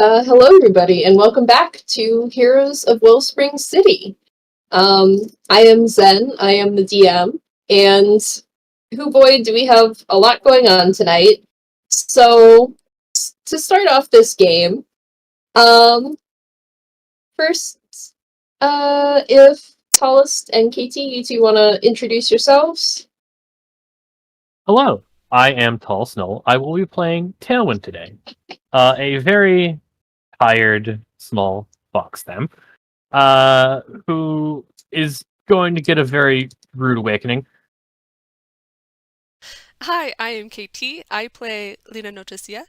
Hello, everybody, and welcome back to Heroes of Wellspring City. I am Zen, I am the DM, and boy, do we have a lot going on tonight. So, to start off this game, um, first, if Tallest and Katie, you two want to introduce yourselves? Hello, I am Tallestnull. I will be playing Tailwind today. A very tired, small fox them, who is going to get a very rude awakening. Hi, I am KT. I play Lina Noticia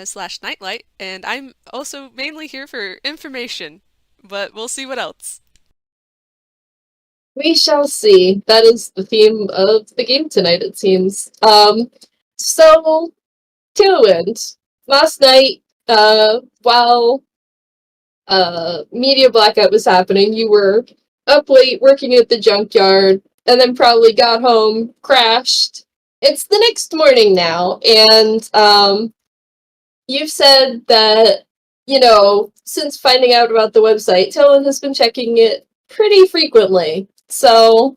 slash Nightlight, and I'm also mainly here for information, but we'll see what else. We shall see. That is the theme of the game tonight, it seems. So Tailwind. Last night, while media blackout was happening, you were up late working at the junkyard, and then probably got home, crashed. It's the next morning now, and you've said that, since finding out about the website, Tailwind has been checking it pretty frequently. So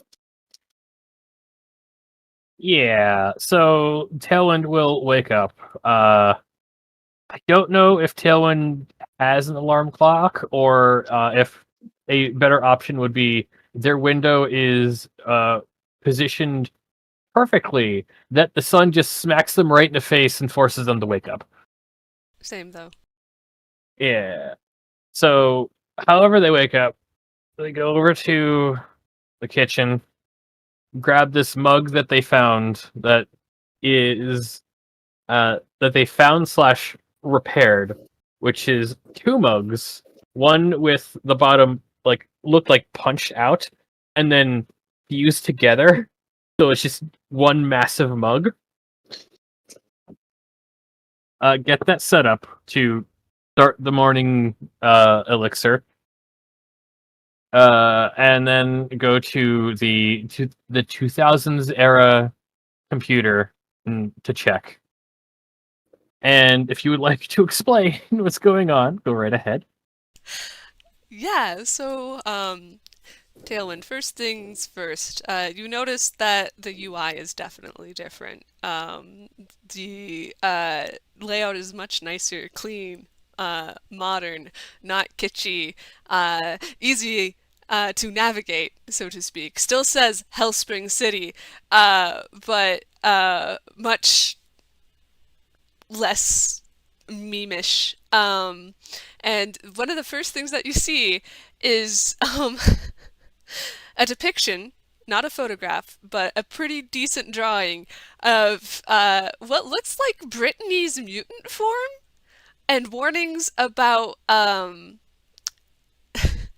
Yeah, so Tailwind will wake up. I don't know if Tailwind has an alarm clock, or if a better option would be their window is positioned perfectly that the sun just smacks them right in the face and forces them to wake up. Same though. Yeah. So, however they wake up, they go over to the kitchen, grab this mug that they found that is that they found slash repaired, which is two mugs, one with the bottom like looked like punched out and then fused together. So it's just one massive mug. Get that set up to start the morning elixir. And then go to the 2000s era computer to check. And if you would like to explain what's going on, go right ahead. Yeah, so Tailwind, first things first. You notice that the UI is definitely different. The layout is much nicer, clean, modern, not kitschy, easy to navigate, so to speak. Still says Hellspring City, but much less memeish. And one of the first things that you see is a depiction, not a photograph, but a pretty decent drawing of what looks like Brittney's mutant form and warnings about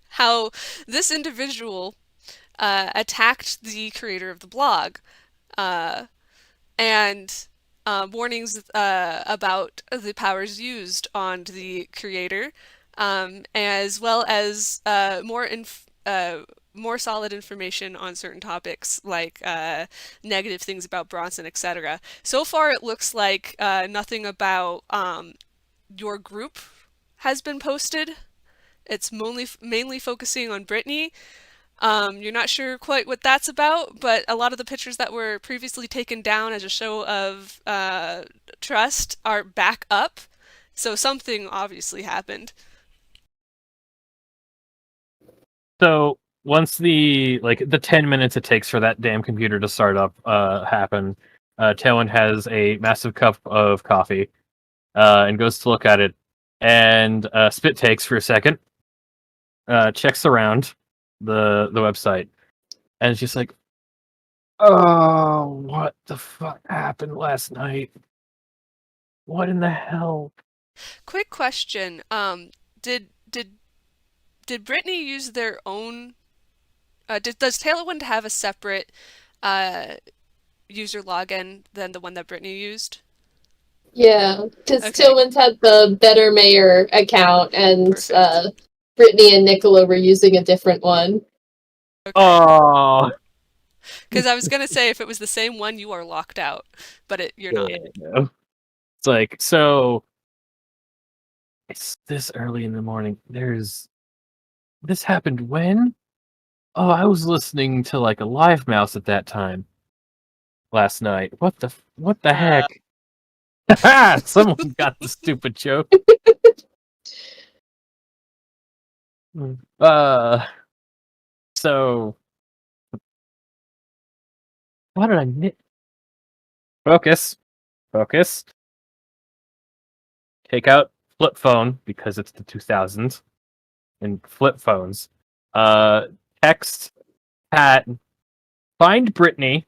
how this individual attacked the creator of the blog, uh, and warnings about the powers used on the creator, as well as more solid information on certain topics like negative things about Bronson, etc. So far, it looks like nothing about your group has been posted. It's mainly focusing on Brittney. You're not sure quite what that's about, but a lot of the pictures that were previously taken down as a show of trust are back up. So something obviously happened. So once the 10 minutes it takes for that damn computer to start up happen, Tailwind has a massive cup of coffee and goes to look at it and spit takes for a second, checks around the website, and it's just like, oh, what the fuck happened last night? What in the hell? Quick question. Did Brittney use their own? Does Tailwind have a separate uh, user login than the one that Brittney used? yeah, because Okay, Tailwind had the Better Mayor account, and perfect. Brittney and Nikola were using a different one. Okay. Oh, Because I was gonna say if it was the same one, you are locked out, but you're not. yeah. It's like, so It's this early in the morning. This happened when? Oh, I was listening to like a live mouse at that time last night. What the heck? Ha! Someone got the stupid joke. So what did I miss? Focus. Take out flip phone because it's the 2000s and flip phones. Uh, Text Pat. Find Brittney.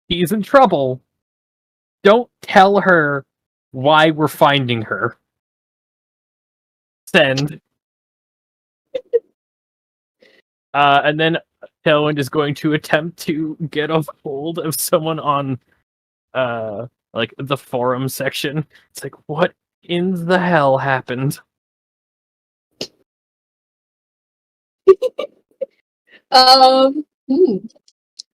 He's in trouble. Don't tell her why we're finding her. Send. And then Tailwind is going to attempt to get a hold of someone on like the forum section. It's like, what in the hell happened? Well,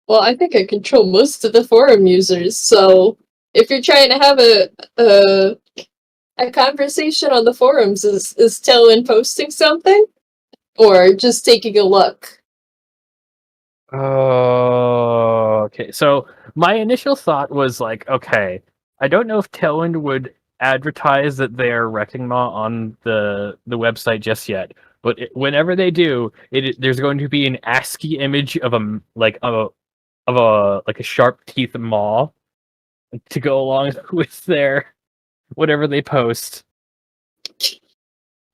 I think I control most of the forum users, so if you're trying to have a conversation on the forums, is Tailwind posting something? Or just taking a look? Oh, okay. So my initial thought was like, okay, I don't know if Tailwind would advertise that they're wrecking Maw on the website just yet, but whenever they do, there's going to be an ASCII image of a sharp teeth maw to go along with their whatever they post,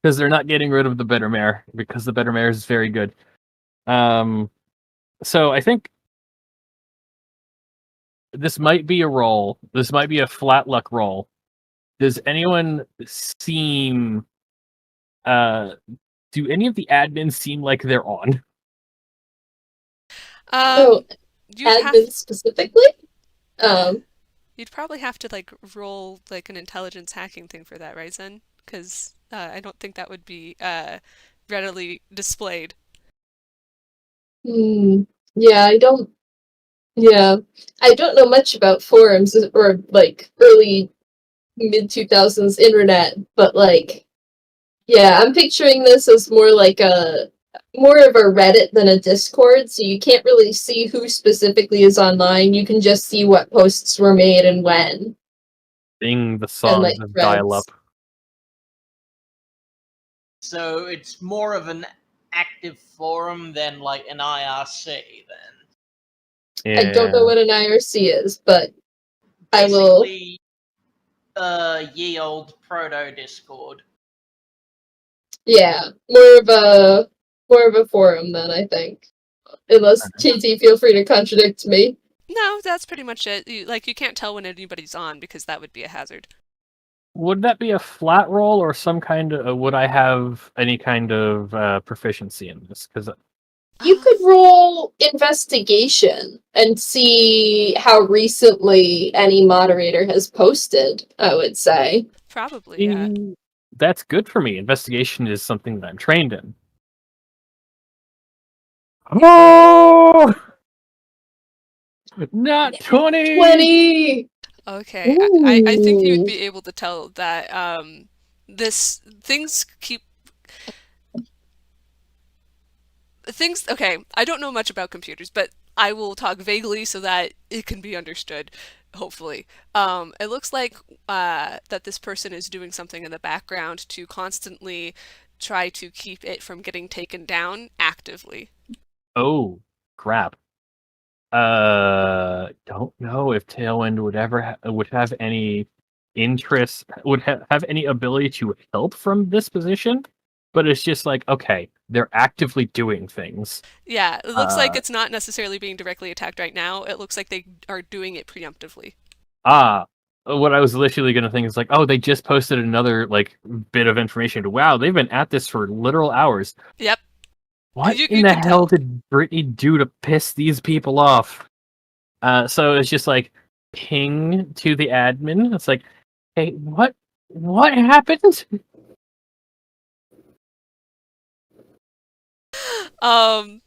because they're not getting rid of the better mare because the better mare is very good. So I think this might be a roll. This might be a flat luck roll. Does anyone seem? Do any of the admins seem like they're on? Admins specifically? You'd probably have to like roll like an intelligence hacking thing for that, right, Zen? Because I don't think that would be readily displayed. Yeah, I don't know much about forums or like early mid 2000s internet, but like, yeah, I'm picturing this as more like more of a Reddit than a Discord, so you can't really see who specifically is online. You can just see what posts were made and when. Sing the songs of dial-up. So it's more of an active forum than like an IRC then. Yeah. I don't know what an IRC is, but basically, ye old proto Discord. Yeah, more of a forum then, I think. Unless TT, feel free to contradict me. No, that's pretty much it. You can't tell when anybody's on because that would be a hazard. Would that be a flat roll or some kind of? Would I have any kind of proficiency in this? Because you could roll investigation and see how recently any moderator has posted, I would say. Probably, yeah. That's good for me. Investigation is something that I'm trained in. Oh! Not 20! 20! Okay, I think you'd be able to tell that okay, I don't know much about computers, but I will talk vaguely so that it can be understood, hopefully. It looks like that this person is doing something in the background to constantly try to keep it from getting taken down actively. Oh, crap. Don't know if Tailwind would ever would have any interest, would have any ability to help from this position, but it's just like, okay, they're actively doing things. Yeah, it looks like it's not necessarily being directly attacked right now. It looks like they are doing it preemptively. What I was literally going to think is like, oh, they just posted another like bit of information. Wow, they've been at this for literal hours. Yep. What in the hell did Brittney do to piss these people off? So it's just like ping to the admin. It's like, hey, what happened? Oh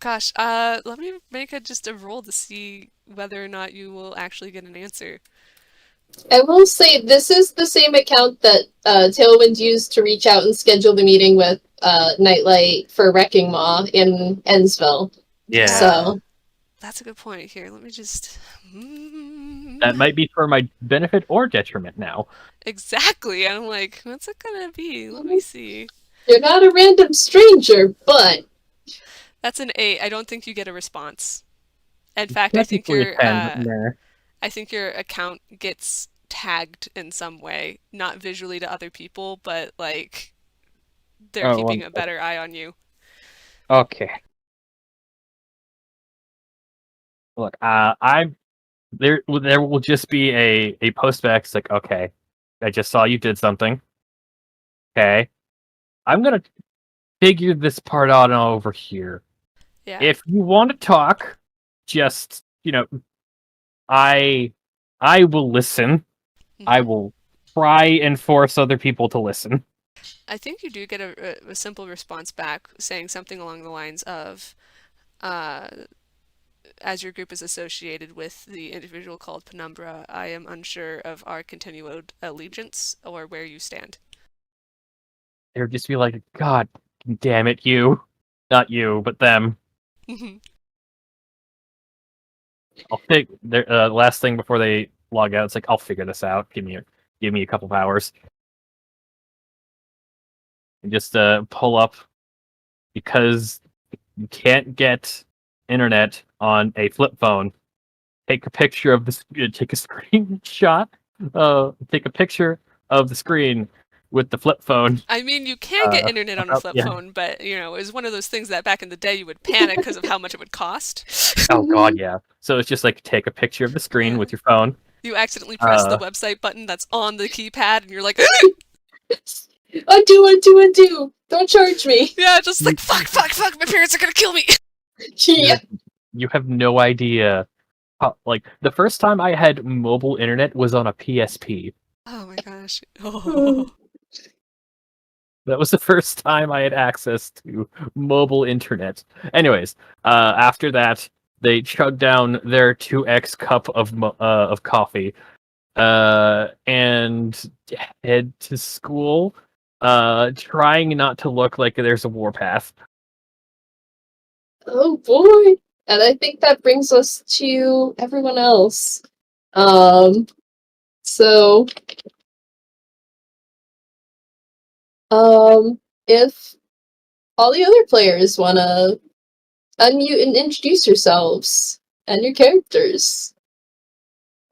gosh. Let me make just a roll to see whether or not you will actually get an answer. I will say this is the same account that Tailwind used to reach out and schedule the meeting with Nightlight for Wrecking Maw in Ensville. Yeah. So That's a good point. Here, let me just... That might be for my benefit or detriment now. Exactly. I'm like, what's it gonna be? Let me see. you're not a random stranger, but That's an 8. I don't think you get a response. In fact, I think Technically your a 10, but nah. I think your account gets tagged in some way, not visually to other people, but like they're Oh, keeping a better eye on you. okay. Look, I'm there. There will just be a postback. It's like, okay, I just saw you did something. Okay, I'm gonna figure this part out over here. Yeah. If you want to talk, just I will listen. I Mhm. will try and force other people to listen. I think you do get a simple response back saying something along the lines of, uh, as your group is associated with the individual called Penumbra, I am unsure of our continued allegiance or where you stand. They would just be like, God damn it, you. Not you, but them. I'll think their last thing before they log out. It's like, I'll figure this out. Give me a couple of hours. And just pull up because you can't get internet on a flip phone. Take a picture of take a screenshot. Take a picture of the screen with the flip phone. I mean, you can get internet on a flip Yeah. phone, but it was one of those things that back in the day you would panic because of how much it would cost. Oh god, yeah. So it's just like take a picture of the screen with your phone. You accidentally press the website button that's on the keypad, and you're like, undo, don't charge me. yeah, just like fuck, my parents are gonna kill me. Yeah. You have no idea. Like the first time I had mobile internet was on a PSP. Oh my gosh. Oh. That was the first time I had access to mobile internet. Anyways, after that, they chugged down their 2x cup of coffee, and head to school, trying not to look like there's a warpath. Oh boy. And I think that brings us to everyone else. So if all the other players wanna unmute and introduce yourselves and your characters.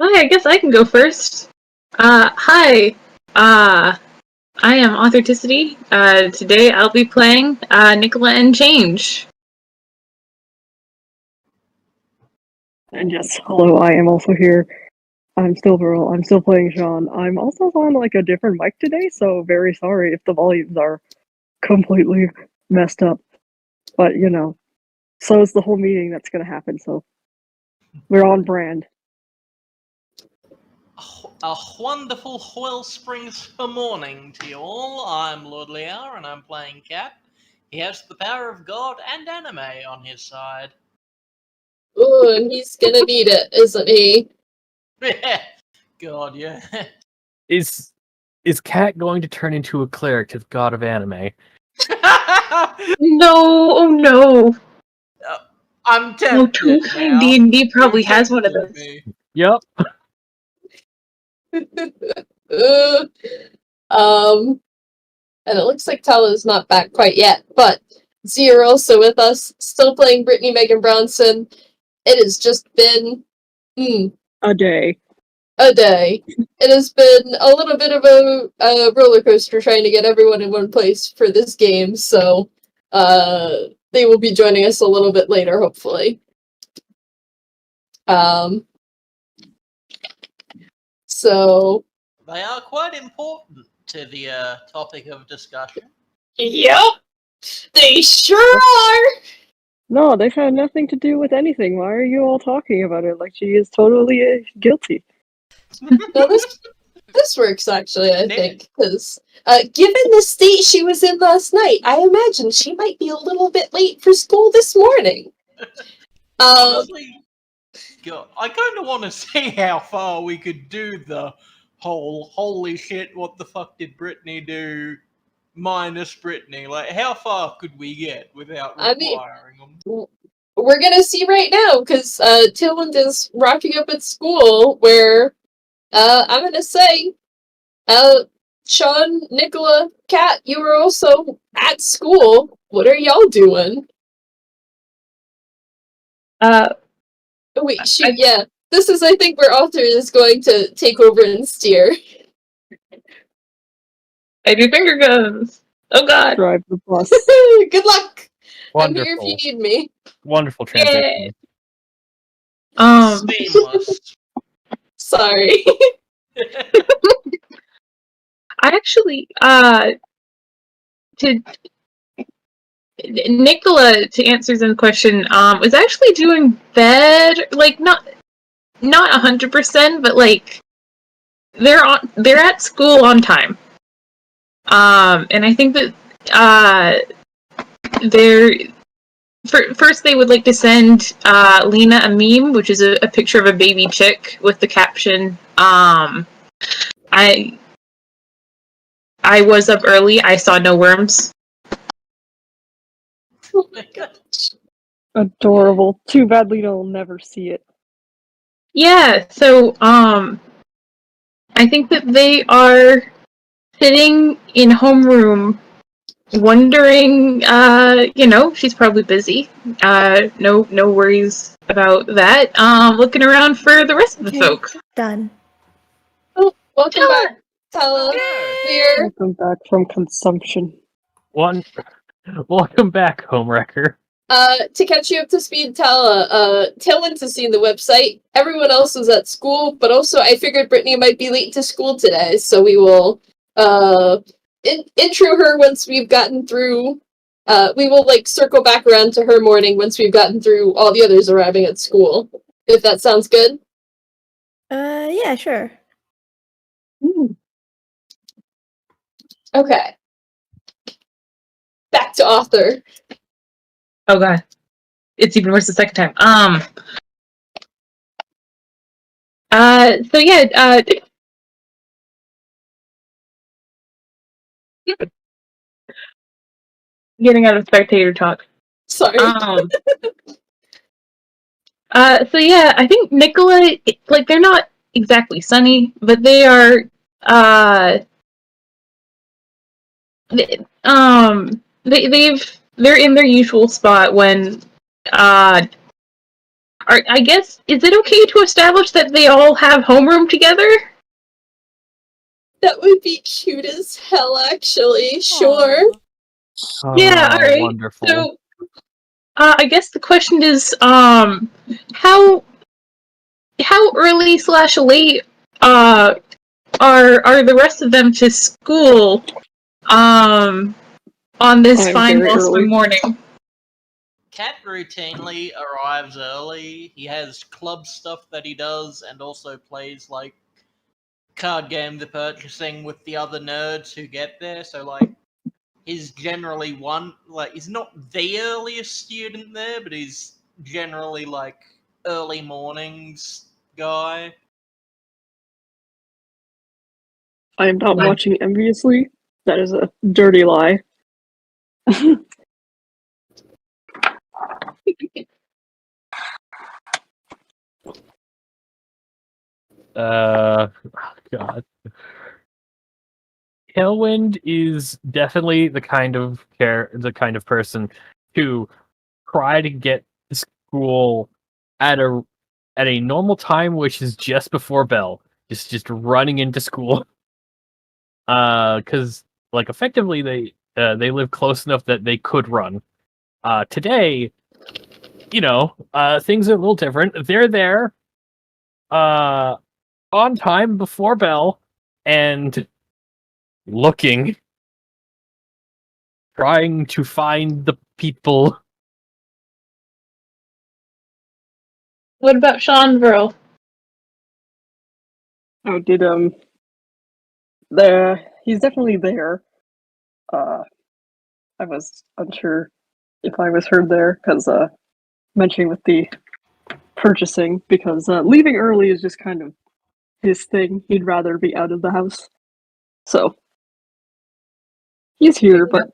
Hi, I guess I can go first. Hi. I am Authenticity. Today I'll be playing Nikola N Change. And yes, hello, I am also here. I'm still Verl. I'm still playing Shaun. I'm also on like a different mic today, so very sorry if the volumes are completely messed up. But so is the whole meeting that's gonna happen, so we're on brand. A wonderful Wellspring morning to you all. I'm Lordlyhour and I'm playing Cat. He has the power of God and anime on his side. Ooh, and he's gonna need it, isn't he? God, yeah. Is Cat going to turn into a cleric to the god of anime? No, oh no. I'm No, tempted now. D&D probably has one of those. Yep. And it looks like Tala's not back quite yet, but Zero also with us, still playing Brittney Megan Bronson. It has just been A day. a day. It has been a little bit of a roller coaster trying to get everyone in one place for this game, so they will be joining us a little bit later, hopefully. So They are quite important to the topic of discussion. yep, they sure are. No, they've had nothing to do with anything. Why are you all talking about it like she is totally guilty? No, this works actually, I think, because given the state she was in last night, I imagine she might be a little bit late for school this morning. Honestly, God, I kind of want to see how far we could do the whole holy shit, what the fuck did Brittney do minus Brittney? Like, how far could we get without I mean, requiring them? we're gonna see right now, because Tailwind is rocking up at school, where I'm gonna say, Shaun, Nikola, Kat, you were also at school. What are y'all doing? Wait, shoot, yeah. This is, I think, where Arthur is going to take over and steer. I do finger guns. Oh god. Drive the bus. Good luck! I'm here if Wonderful. you need me. Wonderful transition. Seamless. Sorry. I actually, to Nikola, to answer the question, was actually doing better. Like, not 100%, but like they're at school on time. And I think that they're first they would like to send Lina a meme, which is a picture of a baby chick with the caption, I was up early, I saw no worms. Oh my gosh. Adorable. Too bad Lina will never see it. Yeah, so I think that they are sitting in homeroom wondering, she's probably busy. No worries about that. Looking around for the rest of the folks. Done. Oh, welcome back, Tala. We're Welcome back from consumption. Welcome back, homewrecker. to catch you up to speed, Tala, Tailwind has seen the website. Everyone else is at school, but also I figured Brittney might be late to school today, so we will intro her once we've gotten through. We will circle back around to her morning once we've gotten through all the others arriving at school. If that sounds good. Yeah, sure. Okay. Back to Arthur. Oh god. It's even worse the second time. So yeah, getting out of spectator talk. Sorry. So yeah, I think Nikola, they're not exactly sunny, but they are, they're in their usual spot when, I guess, is it okay to establish that they all have homeroom together? That would be cute as hell, actually. Sure. Oh, Yeah, alright. Wonderful. So, I guess the question is, how early/late, are the rest of them to school, on this I'm fine very Wellspring early. morning? Cat routinely arrives early. He has club stuff that he does and also plays card game the purchasing with the other nerds who get there, so he's generally he's not the earliest student there, but he's generally early mornings guy. I am not Right. watching enviously. That is a dirty lie. God. Tailwind is definitely the kind of person to try to get to school at a normal time, which is just before bell. Just running into school. Because effectively they live close enough that they could run. Today, things are a little different. They're there on time before bell and looking, trying to find the people. What about Shaun, Verl? Oh, he's definitely there. I was unsure if I was heard there, because mentioning with the purchasing because leaving early is just kind of his thing. He'd rather be out of the house. So he's here, but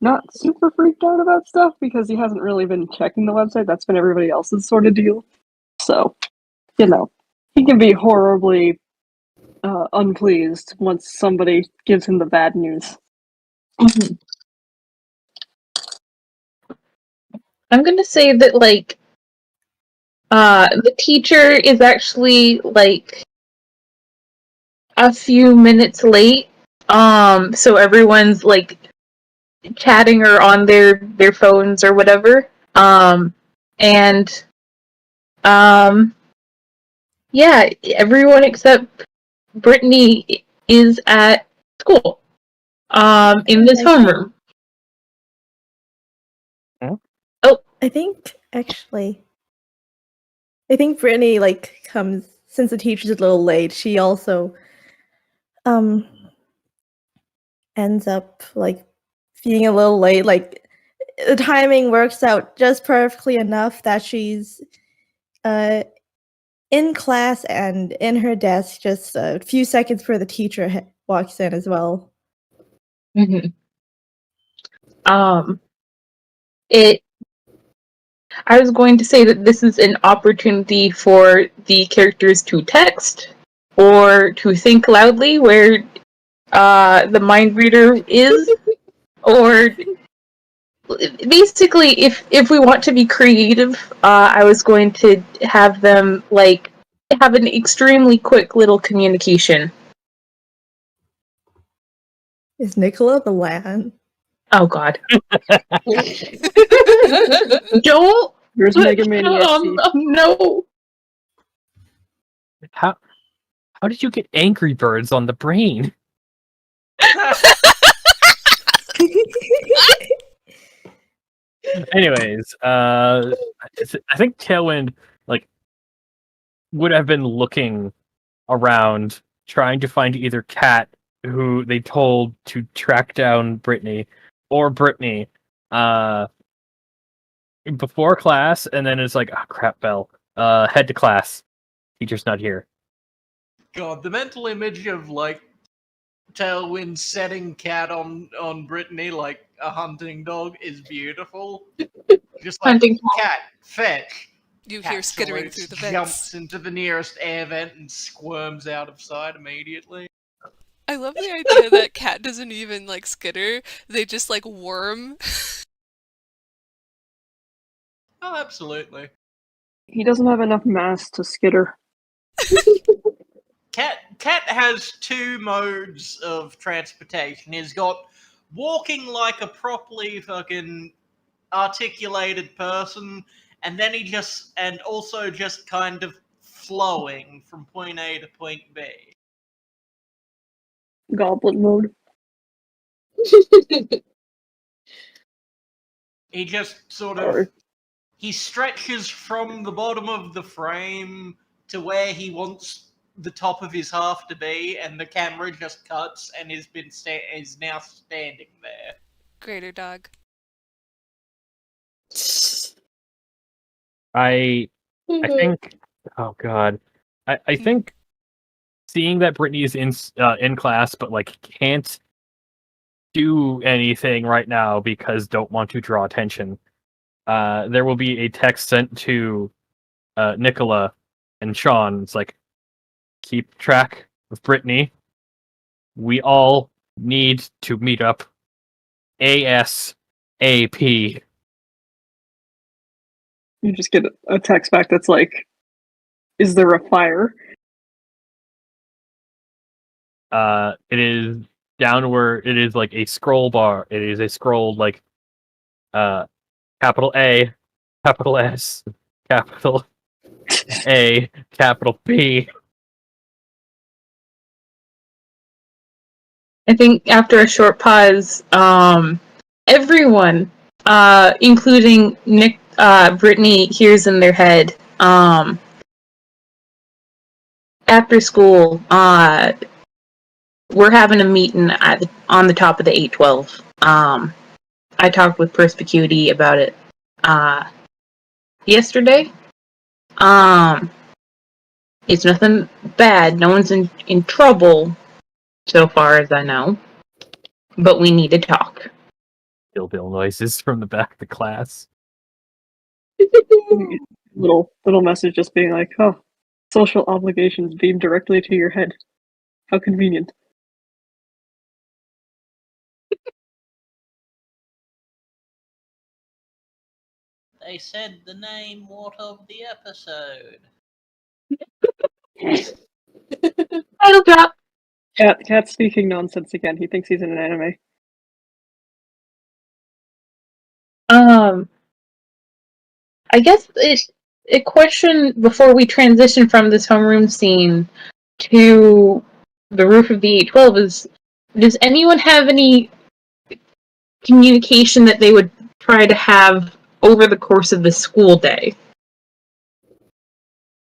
not super freaked out about stuff because he hasn't really been checking the website. That's been everybody else's sort of deal. So, you know, he can be horribly unpleased once somebody gives him the bad news. Mhm. I'm gonna say that, like, the teacher is actually, like, a few minutes late. So everyone's, like, chatting or on their phones or whatever. And, yeah, everyone except Brittney is at school. In this homeroom. I think Brittney, like, comes, since the teacher's a little late, she also ends up, like, feeling a little late. Like, the timing works out just perfectly enough that she's in class and in her desk just a few seconds before the teacher walks in as well. Mm-hmm. I was going to say that this is an opportunity for the characters to text or to think loudly where the mind reader is, or basically, if we want to be creative, I was going to have them, like, have an extremely quick little communication. Is Nikola the Lan? Oh God! Don't. Here's Mega Man No. How did you get Angry Birds on the brain? Anyways, I think Tailwind, like, would have been looking around trying to find either Kat, who they told to track down Brittney, or Brittney before class, and then it's like, oh crap, Bell, head to class. Teacher's not here. God, the mental image of, like, Tailwind setting Cat on Brittney like a hunting dog is beautiful. Just like, Hunting Cat, fetch. You Cat hear skittering salutes, through the vents. jumps into the nearest air vent and squirms out of sight immediately. I love the idea that Cat doesn't even, like, skitter. They just, like, worm. Oh, absolutely. He doesn't have enough mass to skitter. Cat has two modes of transportation. He's got walking like a properly fucking articulated person, and then also just kind of flowing from point A to point B. Goblin mode. He just sort of he stretches from the bottom of the frame to where he wants the top of his half to be, and the camera just cuts and is now standing there. Greater dog. I think. Oh God, I think seeing that Brittney is in class, but, like, can't do anything right now because don't want to draw attention. There will be a text sent to Nikola and Shaun. It's like, keep track of Brittney. We all need to meet up ASAP. You just get a text back that's like, is there a fire? It is downward. It is like a scroll bar. It is a scroll, like, capital A, capital S, capital A, capital B. I think after a short pause, everyone, including Brittney, hears in their head, after school, we're having a meeting on the top of the 812. I talked with Perspicuity about it yesterday. It's nothing bad. No one's in trouble so far as I know. But we need to talk. Bill noises from the back of the class. Little message just being like, oh, social obligations beamed directly to your head. How convenient. They said the name what of the episode. Title drop. Cat's speaking nonsense again. He thinks he's in an anime. I guess a question before we transition from this homeroom scene to the roof of the 812 is, does anyone have any communication that they would try to have over the course of the school day?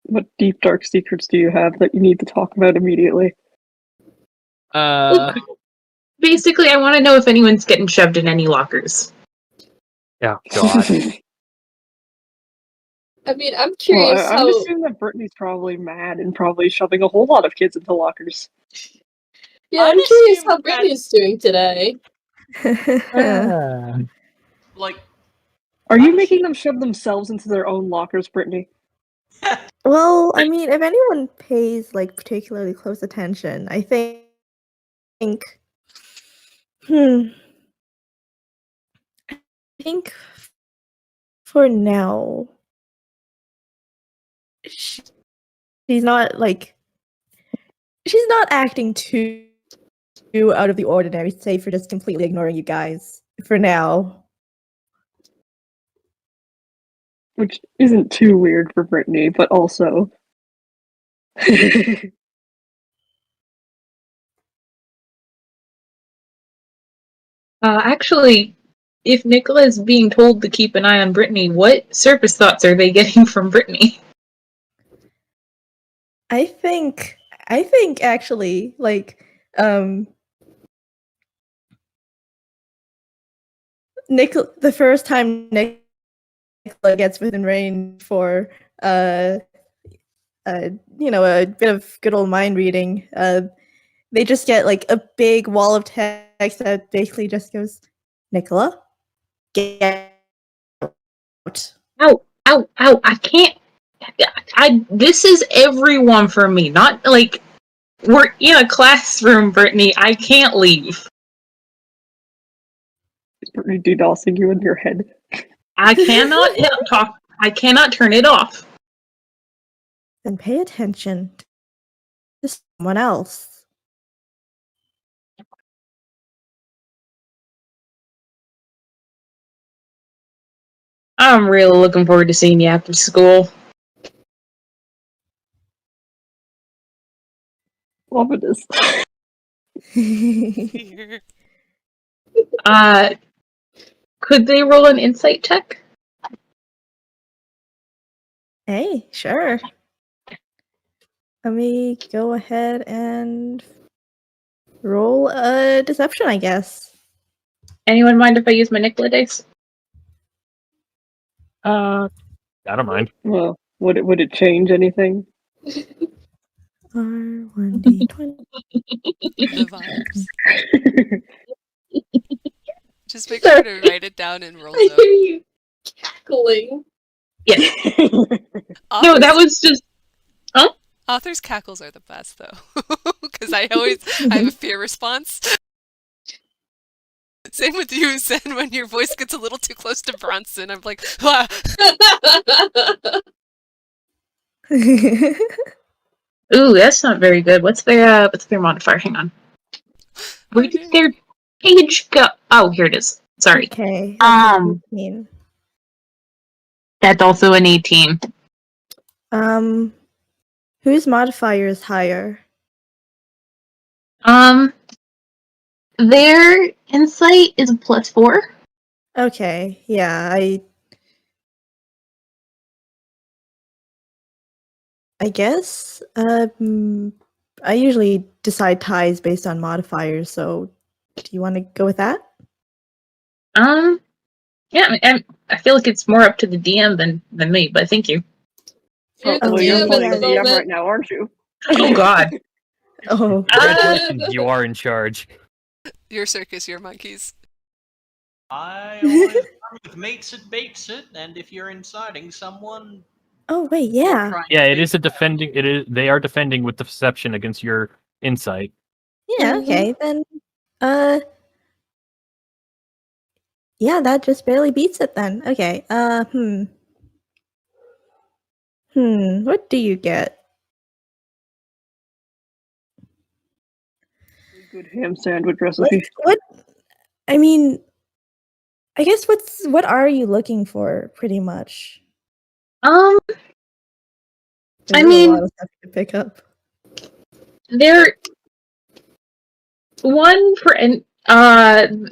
What deep, dark secrets do you have that you need to talk about immediately? Basically, I want to know if anyone's getting shoved in any lockers. Oh, God. I mean, I'm curious I'm how. assuming that Brittney's probably mad and probably shoving a whole lot of kids into lockers. Yeah, I'd I'm curious assume how that- Brittney's doing today. Like, Are you making them shove themselves into their own lockers, Brittney? Well, I mean, if anyone pays like particularly close attention, I think I think for now she's not acting too out of the ordinary, say for just completely ignoring you guys for now. Which isn't too weird for Brittney, but also... Actually, if Nikola is being told to keep an eye on Brittney, what surface thoughts are they getting from Brittney? I think actually the first time Nikola gets within range for a bit of good old mind reading, they just get like a big wall of text that basically just goes, Nikola, get out. Ow, ow, ow, I can't. This is everyone for me, not like we're in a classroom, Brittney. I can't leave. Is Brittney DDoSing you in your head? I cannot talk. I cannot turn it off. Then pay attention to someone else. I'm really looking forward to seeing you after school. Ominous. Could they roll an insight check? Hey, sure. Let me go ahead and roll a deception, I guess. Anyone mind if I use my Nikola dice? I don't mind. Well, would it change anything? R1d20. The vibes. Just make sure to write it down and roll I them. hear you cackling. Yes. Authors, No, that was just. authors' cackles are the best though, because I have a fear response. Same with you, Zen. When your voice gets a little too close to Bronson, I'm like, ah. Ooh, that's not very good. What's their modifier? Hang on. Where did their page go? Oh, here it is. Sorry. Okay. That's 18. That's also an 18. Whose modifier is higher? Their insight is a +4. Okay, yeah, I guess. I usually decide ties based on modifiers, so do you want to go with that? Yeah, I feel like it's more up to the DM than me, but thank you. You're the Well, you're DM playing at the DM moment. right now, aren't you? Oh God. Oh, Congratulations, you are in charge. Your circus, your monkeys. I always run with meets it, beats it, and if you're inciting someone, oh wait, you're yeah, trying Yeah, to it do is a defending. It is. They are defending with deception against your insight. yeah. Mhm. Okay, then, yeah, that just barely beats it. Then, okay. What do you get? Good ham sandwich Like, recipe. what? I mean, I guess what are you looking for, pretty much? I There's a mean, lot of stuff to pick up. they're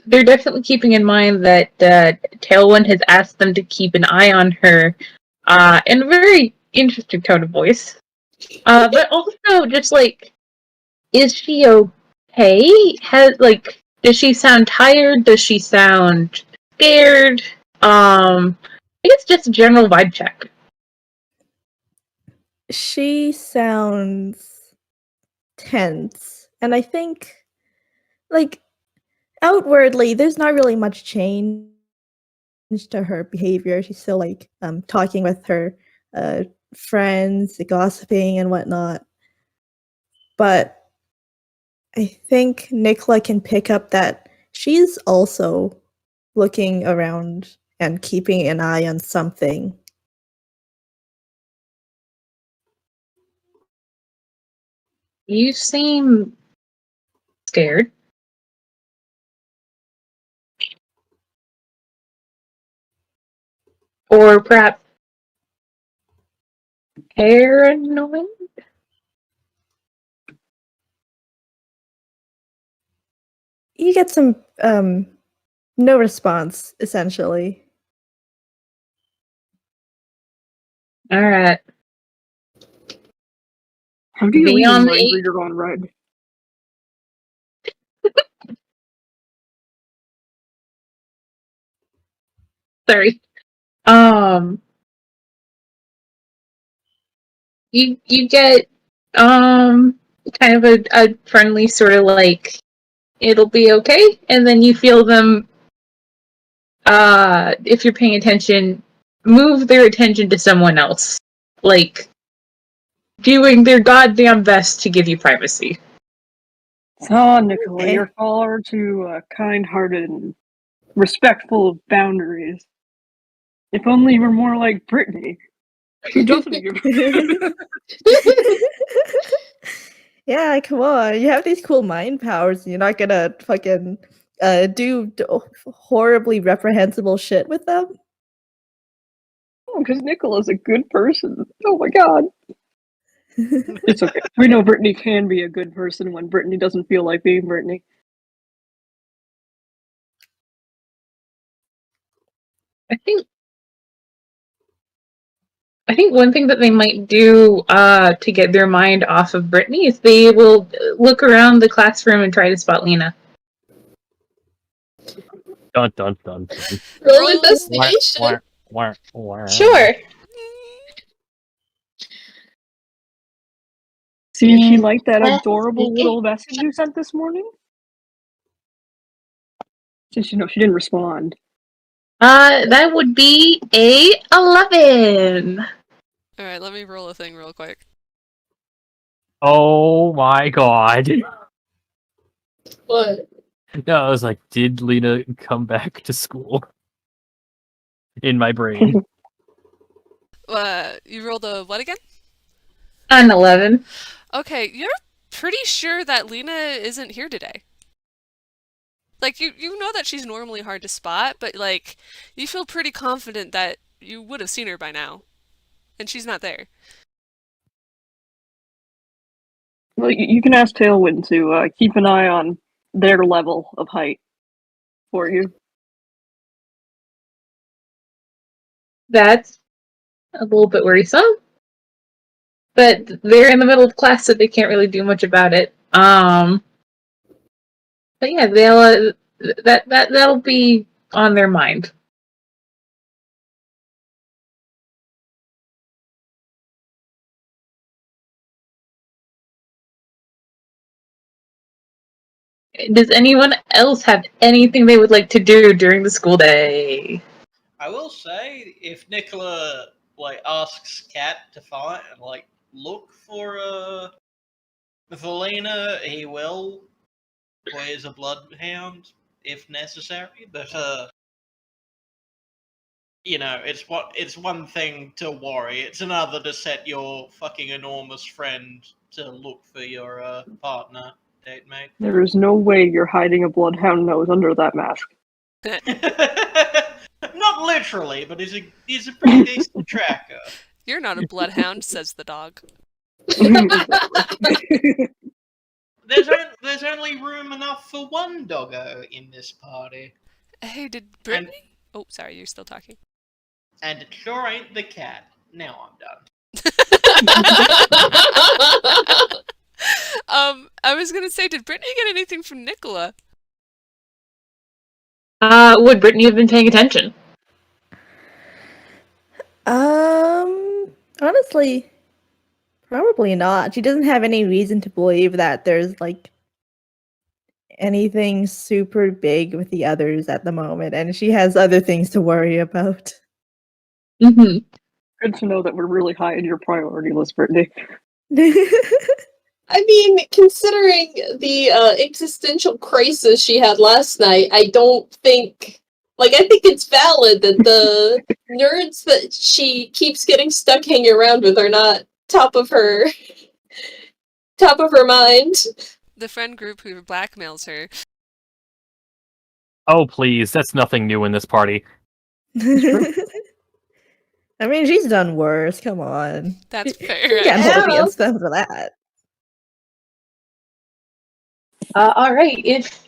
they're definitely keeping in mind that Tailwind has asked them to keep an eye on her, in a very interesting tone of voice. But also just like, is she okay? Does she sound tired? Does she sound scared? I guess just a general vibe check. She sounds tense, and I think, like, outwardly, there's not really much change to her behavior. She's still like talking with her friends, gossiping and whatnot. But I think Nikola can pick up that she's also looking around and keeping an eye on something. You seem scared. Or perhaps paranoid? You get some no response, essentially. Alright. How do you leave a Beyond mind the reader on red? sorry. You get kind of a friendly sort of like, it'll be okay, and then you feel them, if you're paying attention, move their attention to someone else, like doing their goddamn best to give you privacy. So, Nikola, Okay. you're far too kind-hearted and respectful of boundaries. If only you were more like Brittney, who doesn't give. Yeah, come on. You have these cool mind powers, and you're not gonna fucking do horribly reprehensible shit with them? Oh, because Nikola's a good person. Oh my god. It's okay. We know Brittney can be a good person when Brittney doesn't feel like being Brittney. I think one thing that they might do to get their mind off of Brittney is they will look around the classroom and try to spot Lina. Dun dun dun dun. Roll Roll- investigation. Wah, wah, wah, wah. Sure. See if she liked that adorable little message you sent this morning? Since you know she didn't respond. That would be a 11. Alright, let me roll a thing real quick. Oh my god. What? No, I was like, did Lina come back to school? In my brain. You rolled a what again? An 11. Okay, you're pretty sure that Lina isn't here today. Like, you know that she's normally hard to spot, but, like, you feel pretty confident that you would have seen her by now. And she's not there. Well, you can ask Tailwind to keep an eye on their level of height for you. That's a little bit worrisome. But they're in the middle of class, so they can't really do much about it. But yeah, they'll that'll be on their mind. Does anyone else have anything they would like to do during the school day? I will say, if Nikola asks Cat to find look for Lina, he will. Play as a bloodhound if necessary, but it's one thing to worry. It's another to set your fucking enormous friend to look for your partner, date mate. There is no way you're hiding a bloodhound nose under that mask. Not literally, but he's a pretty decent tracker. You're not a bloodhound, says the dog. There's only room enough for one doggo in this party. Hey, did Brittney? Oh, sorry, you're still talking. And it sure ain't the cat. Now I'm done. I was gonna say, did Brittney get anything from Nikola? Would Brittney have been paying attention? Honestly, probably not. She doesn't have any reason to believe that there's anything super big with the others at the moment, and she has other things to worry about. Mm-hmm. Good to know that we're really high in your priority list, Brittney. I mean, considering the existential crisis she had last night, I don't think... I think it's valid that the nerds that she keeps getting stuck hanging around with are not top of her mind. The friend group who blackmails her. Oh, please, that's nothing new in this party. I mean, she's done worse. Come on. That's You fair. can't hold Yeah. against them for that. All right. If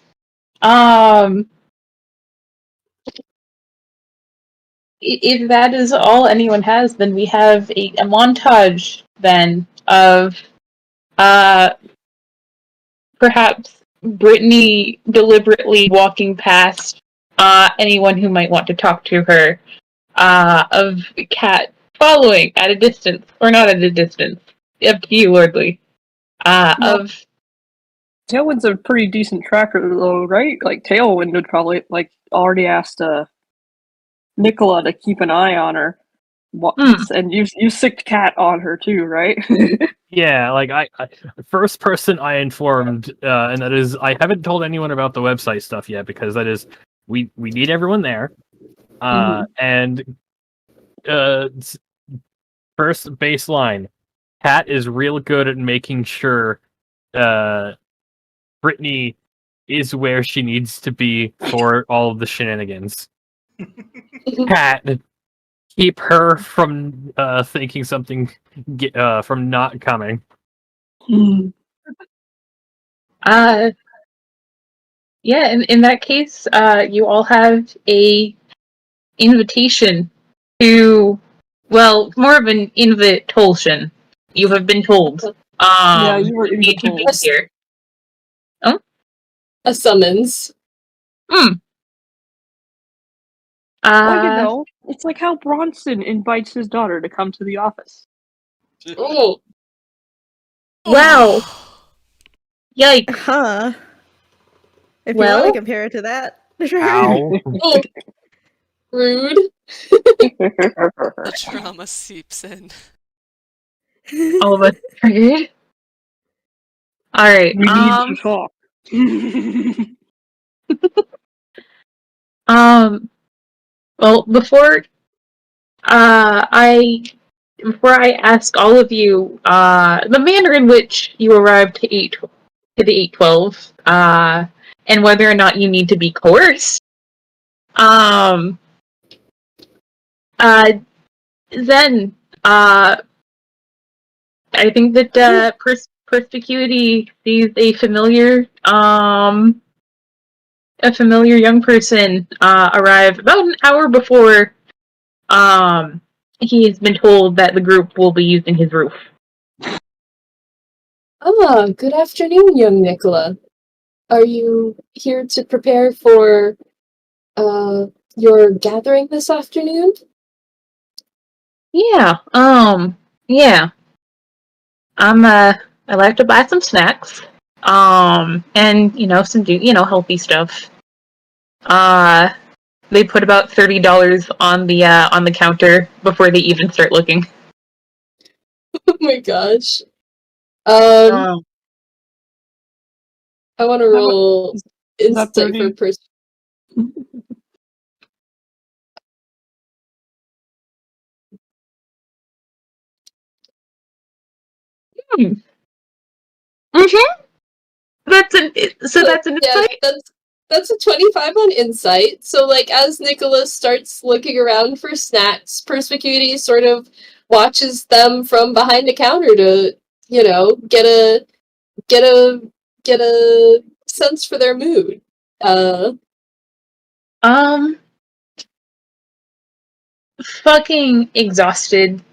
that is all anyone has, then we have a montage then of perhaps Brittney deliberately walking past anyone who might want to talk to her, of Cat following at a distance, or not at a distance, up to you, Lordly, of... Tailwind's a pretty decent tracker, though, right? Tailwind would probably, already asked Nikola to keep an eye on her. And you sicked Cat on her, too, right? Yeah, I first person I informed, and that is, I haven't told anyone about the website stuff yet, because that is, we need everyone there. And first baseline, Cat is real good at making sure Brittney is where she needs to be for all of the shenanigans. Cat, keep her from thinking something, from not coming. Yeah, in that case, you all have a invitation to, well, more of an invitation. You have been told. Yeah, you were you need to be told. here. A summons. It's like how Bronson invites his daughter to come to the office. Oh. Wow. Yikes. Huh. If you Well? want to compare it to that. Ow. Rude. The trauma seeps in. All of us triggered. Alright, We need to talk. well, before I ask all of you, the manner in which you arrived to the 812, and whether or not you need to be coerced, then, I think that, Perspicuity sees a familiar young person, arrive about an hour before, he has been told that the group will be using his roof. Good afternoon, young Nikola. Are you here to prepare for, your gathering this afternoon? Yeah, yeah. I like to buy some snacks. and some healthy stuff. They put about $30 on the counter before they even start looking. Oh my gosh. Oh. I want to roll insight for 30? person. That's an Yeah, insight. that's a 25 on insight. So like as Nicholas starts looking around for snacks, Perspicuity sort of watches them from behind a counter to, get a sense for their mood. Fucking exhausted.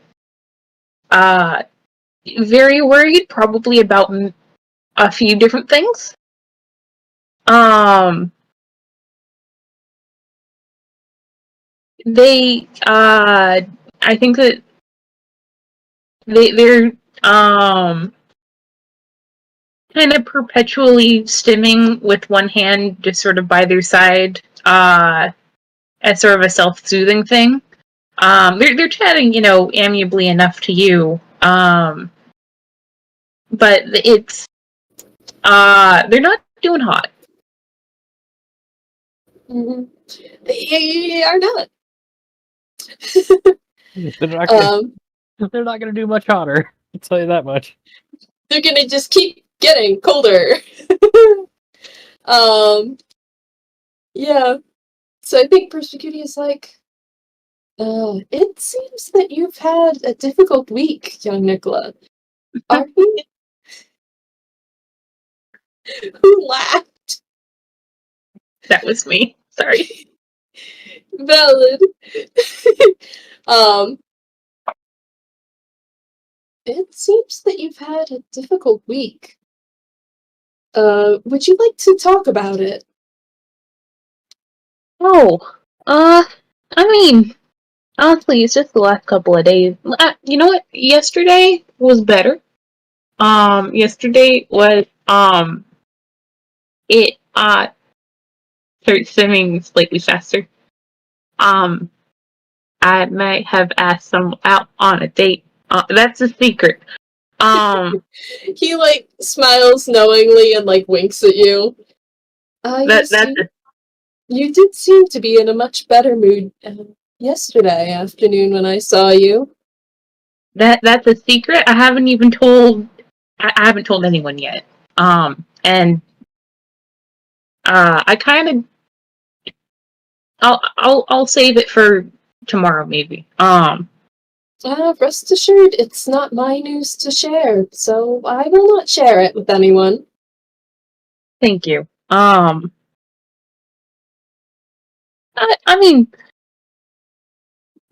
Very worried, probably about a few different things. They, I think that they're kind of perpetually stimming with one hand just sort of by their side, as sort of a self-soothing thing. They're chatting, amiably enough to you. But it's, they're not doing hot. Mm-hmm. They are not. They're not gonna do much hotter. I'll tell you that much. They're gonna just keep getting colder. Yeah. So I think Perspicuity is like, it seems that you've had a difficult week, young Nikola. Are you? Who laughed? That was me. Sorry. Valid. It seems that you've had a difficult week. Would you like to talk about it? Oh, I mean, honestly, it's just the last couple of days. You know what? Yesterday was better. Yesterday was, it, started swimming slightly faster. I might have asked someone out on a date. That's a secret. He like smiles knowingly and like winks at you. You did seem to be in a much better mood yesterday afternoon when I saw you. That's a secret. I haven't told anyone yet. And I kind of, I'll save it for tomorrow maybe. Rest assured, it's not my news to share, so I will not share it with anyone. Thank you. I mean,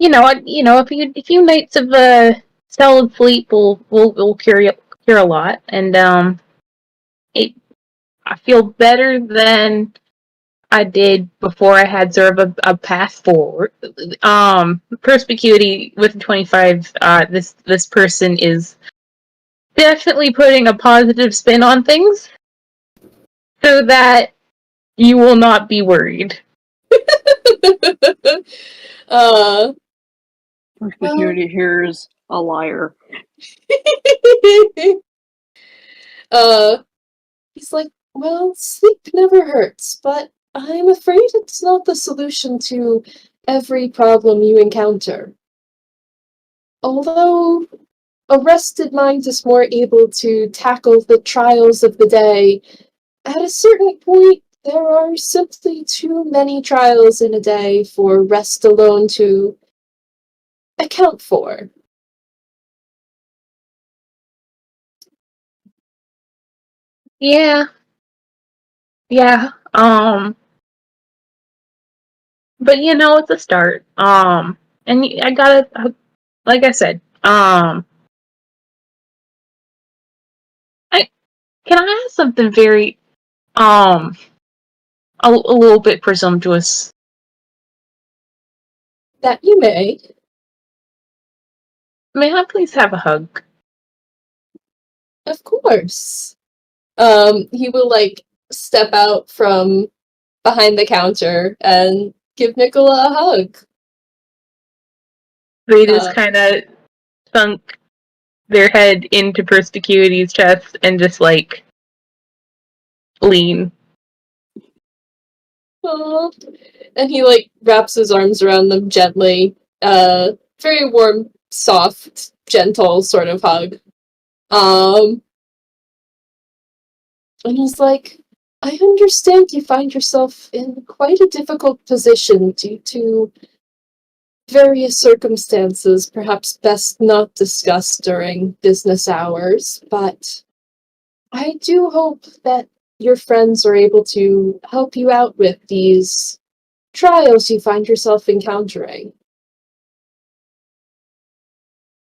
a few nights of solid sleep will cure a lot, and I feel better than I did before I had sort of a path forward. Perspicuity with 25. This person is definitely putting a positive spin on things, so that you will not be worried. Perspicuity here's a liar. He's like, well, sleep never hurts, but I'm afraid it's not the solution to every problem you encounter. Although a rested mind is more able to tackle the trials of the day, at a certain point, there are simply too many trials in a day for rest alone to account for. Yeah. But it's a start. And I gotta, like I said, can I ask something very, a little bit presumptuous? That you may. May I please have a hug? Of course. He will like step out from behind the counter and give Nikola a hug. They just Uh, kind of sunk their head into Perspicuity's chest and just like lean. Aw. And he like wraps his arms around them gently. Very warm, soft, gentle sort of hug. And he's like, I understand you find yourself in quite a difficult position due to various circumstances, perhaps best not discussed during business hours, but I do hope that your friends are able to help you out with these trials you find yourself encountering.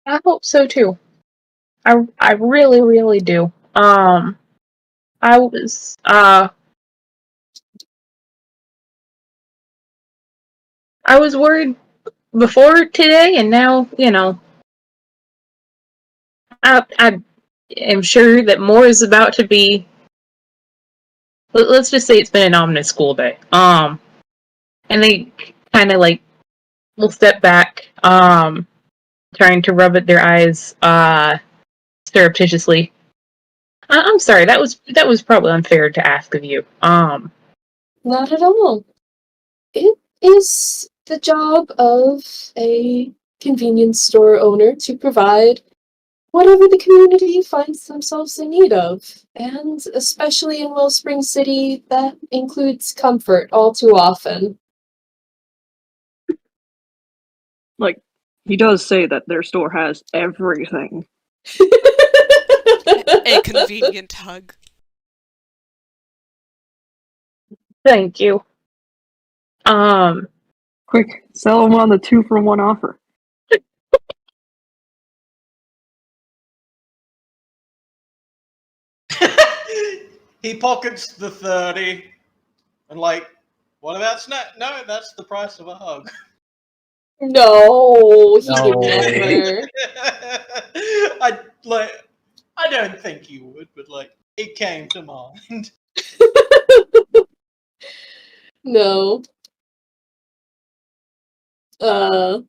I hope so too. I really, really do. I was worried before today, and now, I am sure that more is about to be. Let's just say it's been an ominous school day. And they kind of like will step back, trying to rub at their eyes, surreptitiously. I'm sorry, that was probably unfair to ask of you. Not at all. It is the job of a convenience store owner to provide whatever the community finds themselves in need of. And especially in Wellspring City, that includes comfort all too often. Like, he does say that their store has everything. A convenient hug. Thank you. Quick, sell them on the 2-for-1 offer. He pockets the 30 and like, what about snack? No, that's the price of a hug. No, he No. would never. I don't think you would, but like it came to mind. No. I've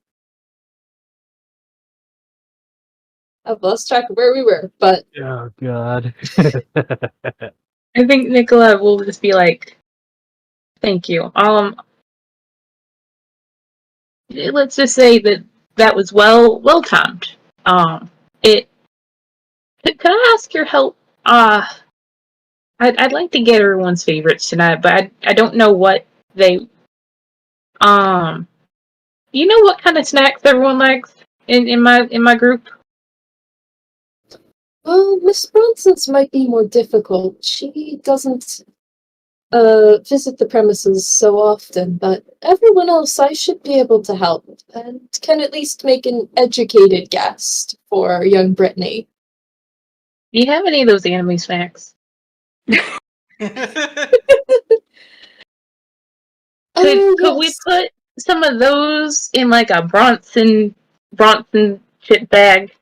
lost track of where we were, but Oh god. I think Nikola will just be like, "Thank you." Let's just say that was well timed. It. Can I ask your help? I'd like to get everyone's favorites tonight, but I don't know what they. You know what kind of snacks everyone likes in my group? well, Miss Bronson's might be more difficult. She doesn't visit the premises so often, but everyone else I should be able to help and can at least make an educated guess for young Brittney. Do you have any of those anime snacks? Could we Yes. put some of those in like a Bronson chip bag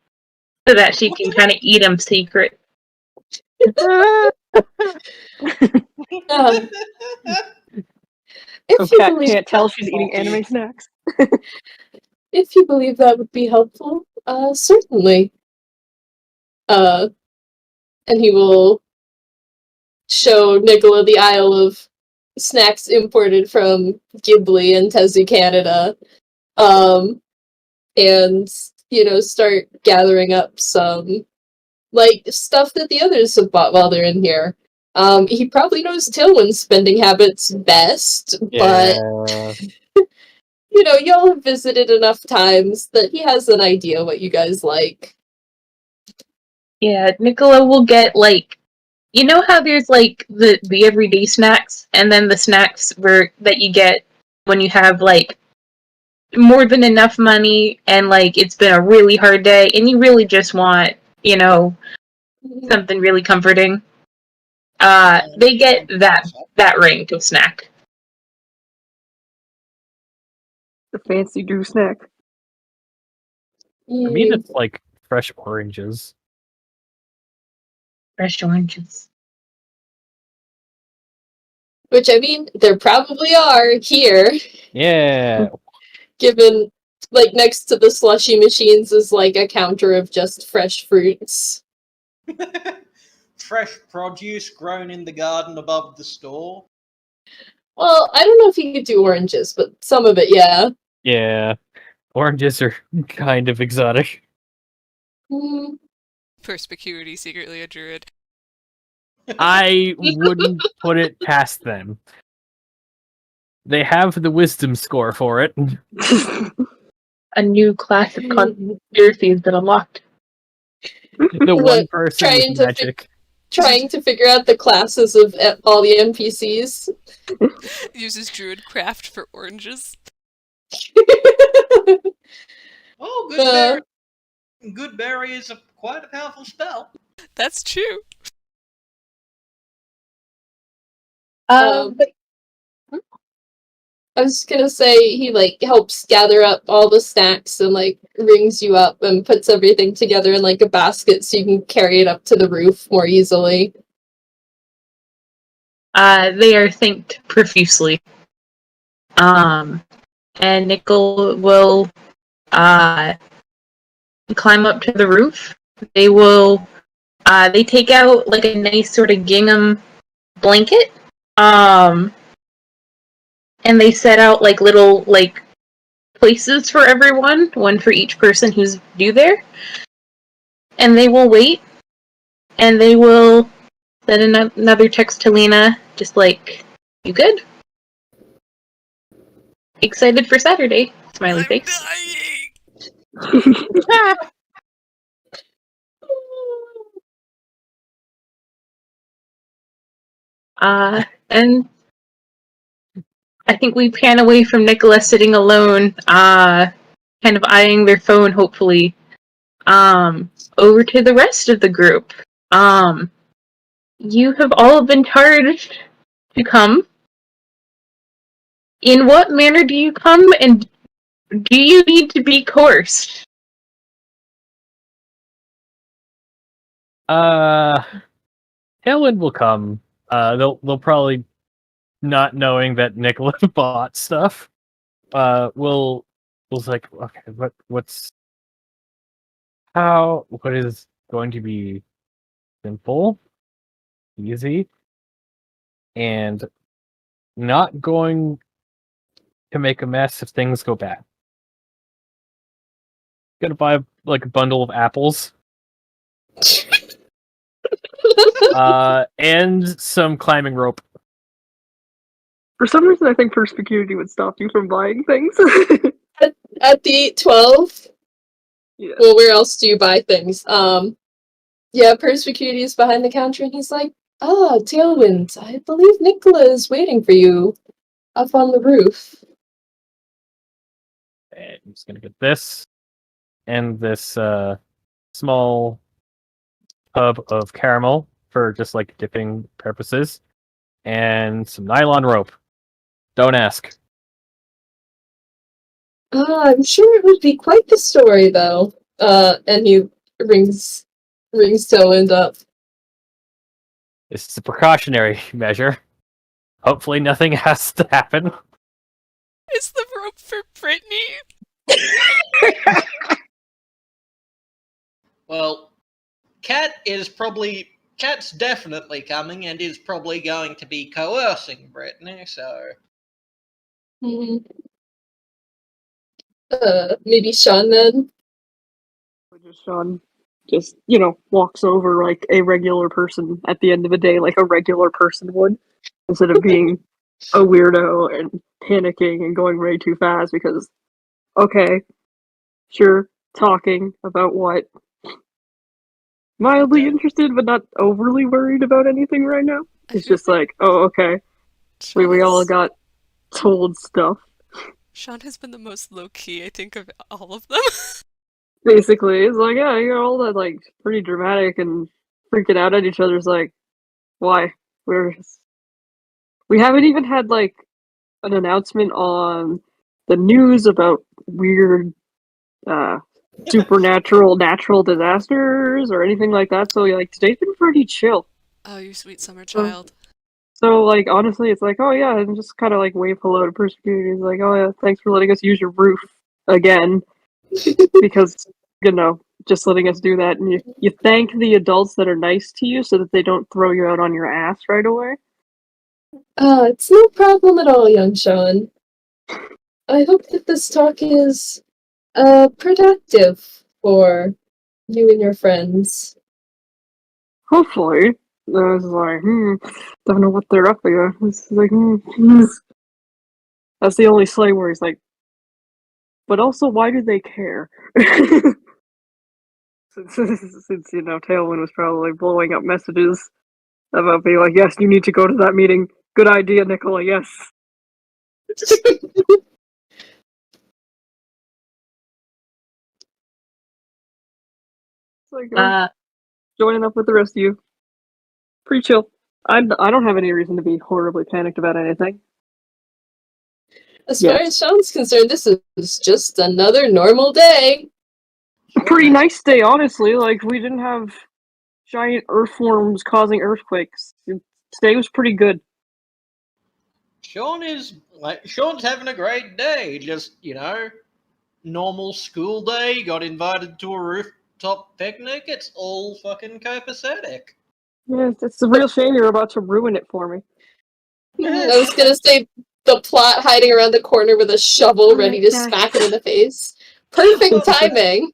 so that she can kind of eat them secret? Um, So if you Cat believe can't tell she's eating anime snacks. if you believe that would be helpful, certainly. And he will show Nikola the aisle of snacks imported from Ghibli and Tezu, Canada. And, start gathering up some, stuff that the others have bought while they're in here. He probably knows Tailwind's spending habits best, but, y'all have visited enough times that he has an idea what you guys like. Yeah, Nikola will get like, you know how there's like the everyday snacks, and then the snacks that you get when you have like more than enough money and like it's been a really hard day and you really just want, something really comforting. They get that range of snack. The fancy Drew snack. For me, that's like fresh oranges. Fresh oranges. Which, I mean, there probably are here, Yeah. given, like, next to the slushy machines is, like, a counter of just fresh fruits. Fresh produce grown in the garden above the store. Well, I don't know if you could do oranges, but some of it, yeah. Yeah. Oranges are kind of exotic. Mm, Perspicuity, secretly a druid. I wouldn't put it past them. They have the wisdom score for it. A new class of conspiracy has been unlocked. The one What, person trying with to magic. trying to figure out the classes of all the NPCs. Uses druid craft for oranges. Oh, good berry is quite a powerful spell. That's true. But I was gonna say he like helps gather up all the snacks and like rings you up and puts everything together in like a basket so you can carry it up to the roof more easily. they are thanked profusely. And Nickel will climb up to the roof. They will they take out like a nice sort of gingham blanket. And they set out like little like places for everyone, one for each person who's due there. And they will wait, and they will send another text to Lina, just like, "You good? Excited for Saturday?" Smiley I'm face. dying! And I think we pan away from Nikola sitting alone, kind of eyeing their phone, hopefully, over to the rest of the group. You have all been charged to come. In what manner do you come, and do you need to be coerced? Tailwind will come. They'll probably, not knowing that Nicola bought stuff, will like, okay, what is going to be simple, easy, and not going to make a mess if things go bad. Gonna buy like a bundle of apples. And some climbing rope. For some reason, I think perspicuity would stop you from buying things. At the 8-12, Yeah. well, where else do you buy things? Yeah, Perspicuity is behind the counter and he's like, "Ah, Tailwind, I believe Nikola is waiting for you up on the roof." And I'm just gonna get this and this small tub of caramel for just like dipping purposes, and some nylon rope. Don't ask. I'm sure it would be quite the story, though. And he rings Tailwind up. This is a precautionary measure. Hopefully nothing has to happen. Is the rope for Brittney? Well, Cat's definitely coming and is probably going to be coercing Brittney, so... Mm-hmm. Maybe Shaun then? Shaun just, walks over like a regular person at the end of the day, like a regular person would, instead of being a weirdo and panicking and going way too fast because, okay, sure, talking about what? Mildly interested, but not overly worried about anything right now. It's just like, oh, okay, we all got told stuff. Shaun has been the most low-key, I think, of all of them. Basically, it's like, yeah, you're all that, like, pretty dramatic and freaking out at each other's like, why? We haven't even had, like, an announcement on the news about weird, supernatural, natural disasters or anything like that, so, like, today's been pretty chill. Oh, you sweet summer child. So, like, honestly, it's like, oh yeah, and just kind of like wave hello to person community. It's like, oh yeah, thanks for letting us use your roof again, because just letting us do that, and you thank the adults that are nice to you so that they don't throw you out on your ass right away. It's no problem at all, young Shaun. I hope that this talk is productive for you and your friends. Hopefully, I was like, don't know what they're up against. It's like, That's the only slang where he's like, but also, why do they care? since Tailwind was probably blowing up messages about being like, yes, you need to go to that meeting. Good idea, Nikola, yes. It's like, joining up with the rest of you. Pretty chill. I don't have any reason to be horribly panicked about anything. As far as Shaun's concerned, this is just another normal day. Pretty nice day, honestly. Like, we didn't have giant earthworms causing earthquakes. Today was pretty good. Shaun's having a great day. Just, normal school day. Got invited to a rooftop picnic. It's all fucking copacetic. Yeah, it's a real shame you're about to ruin it for me. I was gonna say the plot hiding around the corner with a shovel ready to smack him in the face. Perfect timing.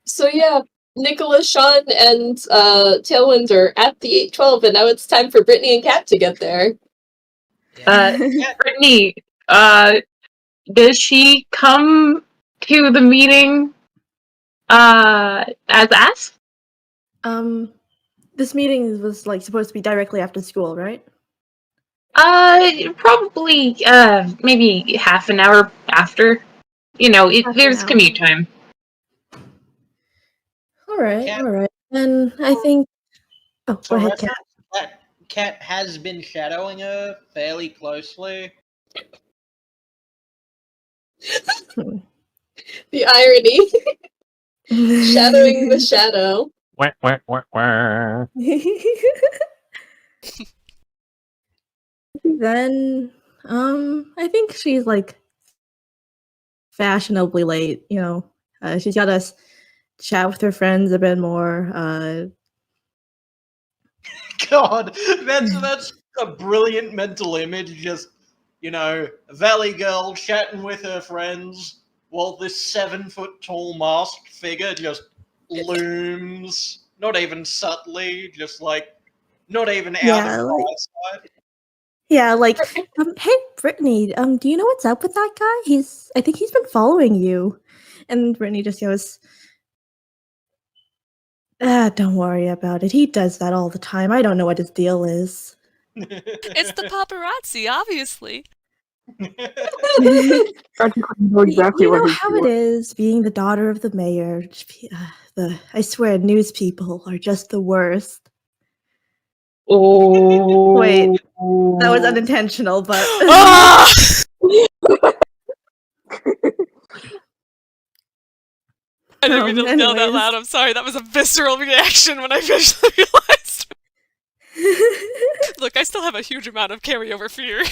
So yeah, Nikola, Shaun, and Tailwind are at the 812, and now it's time for Brittney and Kat to get there. Brittney, does she come to the meeting as asked? This meeting was supposed to be directly after school, right? Probably maybe half an hour after. There's commute time. All right. And I think. Oh, go ahead, Kat. That Kat has been shadowing her fairly closely. The irony. Shadowing the shadow. Then, I think she's fashionably late. She's got to chat with her friends a bit more. God, that's a brilliant mental image. Just a valley girl chatting with her friends while this 7-foot-tall masked figure just looms. Not even subtly, just not even out of eyesight. Yeah, hey, Brittney, do you know what's up with that guy? I think he's been following you. And Brittney just goes, don't worry about it. He does that all the time. I don't know what his deal is. It's the paparazzi, obviously. You know exactly what how it is being the daughter of the mayor. I swear, news people are just the worst. Oh, wait, that was unintentional, but I didn't mean to yell that loud. I'm sorry. That was a visceral reaction when I visually realized. Look, I still have a huge amount of carryover fear.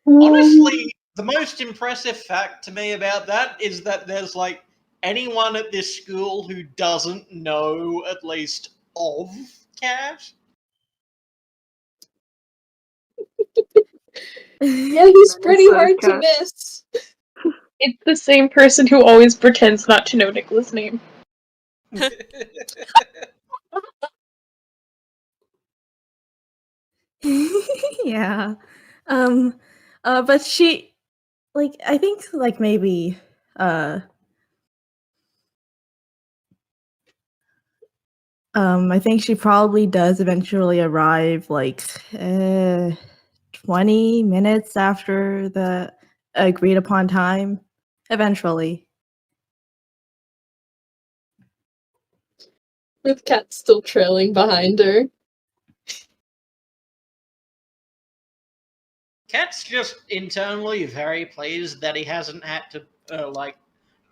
Honestly, the most impressive fact to me about that is that there's anyone at this school who doesn't know at least of Cat. Yeah, he's pretty hard to miss. It's the same person who always pretends not to know Nikola's name. Yeah. But she I think maybe I think she probably does eventually arrive 20 minutes after the agreed upon time. Eventually. With Kat still trailing behind her. Cat's just internally very pleased that he hasn't had to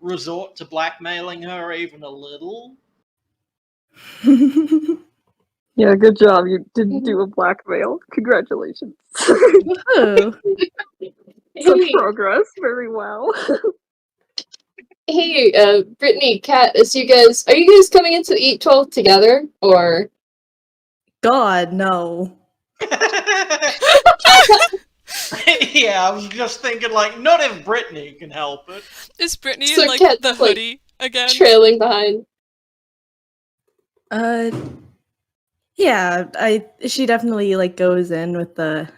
resort to blackmailing her even a little. Yeah, good job. You didn't do a blackmail. Congratulations. Woohoo. Such Hey, progress. Very well. hey, Brittney, Kat, are you guys coming into 812 together, or? God, no. Yeah, I was just thinking, like, not if Brittney can help it. Is Brittney So in like Kat's, the like, hoodie again? trailing behind. Yeah, she definitely like goes in with the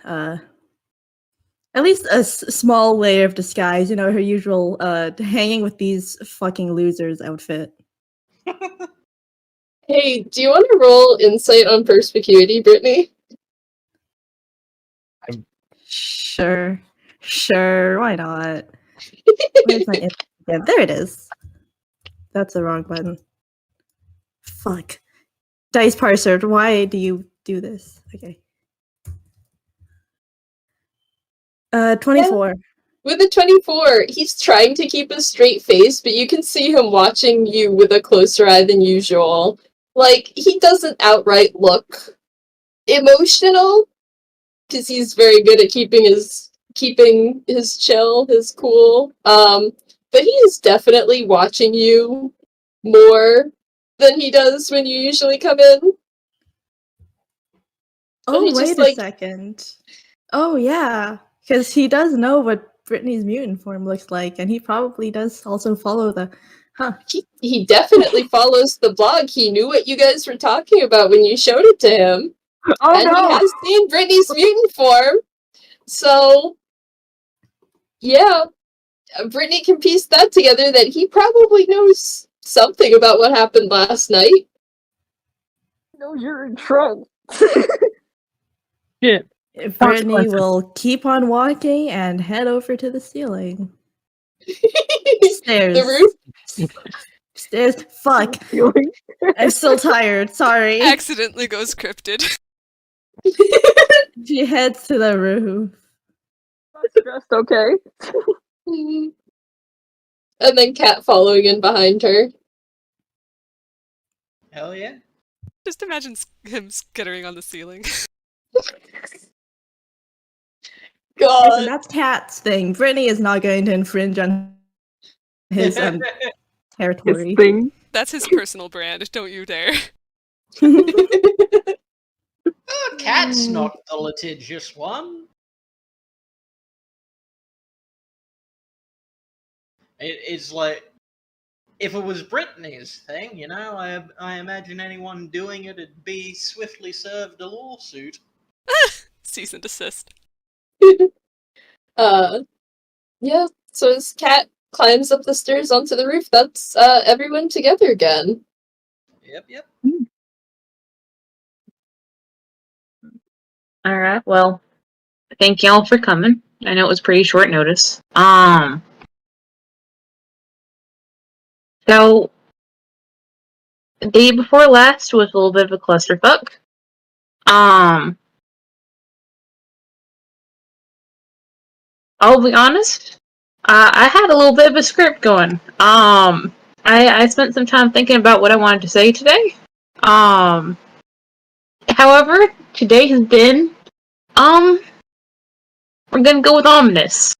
at least a small layer of disguise, you know, her usual hanging with these fucking losers outfit. Hey, do you want to roll insight on perspicuity, Brittney? Sure, why not? Where's my yeah, there it is. That's the wrong button. Fuck. Dice parser, why do you do this? Okay. 24. With a 24, he's trying to keep a straight face, but you can see him watching you with a closer eye than usual. Like, he doesn't outright look emotional, because he's very good at keeping his chill, his cool. But he is definitely watching you more than he does when you usually come in. Oh, he wait just, a like- second. Oh, yeah. Because he does know what Brittany's mutant form looks like, and he probably does also follow the. Huh. He definitely follows the blog. He knew what you guys were talking about when you showed it to him. Oh And he no! has seen Brittany's mutant form. So, yeah, Brittney can piece that together that he probably knows something about what happened last night. No, you're in trouble. Shit. Brittany Consequences. will keep on walking and head over to the ceiling. Stairs. The roof? Stairs. Fuck. Feeling. I'm still tired. Sorry. Accidentally goes cryptid. She heads to the roof. Not stressed, okay? And then Kat following in behind her. Hell yeah. Just imagine him skittering on the ceiling. God. Listen, that's Kat's thing. Brittany is not going to infringe on his His territory. thing. That's his personal brand. Don't you dare. Oh, Cat's not the litigious one. It's like, if it was Brittany's thing, you know, I imagine anyone doing it'd be swiftly served a lawsuit. Cease and desist. Yeah, so as Kat climbs up the stairs onto the roof, that's everyone together again. Yep. Alright, well, thank y'all for coming. I know it was pretty short notice. So, the day before last was a little bit of a clusterfuck. I'll be honest, I had a little bit of a script going. I spent some time thinking about what I wanted to say today. However, today has been, we're gonna go with ominous.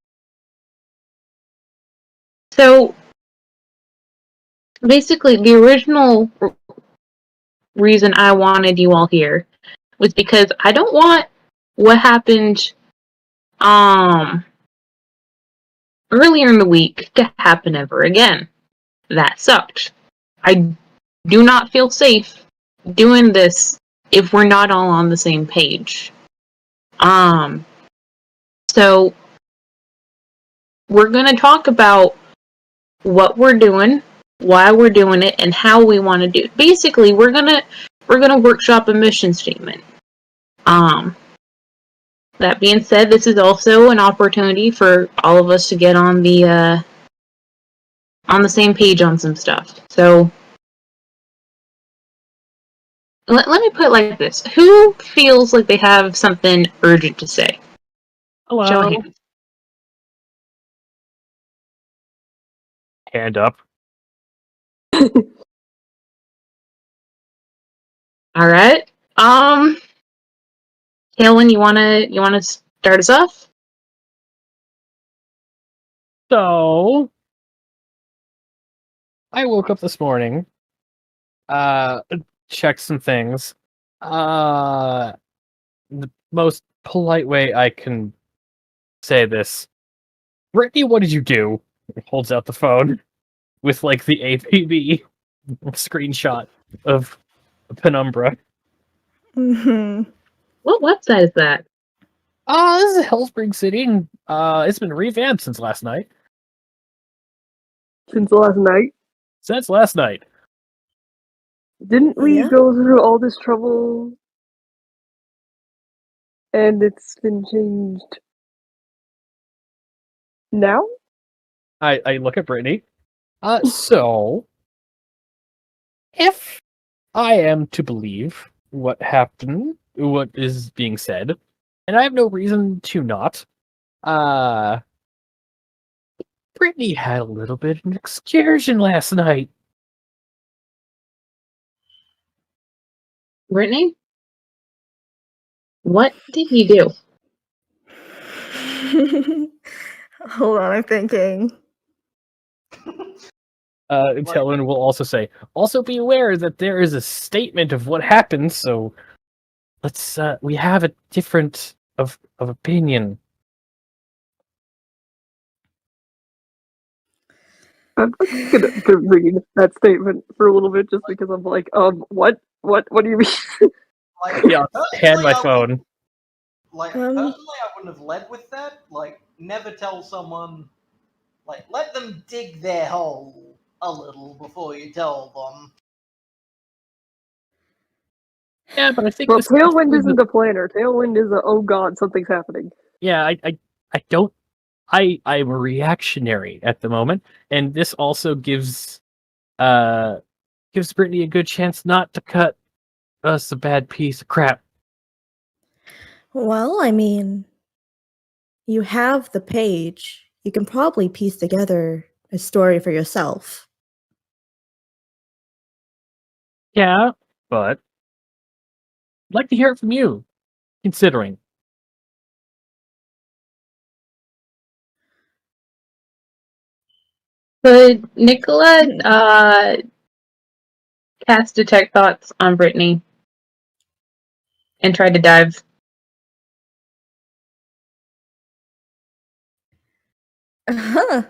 So, basically, the original reason I wanted you all here was because I don't want what happened, earlier in the week to happen ever again. That sucked. I do not feel safe doing this if we're not all on the same page. So we're gonna talk about what we're doing, why we're doing it, and how we want to do it. Basically, we're gonna workshop a mission statement. That being said, this is also an opportunity for all of us to get on the same page on some stuff. So let me put it like this: who feels like they have something urgent to say? Hello. Show of hands. Hand up. All right. Tailwind, you wanna start us off? So, I woke up this morning, checked some things. The most polite way I can say this. Brittney, what did you do? He holds out the phone with like the APB screenshot of Penumbra. Mm-hmm. What website is that? This is Wellspring City. It's been revamped since last night. Since last night, Since last night. didn't we Yeah. go through all this trouble and it's been changed now? I look at Brittney. So if I am to believe what happened, what is being said, and I have no reason to not, Brittney had a little bit of an excursion last night. Brittney? What did you do? Hold on, I'm thinking. Telvin will also say, also be aware that there is a statement of what happened, so let's, we have a different of opinion. I'm just gonna read that statement for a little bit just because I'm like, what do you mean? Like, Yeah, hand my phone. Personally, I wouldn't have led with that. Like, never tell someone. Like, let them dig their hole a little before you tell them. Yeah, but I think Well, this Tailwind is isn't the planner. Tailwind is a, oh god, something's happening. yeah, I don't. I'm a reactionary at the moment, and this also gives Brittney a good chance not to cut us a bad piece of crap. Well, I mean, you have the page. You can probably piece together a story for yourself. Yeah, but I'd like to hear it from you, considering. Could Nikola cast detect thoughts on Brittney and try to dive? Huh.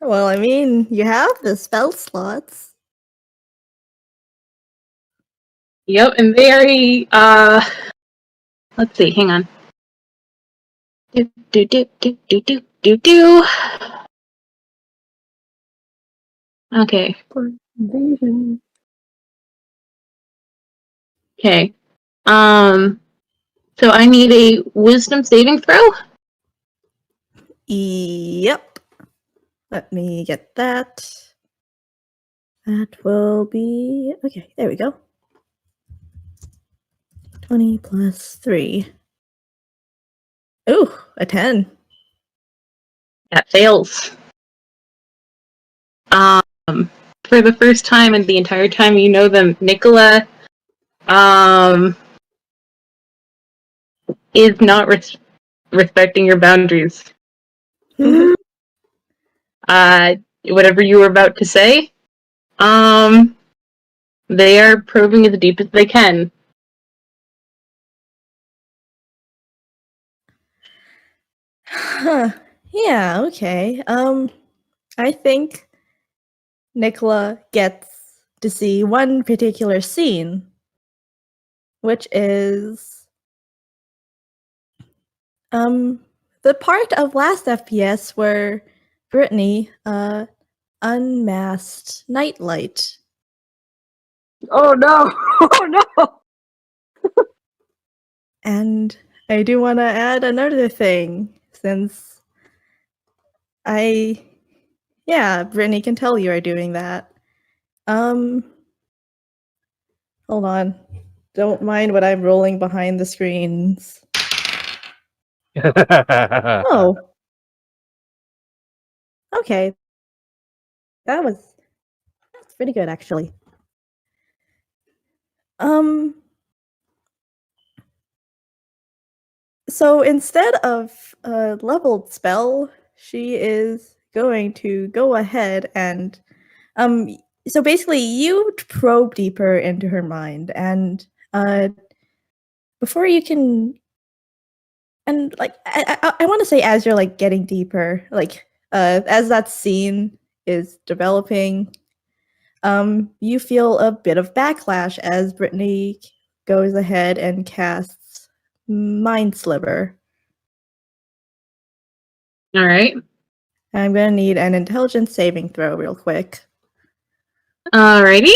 Well, I mean, you have the spell slots. Yep, and very let's see, hang on. Do. Okay. Invasion. Okay. So I need a wisdom saving throw? Yep. Let me get that. That will be... Okay, there we go. 20 plus 3. Ooh, a 10. That fails. For the first time and the entire time you know them, Nikola is not respecting your boundaries. Whatever you were about to say, they are probing as deep as they can. Huh. Yeah, okay. I think Nikola gets to see one particular scene, which is the part of last FPS where Brittney unmasked Nightlight. Oh no! Oh no! And I do want to add another thing, since Brittney can tell you are doing that. Hold on. Don't mind what I'm rolling behind the screens. Oh. Okay. That's pretty good, actually. So instead of a leveled spell, she is going to go ahead and so basically you probe deeper into her mind, and before you can, and like I want to say, as you're like getting deeper, like as that scene is developing, you feel a bit of backlash as Brittney goes ahead and casts Mind Sliver. All right. I'm gonna need an intelligence saving throw real quick. Alrighty.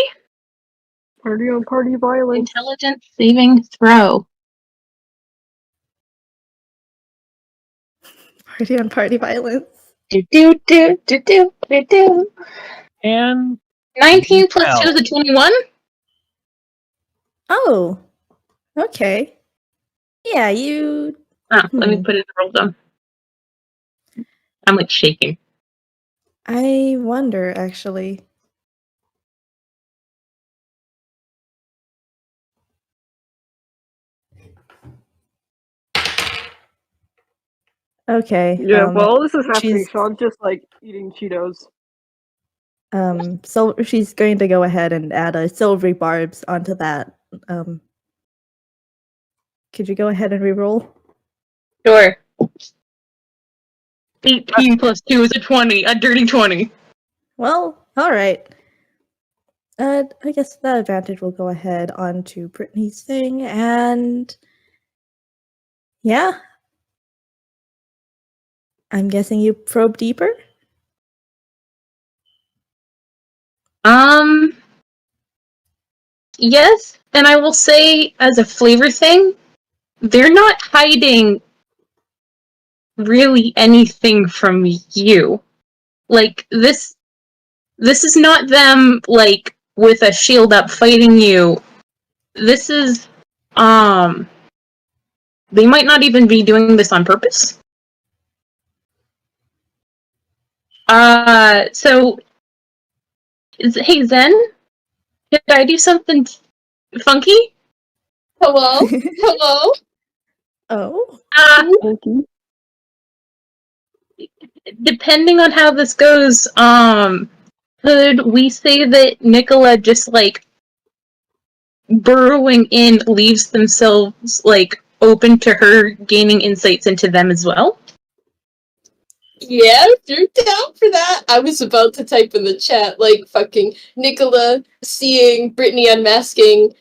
Party on party violence. Intelligence saving throw. Party on party violence. Do. And 19 plus 2 Well. is a 21. Oh, okay. Yeah, you. Let me put it in the roll down. I'm like shaking. I wonder, actually. Okay. Yeah, while this is happening, she's- Shaun's just like eating Cheetos. So she's going to go ahead and add a silvery barbs onto that. Could you go ahead and reroll? Sure. 18 plus 2 is a 20. A dirty 20. Well, all right. I guess that advantage will go ahead onto Brittney's thing, and yeah. I'm guessing you probe deeper? Yes, and I will say, as a flavor thing, they're not hiding really anything from you. Like, this is not them, like, with a shield up fighting you. This is, they might not even be doing this on purpose. So, hey, Zen? Did I do something funky? Hello? Hello? Oh. Funky. Depending on how this goes, could we say that Nikola just, like, burrowing in leaves themselves, like, open to her gaining insights into them as well? Yeah, if you're down for that. I was about to type in the chat, like, fucking Nikola seeing Brittney unmasking,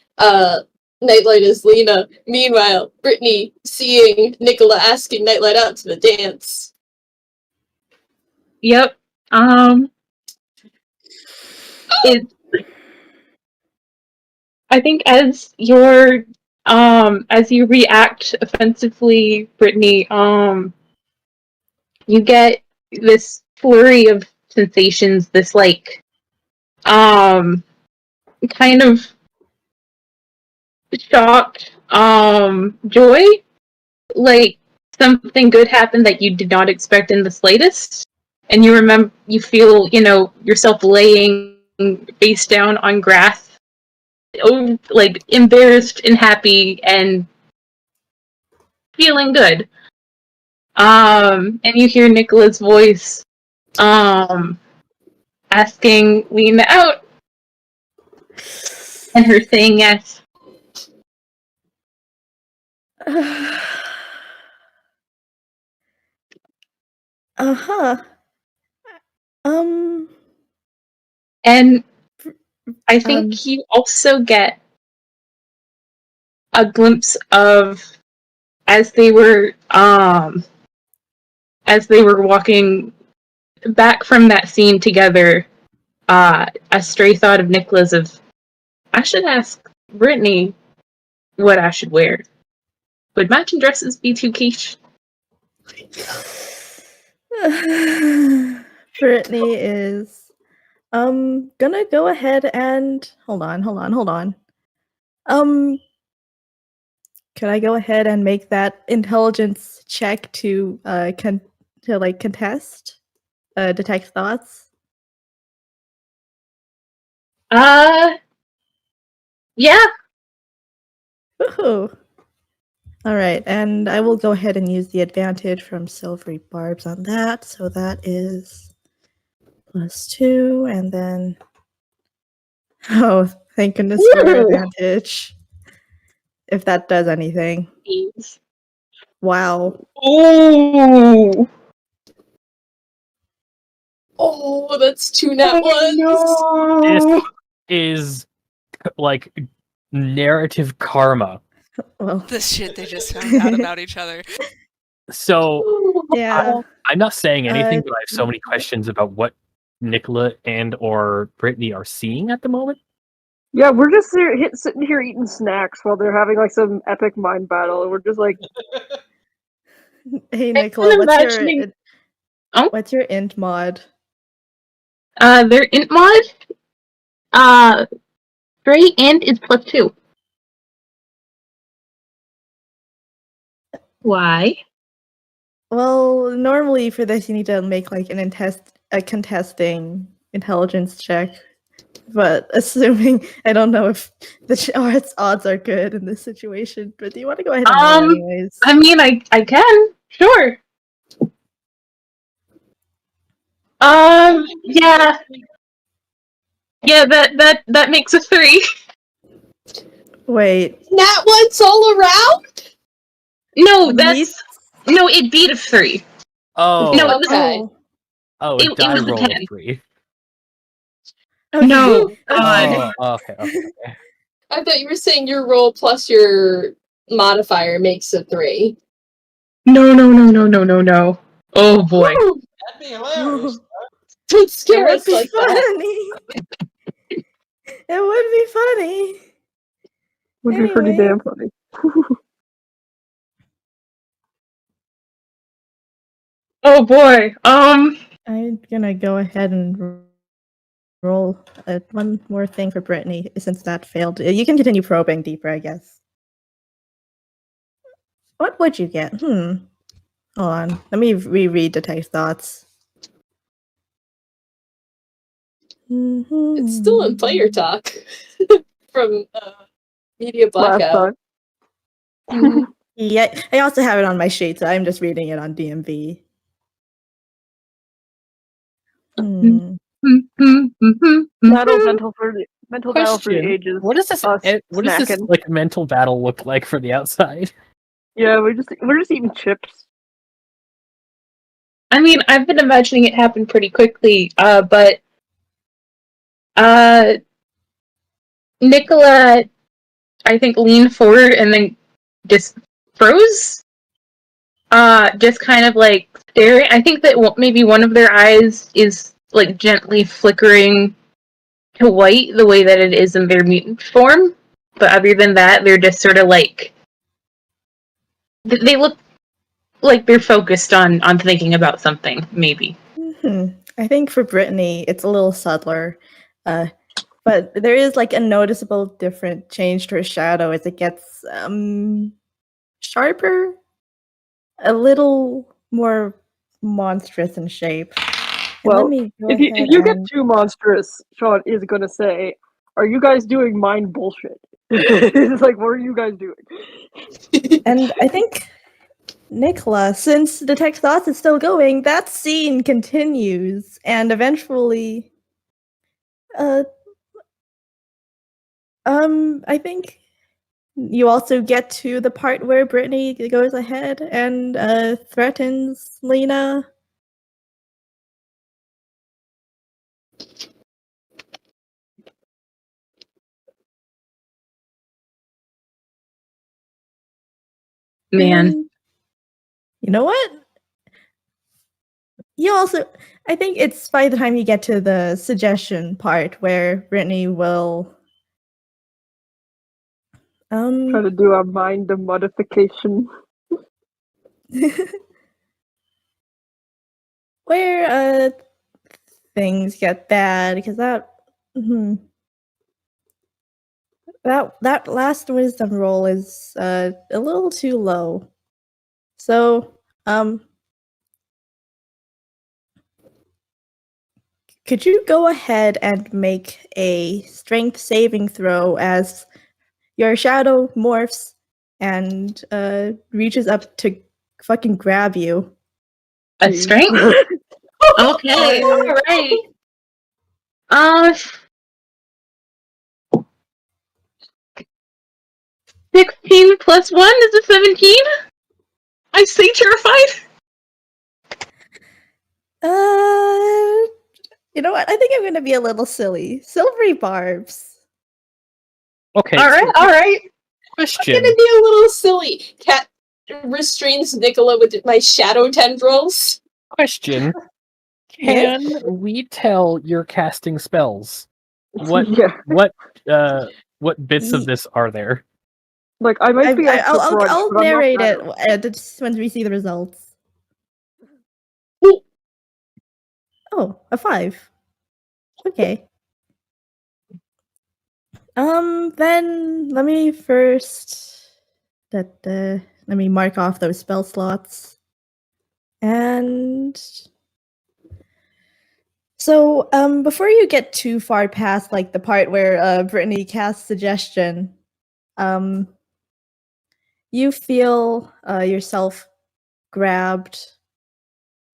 Nightlight as Lina. Meanwhile, Brittney seeing Nikola asking Nightlight out to the dance. Yep. I think as you react offensively, Brittney, you get this flurry of sensations, this, like, kind of shocked, joy, like something good happened that you did not expect in the slightest, and you feel, yourself laying face down on grass, like embarrassed and happy and feeling good. And you hear Nikola's voice, asking Lina out, and her saying yes. Uh-huh. And I think you also get a glimpse of, as they were walking back from that scene together, a stray thought of Nicola's of, I should ask Brittney what I should wear. Would matching dresses be too quiche? Brittney is gonna go ahead and hold on. Could I go ahead and make that intelligence check to contest detect thoughts? Yeah. Woohoo! All right, and I will go ahead and use the advantage from silvery barbs on that. So that is +2, and then thank goodness for Woo! advantage. If that does anything. Jeez. Wow. Oh! Oh, that's 2 nat ones. No! Is like narrative karma. Well, The shit they just found out about each other. So yeah. I'm not saying anything, Uh, but I have so many questions about what Nikola and or Brittney are seeing at the moment. Yeah, we're just sitting here eating snacks while they're having like some epic mind battle, and we're just like, Hey I'm Nikola, imagining- what's your int mod? Their int mod? Stray int is +2. Why? Well, normally for this you need to make like a contesting intelligence check. But assuming I don't know if the odds are good in this situation, but do you want to go ahead and roll anyways? I mean, I can, sure. Yeah. Yeah, that makes a 3. Wait. Nat ones all around? No, Beneath? no, it beat a 3. Oh, No, it was Okay. it die was a roll 10. 3. Okay. No, Okay. God. Okay. I thought you were saying your roll plus your modifier makes a 3. No. Oh boy. Woo! That'd be hilarious. Don't It scare would us be like that. funny. It would be funny. would be pretty Anyway. damn funny. Oh boy. I'm gonna go ahead and roll one more thing for Brittney since that failed. You can continue probing deeper, I guess. What would you get? Hold on. Let me reread the text thoughts. It's still in player talk from Media Last Blackout. time. Yeah, I also have it on my sheet, so I'm just reading it on DMV. Battle mental battle for the Question: ages. What does this? Us What does this snacking. like mental battle look like from the outside? Yeah, we're just eating chips. I mean, I've been imagining it happen pretty quickly, but Nikola, I think, leaned forward and then just froze. Just kind of like staring. I think that maybe one of their eyes is like gently flickering to white, the way that it is in their mutant form. But other than that, they're just sort of like they look like they're focused on thinking about something, maybe. I think for Brittney, it's a little subtler, but there is like a noticeable different change to her shadow as it gets sharper, a little more monstrous in shape. And Well, let me go if you ahead get and- too monstrous, Shaun is gonna say, "Are you guys doing mind bullshit?" It's like, what are you guys doing? And I think Nikola, since Detect Thoughts is still going, that scene continues, and eventually, I think you also get to the part where Brittney goes ahead and threatens Lina. Man. And you know what? You also, I think it's by the time you get to the suggestion part where Brittney will Try to do a mind modification. where things get bad because that last wisdom roll is a little too low. So could you go ahead and make a strength saving throw as your shadow morphs and reaches up to fucking grab you. A strength? Okay, alright. 16 plus 1 is a 17? I stay terrified. You know what? I think I'm gonna be a little silly. Silvery barbs. Okay. Alright. I'm Question. gonna be a little silly. Cat restrains Nikola with my shadow tendrils. Question. Yes? Can we tell you're casting spells? What Yeah. what bits of this are there? Like, I might be extra crunch, I'll but I'm not narrate bad it at- just when we see the results. Ooh. Oh, a 5. Okay. Then let me first let me mark off those spell slots. And so, before you get too far past like the part where Brittney casts suggestion, you feel yourself grabbed,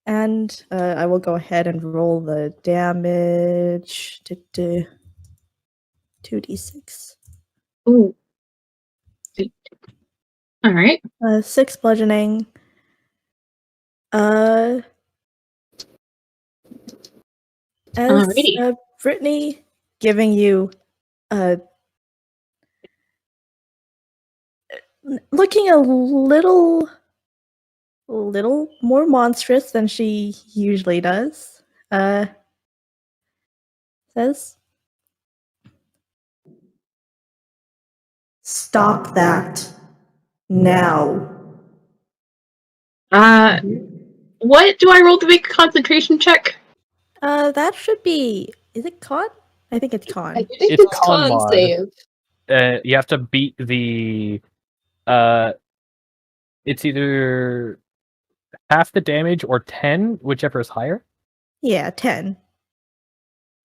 and I will go ahead and roll the damage. 2d6. Ooh. Alright. 6 bludgeoning. As Alrighty. Brittney giving you looking a little more monstrous than she usually does, says, "Stop that now." What do I roll to make a concentration check? That should be. Is it con? I think it's con. I think It's it's con con mod. save. You have to beat the it's either half the damage or 10, whichever is higher. Yeah, 10.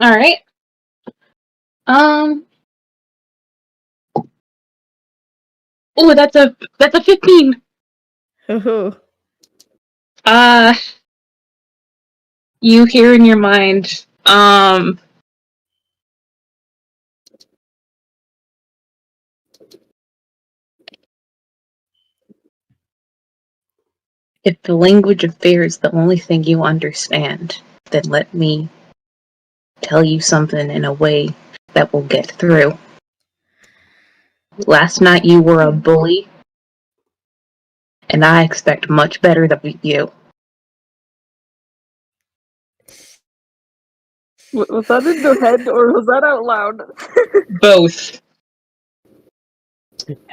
Alright. Oh, that's a 15. Hoo-hoo. You hear in your mind, if the language of fear is the only thing you understand, then let me tell you something in a way that will get through. Last night you were a bully, and I expect much better of you. Was that in the head or was that out loud? Both.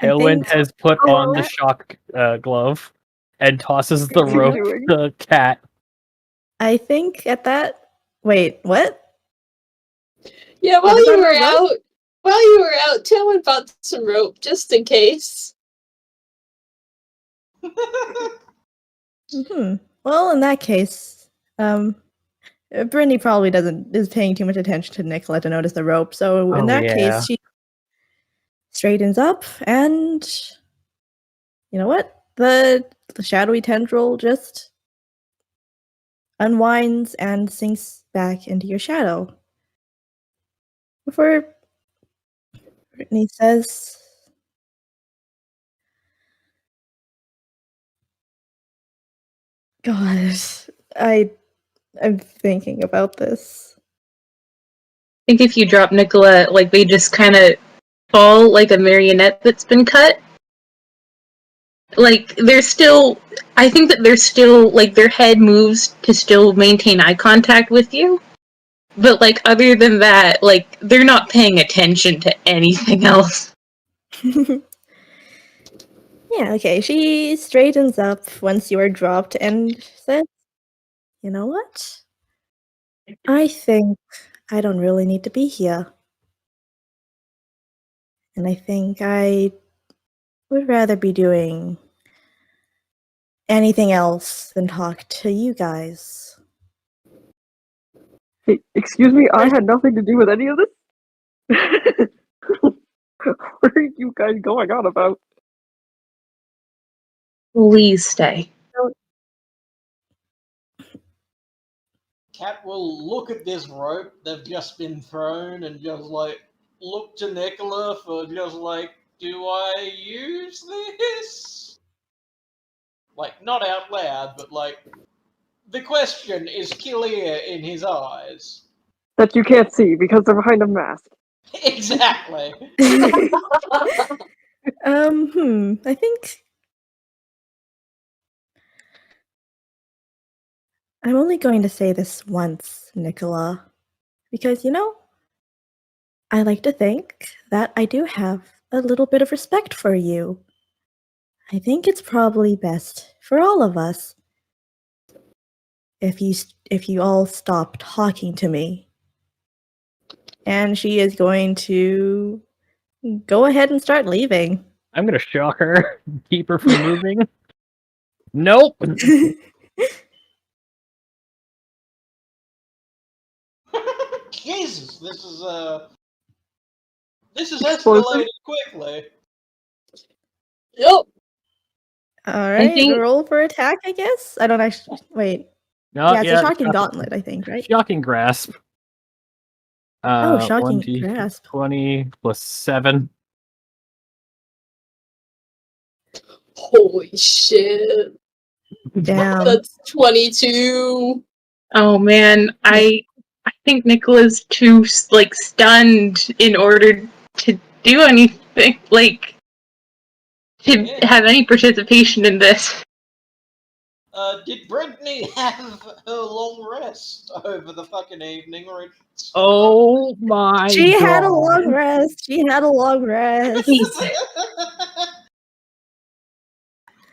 Tailwind think- has put on the That- shock glove and tosses the What's he rope doing? to the cat. I think at that. Wait, what? Yeah, while What you about were the out, Tailwind bought some rope just in case. Well, in that case, Brittney probably is paying too much attention to Nikola to notice the rope. So in Oh, that yeah. case, she straightens up, and you know what? The shadowy tendril just unwinds and sinks back into your shadow. Before Brittney says, "God, I'm thinking about this." I think if you drop Nikola, like, they just kind of fall like a marionette that's been cut. Like, I think that they're still, like, their head moves to still maintain eye contact with you. But, like, other than that, like, they're not paying attention to anything else. Yeah, okay. She straightens up once you are dropped and says, "You know what? I think I don't really need to be here. And I think I would rather be doing anything else than talk to you guys." Hey, excuse me, I had nothing to do with any of this. Where are you guys going on about? Please stay. Cat will look at this rope they've just been thrown and just like look to Nikola for just like, do I use this? Like, not out loud, but like, the question is clear in his eyes. That you can't see because they're behind a mask. Exactly. I think I'm only going to say this once, Nikola, because I like to think that I do have a little bit of respect for you. I think it's probably best for all of us if you all stop talking to me. And she is going to go ahead and start leaving. I'm gonna shock her, keep her from moving. Nope. Jesus, this is Explosive. escalated quickly. Yep. All right, think- roll for attack, I guess. I don't actually wait. No, Yeah, it's a shocking gauntlet, I think, right? Shocking grasp. Shocking 1d grasp. 20 plus 7. Holy shit. Damn. That's 22. Oh man, I think Nicola's too stunned in order to do anything, to have any participation in this. Did Brittney have her long rest over the fucking evening, or Oh my She god. had a long rest. She had a long rest.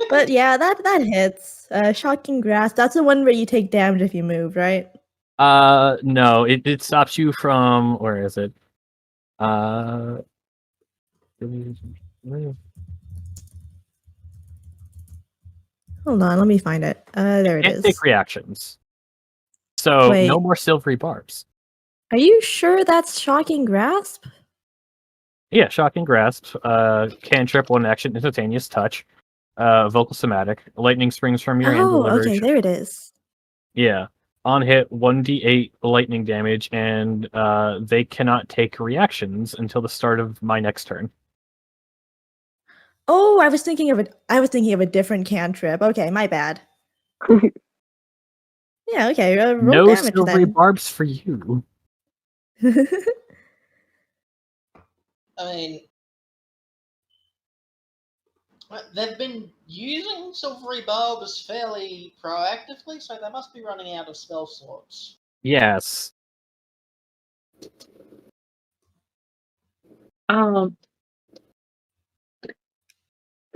But yeah, that hits. Shocking grasp. That's the one where you take damage if you move, right? No, it stops you from, where is it? Hold on, let me find it. There it Can't is. take reactions. So Wait. no more silvery barbs. Are you sure that's shocking grasp? Yeah, shocking grasp, cantrip, one action, instantaneous touch, vocal somatic, lightning springs from your hand. Oh, okay, there it is. Yeah, on hit 1d8 lightning damage, and they cannot take reactions until the start of my next turn. Oh, I was thinking of a different cantrip. Okay, my bad. Yeah, okay. Roll No damage silvery then. barbs for you. I mean, they've been using silvery barbs fairly proactively, so they must be running out of spell slots. Yes.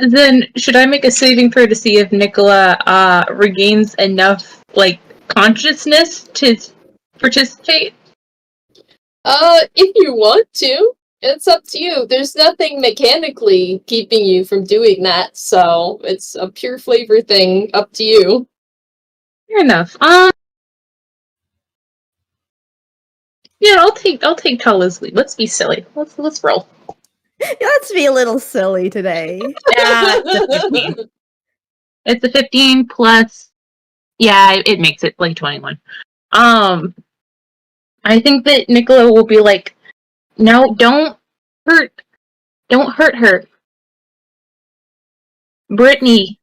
Then should I make a saving throw to see if Nikola regains enough consciousness to participate? If you want to, it's up to you. There's nothing mechanically keeping you from doing that, so it's a pure flavor thing. Up to you. Fair enough. Yeah, I'll take Tala's lead. Let's be silly. Let's roll. Let's be a little silly today. Yeah, it's a 15. It's a 15 plus. Yeah, it makes it 21. I think that Nikola will be like, no, don't hurt her. Brittney,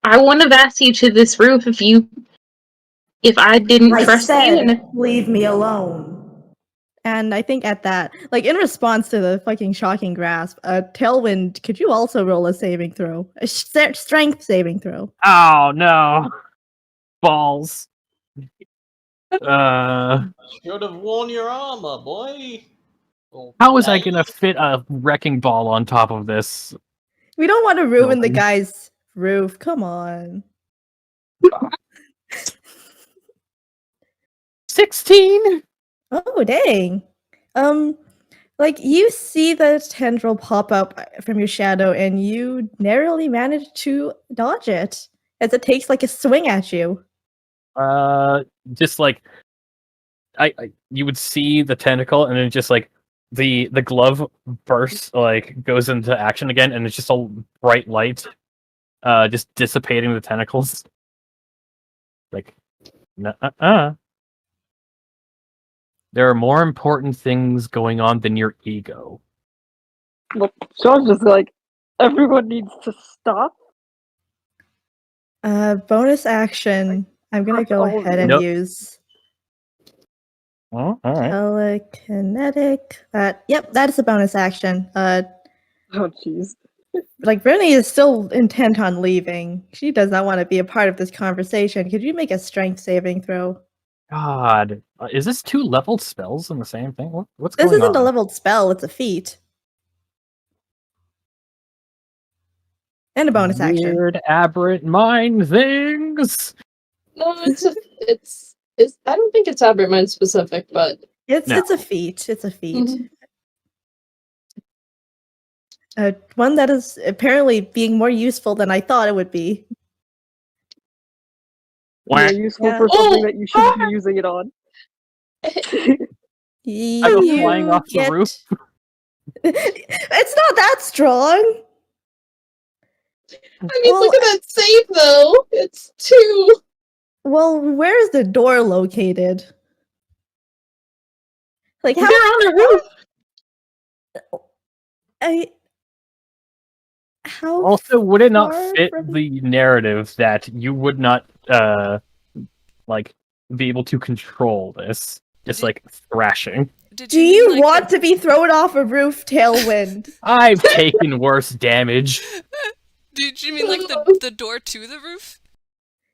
I wouldn't have asked you to this roof if I didn't trust you. And leave me alone. And I think at that, in response to the fucking shocking grasp, Tailwind, could you also roll a saving throw? A strength saving throw. Oh no. Balls. Should have worn your armor, boy. How was I gonna fit a wrecking ball on top of this? We don't want to ruin the Tailwind. guy's roof. Come on. 16? Oh, dang. You see the tendril pop up from your shadow and you narrowly manage to dodge it as it takes a swing at you. Just I you would see the tentacle and then just the glove bursts, like goes into action again, and it's just a bright light, just dissipating the tentacles. Like, nuh-uh. There are more important things going on than your ego. Well, Shaun's just like, everyone needs to stop. Bonus action. I'm gonna go all of ahead you. and Nope. use Oh, all right. telekinetic. Yep, that's a bonus action. Oh, jeez. Like Brittney is still intent on leaving. She does not want to be a part of this conversation. Could you make a strength saving throw? God, is this 2 leveled spells in the same thing? What's This going isn't a on? leveled spell, it's a feat. And a bonus action. Weird, aberrant mind things. No, it's I don't think it's aberrant mind specific, but It's No. a feat. It's a feat. Mhm. One that is apparently being more useful than I thought it would be. More useful Yeah. for something Oh! that you shouldn't be using it on. I go flying off the roof. It's not that strong. I mean, Well, look at that save though. It's 2. Well, where is the door located? Like how? They're on the roof. How? Also, would it not far fit from- the narrative that you would not like be able to control this? Just like thrashing. Did Do mean, you like, want to be thrown off a roof, Tailwind? I've taken worse damage. Did you mean like the door to the roof?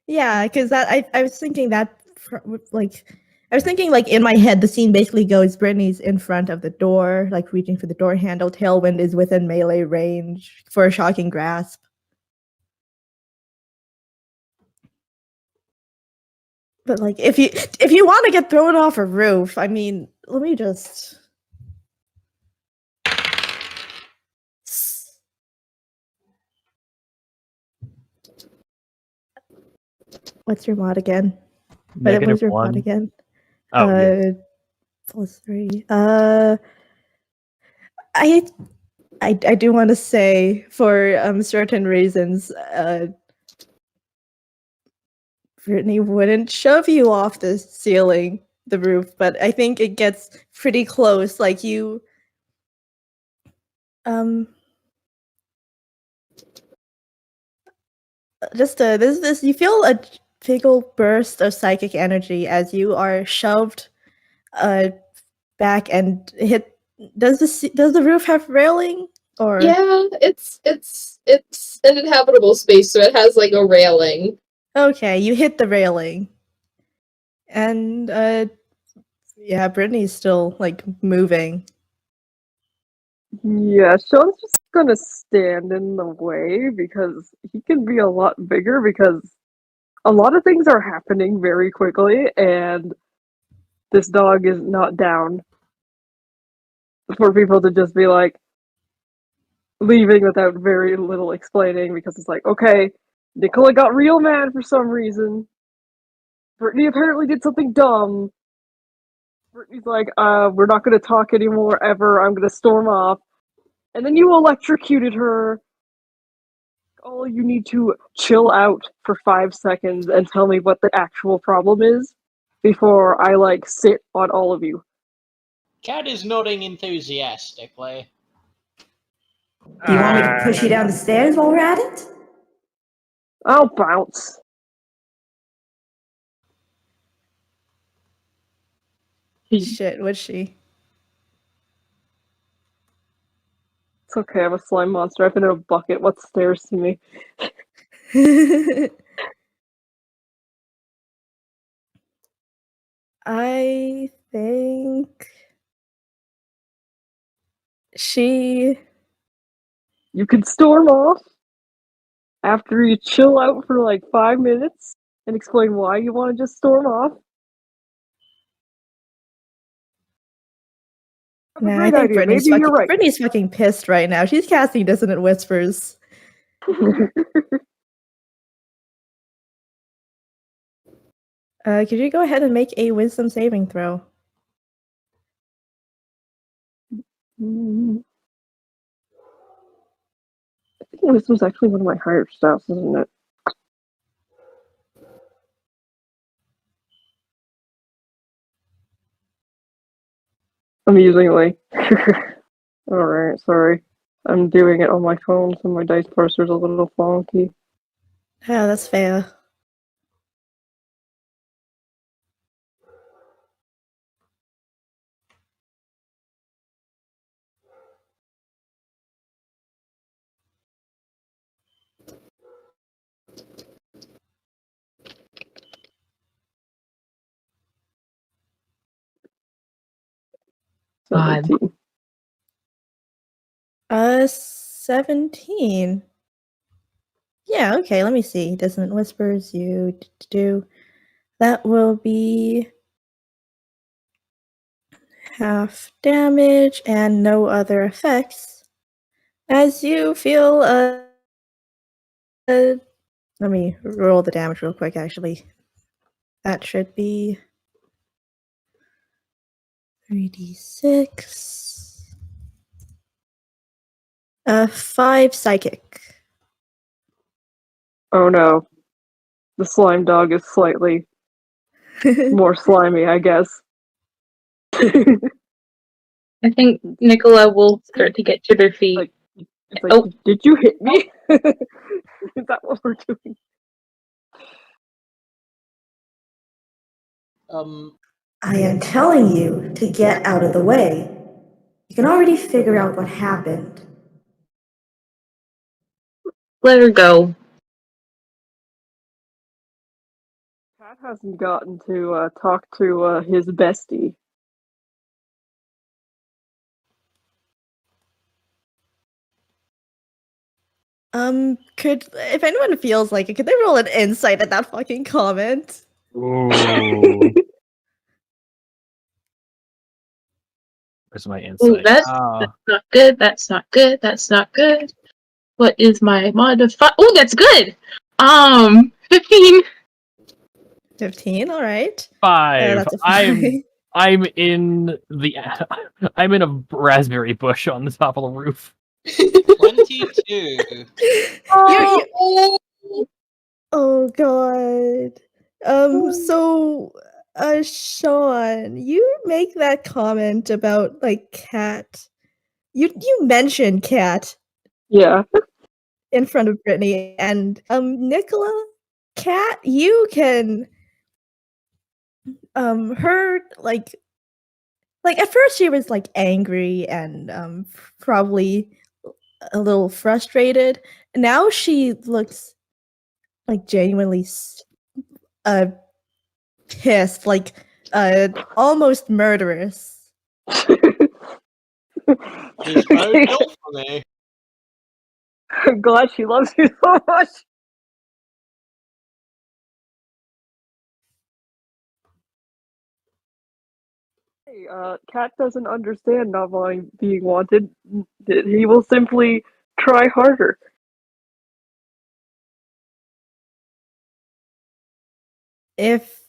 Yeah, because I was thinking that I was thinking like in my head the scene basically goes Brittney's in front of the door, like reaching for the door handle. Tailwind is within melee range for a shocking grasp. But like if you want to get thrown off a roof, I mean, let me just. What's your mod again? What was your mod -1. again? Oh, yeah. +3. I do want to say for certain reasons, Brittney wouldn't shove you off the ceiling, the roof, but I think it gets pretty close. Like you, just this you feel a big old burst of psychic energy as you are shoved back and hit. Does the roof have railing or? Yeah, it's an inhabitable space, so it has like a railing. Okay, you hit the railing. And yeah, Brittney's still like moving. Yeah, Shaun's just gonna stand in the way because he can be a lot bigger because a lot of things are happening very quickly and this dog is not down for people to just be like leaving without very little explaining because it's like, okay, Nikola got real mad for some reason. Brittney apparently did something dumb. Brittney's like, we're not gonna talk anymore ever, I'm gonna storm off. And then you electrocuted her. Oh, you need to chill out for 5 seconds and tell me what the actual problem is before I, like, sit on all of you. Cat is nodding enthusiastically. Do you want me to push you down the stairs while we're at it? I'll bounce. Shit, what's she? It's okay, I'm a slime monster. I've been in a bucket. What's stairs to me? I think she. You can storm off after you chill out for like 5 minutes and explain why you want to just storm off. That's a Nah, I great think idea. Brittney's Maybe you're right. Brittney's fucking pissed right now. She's casting Dissonant Whispers. Could you go ahead and make a Wisdom saving throw? I think this was actually one of my higher stats, isn't it? Amusingly. Alright, sorry. I'm doing it on my phone, so my dice parser's a little funky. Yeah, that's fair. God. 17. Yeah, okay, let me see. Doesn't whispers you do. That will be half damage and no other effects. As you feel let me roll the damage real quick actually. That should be 3d6. 5 psychic. Oh no. The slime dog is slightly more slimy, I guess. I think Nikola will start to get to their feet. It's like, did you hit me? Is that what we're doing? I am telling you to get out of the way. You can already figure out what happened. Let her go. Cat hasn't gotten to talk to his bestie. Could if anyone feels like it, could they roll an insight at that fucking comment? Ooh. Where's my Ooh, insight? that's not good. That's not good. That's not good. What is my modifier? Oh, that's good. 15. 15, all right. 5. That's a 5. I'm in the I'm in a raspberry bush on the top of the roof. 22. Oh god. So Shaun, you make that comment about like cat. You mentioned cat Yeah. in front of Brittney and Nikola, cat, you can her like at first she was like angry and probably a little frustrated. Now she looks like genuinely pissed, like almost murderous. There's no help for me. I'm glad she loves you so much. Hey, Cat doesn't understand not being wanted. He will simply try harder. If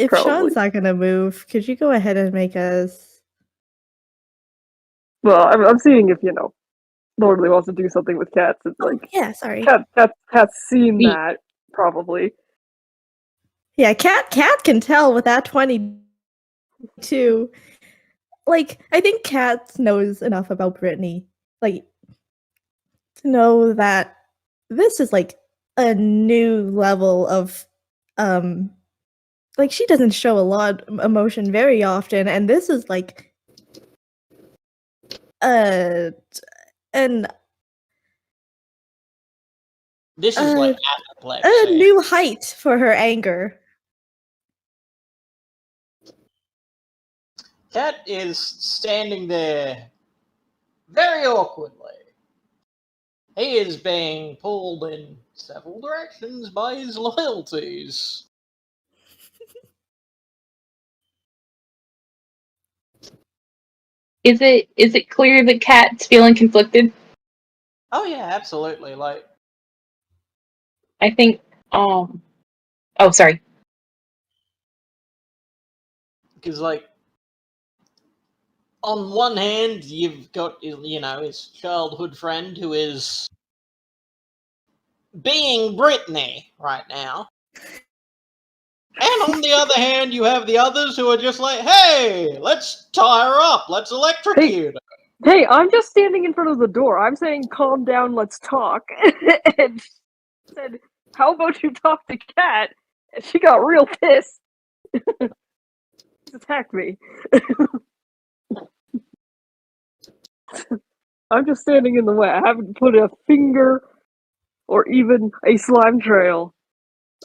Probably. Shaun's not gonna move, could you go ahead and make us? Well, I'm seeing if Lordly wants to do something with cats. It's Oh, like yeah, sorry. Cat's seen Me. that probably. Yeah, cat can tell with that 22. Like, I think Cat knows enough about Brittney, like, to know that this is like a new level of like she doesn't show a lot of emotion very often, and this is like an This is like a apoplexy. new height for her anger. Cat is standing there very awkwardly. He is being pulled in several directions by his loyalties. Is it clear that Cat's feeling conflicted? Oh yeah, absolutely. Like, I think. Oh, sorry. because like, on one hand, you've got, you know, his childhood friend who is being Brittney right now. And on the other hand, you have the others who are just like, hey, let's tie her up, let's electrocute her. Hey, I'm just standing in front of the door. I'm saying, calm down, let's talk. And she said, how about you talk to Kat? And she got real pissed. She attacked me. I'm just standing in the way. I haven't put a finger or even a slime trail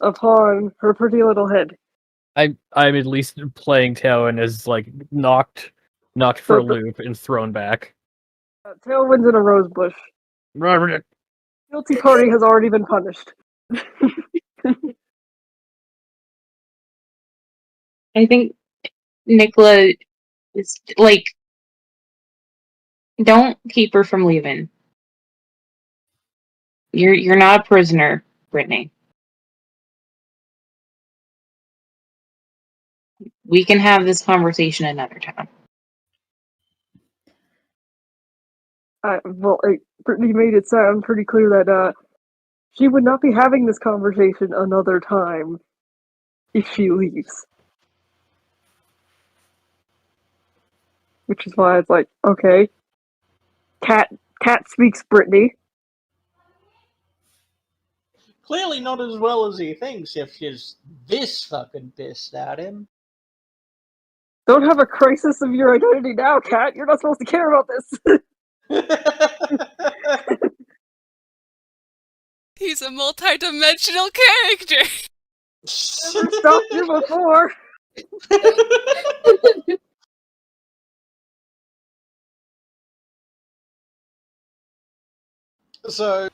upon her pretty little head. I'm at least playing Tailwind as like knocked for a loop and thrown back. Tailwind's in a rose bush. Guilty party has already been punished. I think Nikola is like, don't keep her from leaving. You're not a prisoner, Brittney. We can have this conversation another time. Brittney made it sound pretty clear that she would not be having this conversation another time if she leaves. Which is why it's like, okay. Kat speaks Brittney. Clearly not as well as he thinks if she's this fucking pissed at him. Don't have a crisis of your identity now, Kat. You're not supposed to care about this. He's a multi-dimensional character. Never stopped you before. So,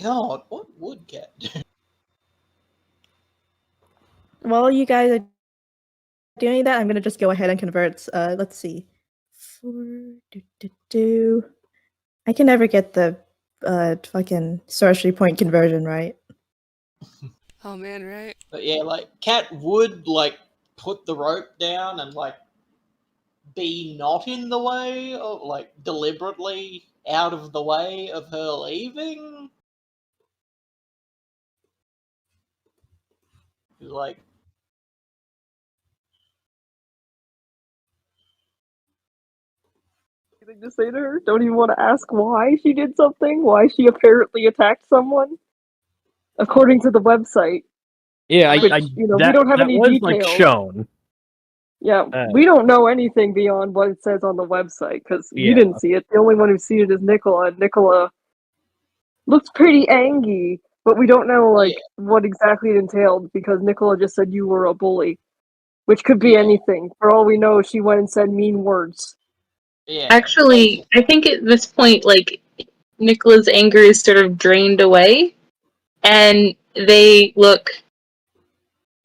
God, what would Kat do? While you guys are doing that, I'm gonna just go ahead and convert. Let's see. I can never get the fucking sorcery point conversion right. Oh man, right? But yeah, like, Kat would, like, put the rope down and, like, be not in the way, or, like, deliberately out of the way of her leaving. Like, Anything to say to her? Don't even want to ask why she did something? Why she apparently attacked someone? According to the website. Yeah, Which, we don't have any was details. like shown. Yeah, we don't know anything beyond what it says on the website, because we Yeah. didn't see it. The only one who's seen it is Nikola, and Nikola looks pretty angry, but we don't know, what exactly it entailed, because Nikola just said you were a bully. Which could be anything. For all we know, she went and said mean words. yeah. Actually, I think at this point, like, Nikola's anger is sort of drained away, and they look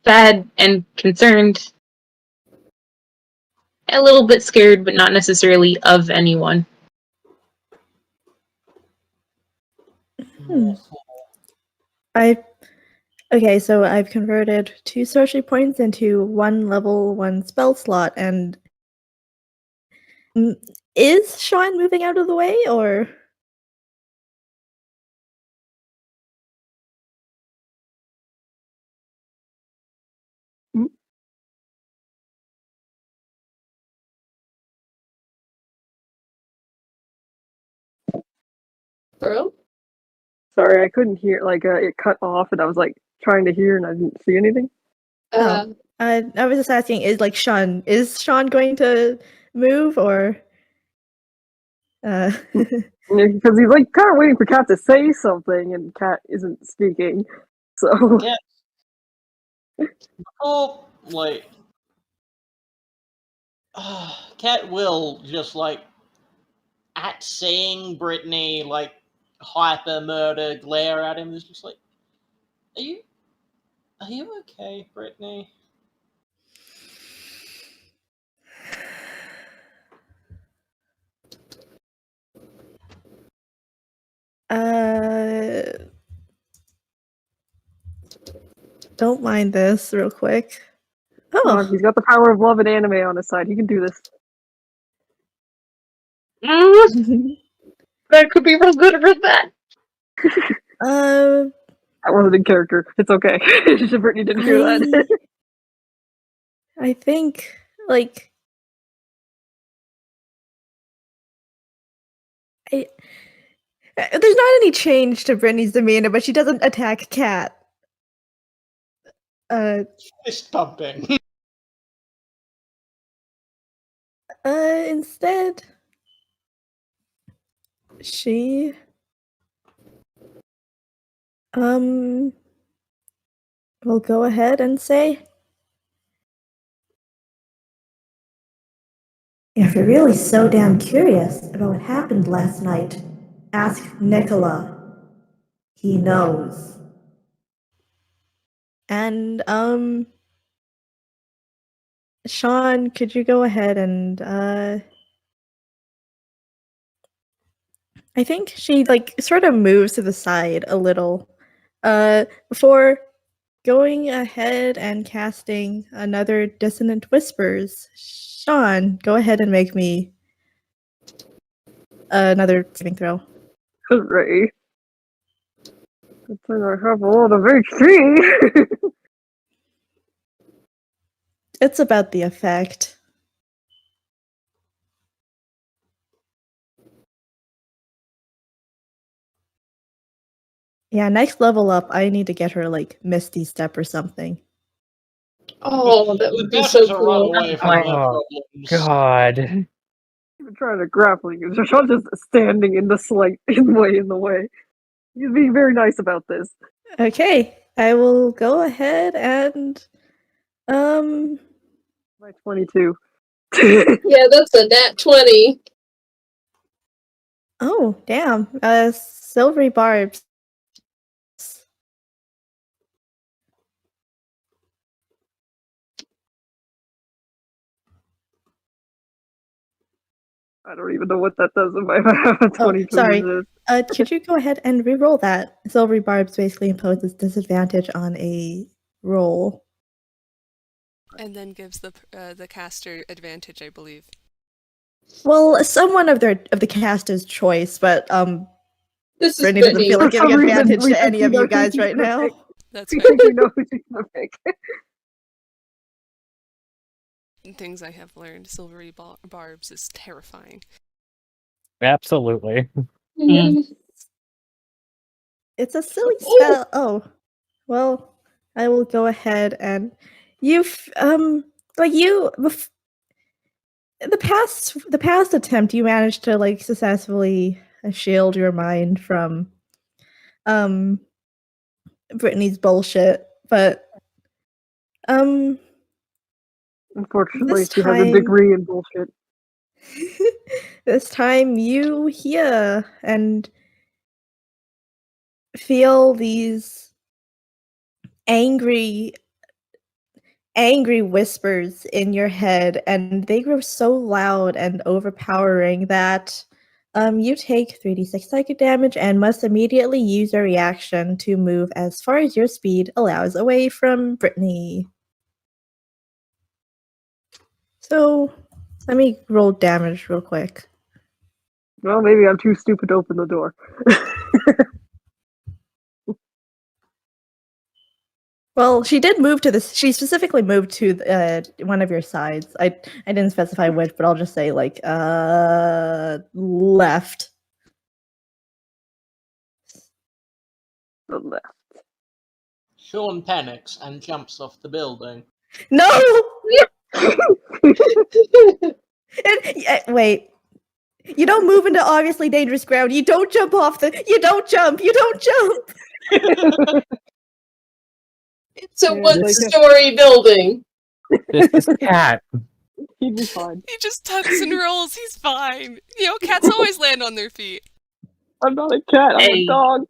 sad and concerned. A little bit scared, but not necessarily of anyone. Okay, so I've converted 2 sorcery points into 1 level 1 spell slot, and is Shaun moving out of the way, or? Verl? Sorry, I couldn't hear, it cut off, and I was, trying to hear, and I didn't see anything. I was just asking, is Shaun going to move, or? Because he's, kind of waiting for Kat to say something, and Kat isn't speaking, so... Yeah. Oh, Kat will just, at seeing Brittney, hyper murder glare at him, is just like, are you okay, Brittney? Don't mind this real quick. Come on, he's got the power of love and anime on his side. He can do this. That could be real good for that. Uh, That wasn't in character. It's okay. Brittney didn't hear that. I think, like, there's not any change to Brittney's demeanor, but she doesn't attack Cat. Fist pumping. Instead, she will go ahead and say, if you're really so damn curious about what happened last night, ask Nikola. He knows. And, Shaun, could you go ahead and, I think she, like, sort of moves to the side a little, before going ahead and casting another Dissonant Whispers. Shaun, go ahead and make me another saving throw. Hooray. Good thing I have a lot of HP. It's about the effect. Yeah, next level up, I need to get her, like, Misty Step or something. Oh, that would be Better so to run cool. away from her Oh, problems. God. Even trying to grapple you. Shaun's just standing in the way. He's being very nice about this. Okay, I will go ahead and, My 22. Yeah, that's a nat 20. oh, damn, Silvery Barbs. I don't even know what that does if I have a 22. Sorry. Could you go ahead and re-roll that? Silvery Barbs basically imposes disadvantage on a roll. And then gives the caster advantage, I believe. Well, someone of the caster's choice, but This is Brittney doesn't Brittney. feel like For giving some reason, advantage we to think any we of know you who guys she's right gonna now. pick. That's We fair. think we know who she's gonna pick. Things I have learned. Silvery Barbs is terrifying. Absolutely. It's a silly spell. Oh, well, I will go ahead and the past attempt you managed to like successfully shield your mind from Brittney's bullshit, but Unfortunately, this she has a time- degree in bullshit. this time you hear and feel these angry whispers in your head, and they grow so loud and overpowering that you take 3d6 psychic damage and must immediately use a reaction to move as far as your speed allows away from Brittney. So let me roll damage real quick. Well, maybe I'm too stupid to open the door. Well, she did move to this. She specifically moved to one of your sides. I didn't specify which, but I'll just say like left. The left. Shaun panics and jumps off the building. No. Wait. You don't move into obviously dangerous ground. You don't jump off the. You don't jump. You don't jump. It's a Yeah, one-story building. This is Cat. He'd be fine. He just tucks and rolls. He's fine. You know, cats always land on their feet. I'm not a cat, I'm Hey. a dog.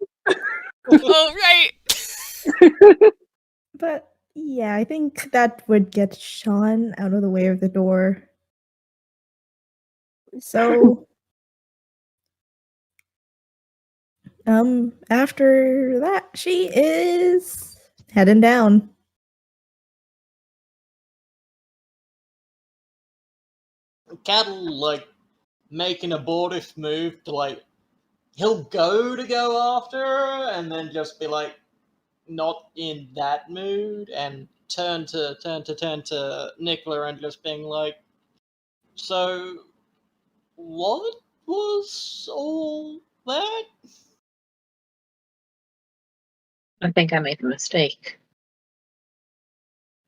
Oh, right. But yeah, I think that would get Shaun out of the way of the door. So, after that, she is heading down. Cat'll, like, make an abortive move to, like, he'll go to go after her, and then just be, like, not in that mood, and turn to Nikola and just being like, so, what was all that? I think I made a mistake.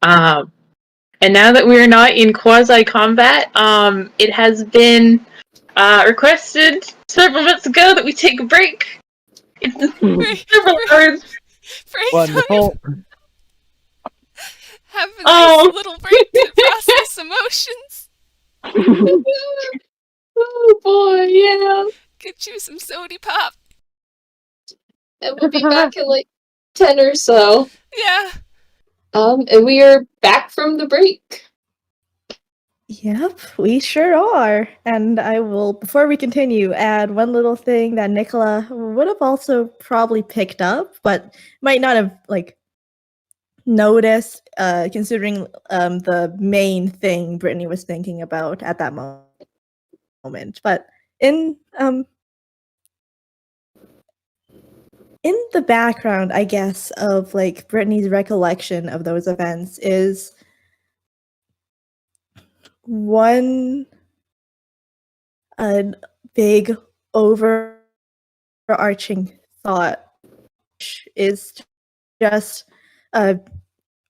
And now that we are not in quasi-combat, it has been requested several months ago that we take a break. It's several hours. Break Wonderful. time. Have a nice little break to process emotions. Oh boy, yeah. Get you some sody pop. And we'll be back in like 10 or so. Yeah. And we are back from the break. Yep, we sure are. And I will, before we continue, add one little thing that Nikola would have also probably picked up, but might not have like noticed, considering the main thing Brittney was thinking about at that moment. But in the background, I guess, of like Brittney's recollection of those events is one big overarching thought, which is just well,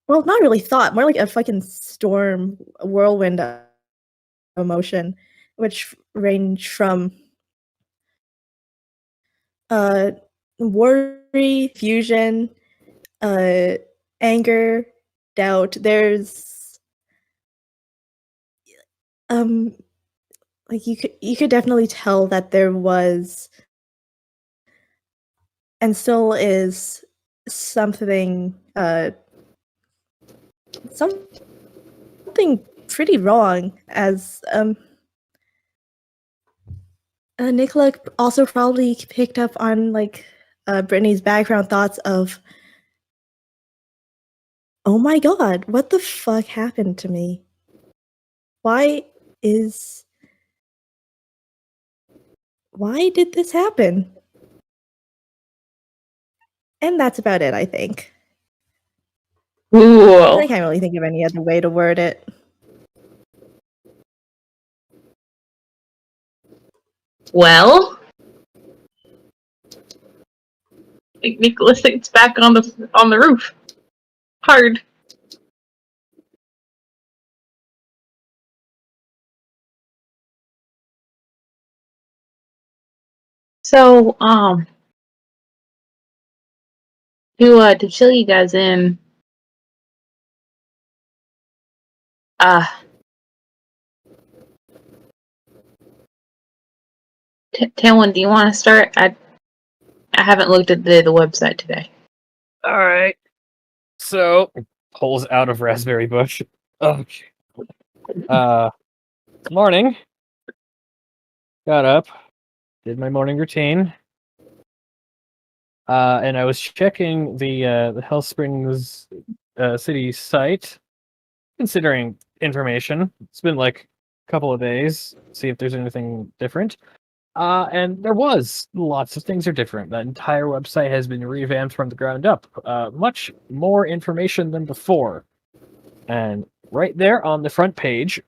not really thought, more like a fucking storm, a whirlwind of emotion, which range from worry, fusion, anger, doubt. There's like you could definitely tell that there was and still is something something pretty wrong, as Nikola also probably picked up on like Brittney's background thoughts of, oh my god, what the fuck happened to me? Why did this happen? And that's about it, I think. Cool. I can't really think of any other way to word it. Well, I think Nicholas thinks back on the roof. Hard. So, to fill you guys in, Tailwind, do you want to start? I haven't looked at the website today. All right. So pulls out of raspberry bush. Okay. Morning. Got up, did my morning routine. And I was checking the Hell Springs city site, considering information. It's been like a couple of days, see if there's anything different. And there was. Lots of things are different. The entire website has been revamped from the ground up. Much more information than before. And right there on the front page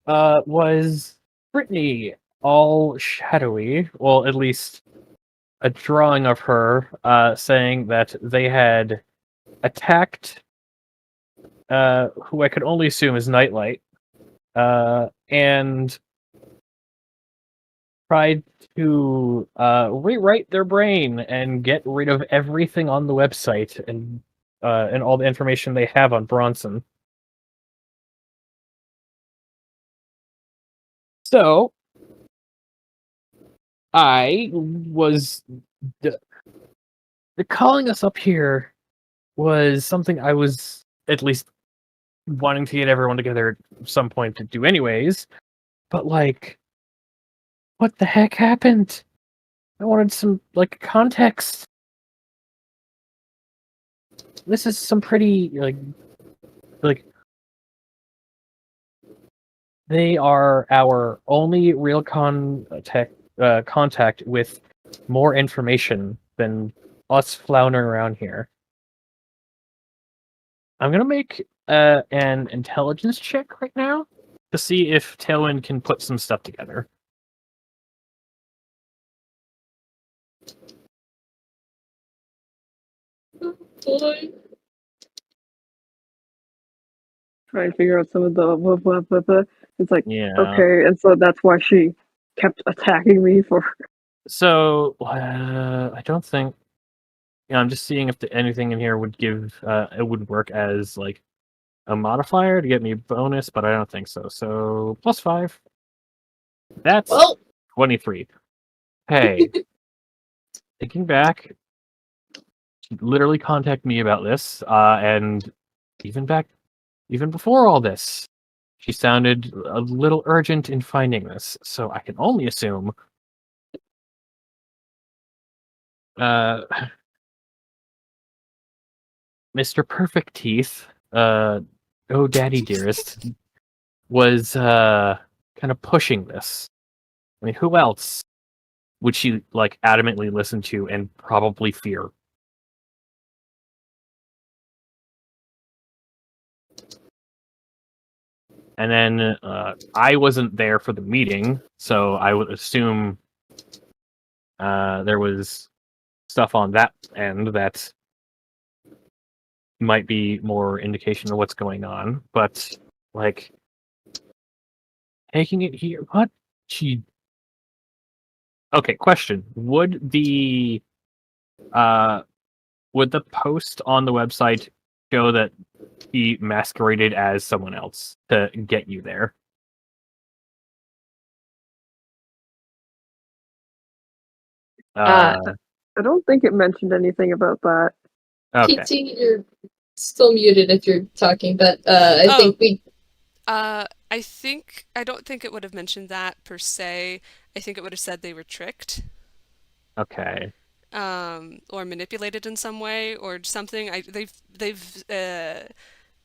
was Brittney, all shadowy. Well, at least a drawing of her saying that they had attacked who I could only assume is Nightlight, and tried to rewrite their brain and get rid of everything on the website and all the information they have on Bronson. So I was the calling us up here was something I was at least wanting to get everyone together at some point to do anyways. But like, what the heck happened? I wanted some like context. This is some pretty like They are our only real contact with more information than us floundering around here. I'm gonna make an intelligence check right now to see if Tailwind can put some stuff together. Boy. Trying to figure out some of the. It's like, Yeah. okay, and so that's why she kept attacking me for. So I don't think. Yeah, I'm just seeing if anything in here would give it would work as like a modifier to get me a bonus, but I don't think so. So +5. That's Well, 23. Hey, thinking back, she literally contacted me about this, and even before all this, she sounded a little urgent in finding this. So I can only assume. Mr. Perfect Teeth, oh daddy dearest, was kind of pushing this. I mean, who else would she like adamantly listen to and probably fear? And then I wasn't there for the meeting, so I would assume there was stuff on that end that might be more indication of what's going on. But like taking it here, what she? Okay, question: would the post on the website show that he masqueraded as someone else to get you there? I don't think it mentioned anything about that. Okay. PT, you're still muted if you're talking, but I Oh. think we. I don't think it would have mentioned that per se. I think it would have said they were tricked. Okay. Or manipulated in some way or something. They've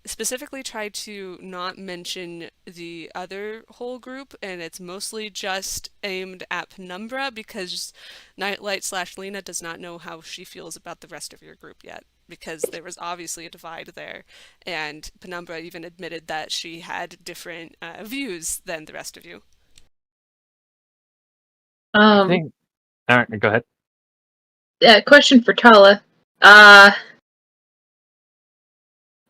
specifically tried to not mention the other whole group, and it's mostly just aimed at Penumbra because Nightlight/Lina does not know how she feels about the rest of your group yet, because there was obviously a divide there, and Penumbra even admitted that she had different views than the rest of you. I think. All right, go ahead. Question for Tala.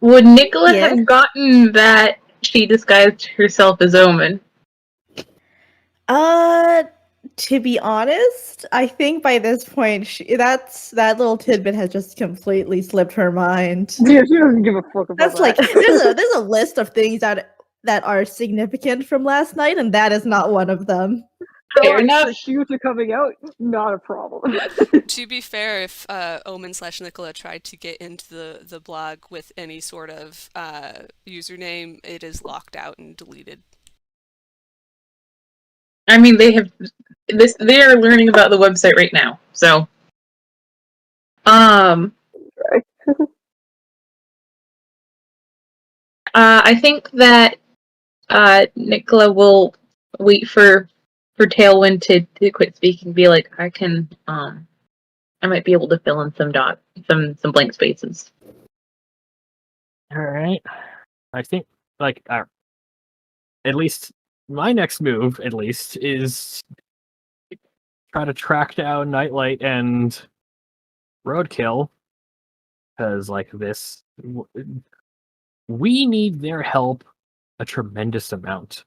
Would Nikola Yes? have gotten that she disguised herself as Omen? To be honest, I think by this point, that little tidbit has just completely slipped her mind. Yeah, she doesn't give a fuck about That's that. like there's a list of things that are significant from last night, and that is not one of them. Fair The enough. shoes are coming out, not a problem. To be fair, if Omen/Nikola tried to get into the blog with any sort of username, it is locked out and deleted. I mean, they have this. They are learning about the website right now, so. I think that Nikola will wait for Tailwind to quit speaking and be like, I might be able to fill in some blank spaces. All right. I think like at least my next move, at least, is try to track down Nightlight and Roadkill, because like this, we need their help a tremendous amount,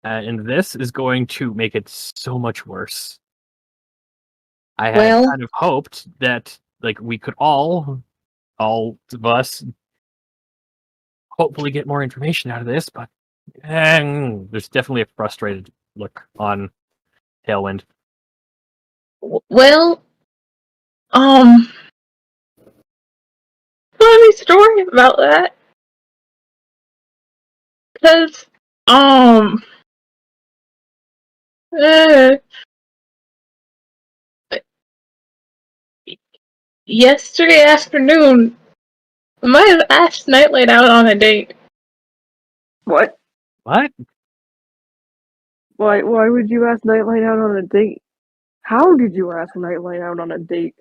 and this is going to make it so much worse. I had kind of hoped that like we could all of us, hopefully get more information out of this, but there's definitely a frustrated look on Tailwind. Well, funny story about that. Because, yesterday afternoon, I might have asked Nightlight out on a date. What? What? Why would you ask Nightlight out on a date? How did you ask Nightlight out on a date?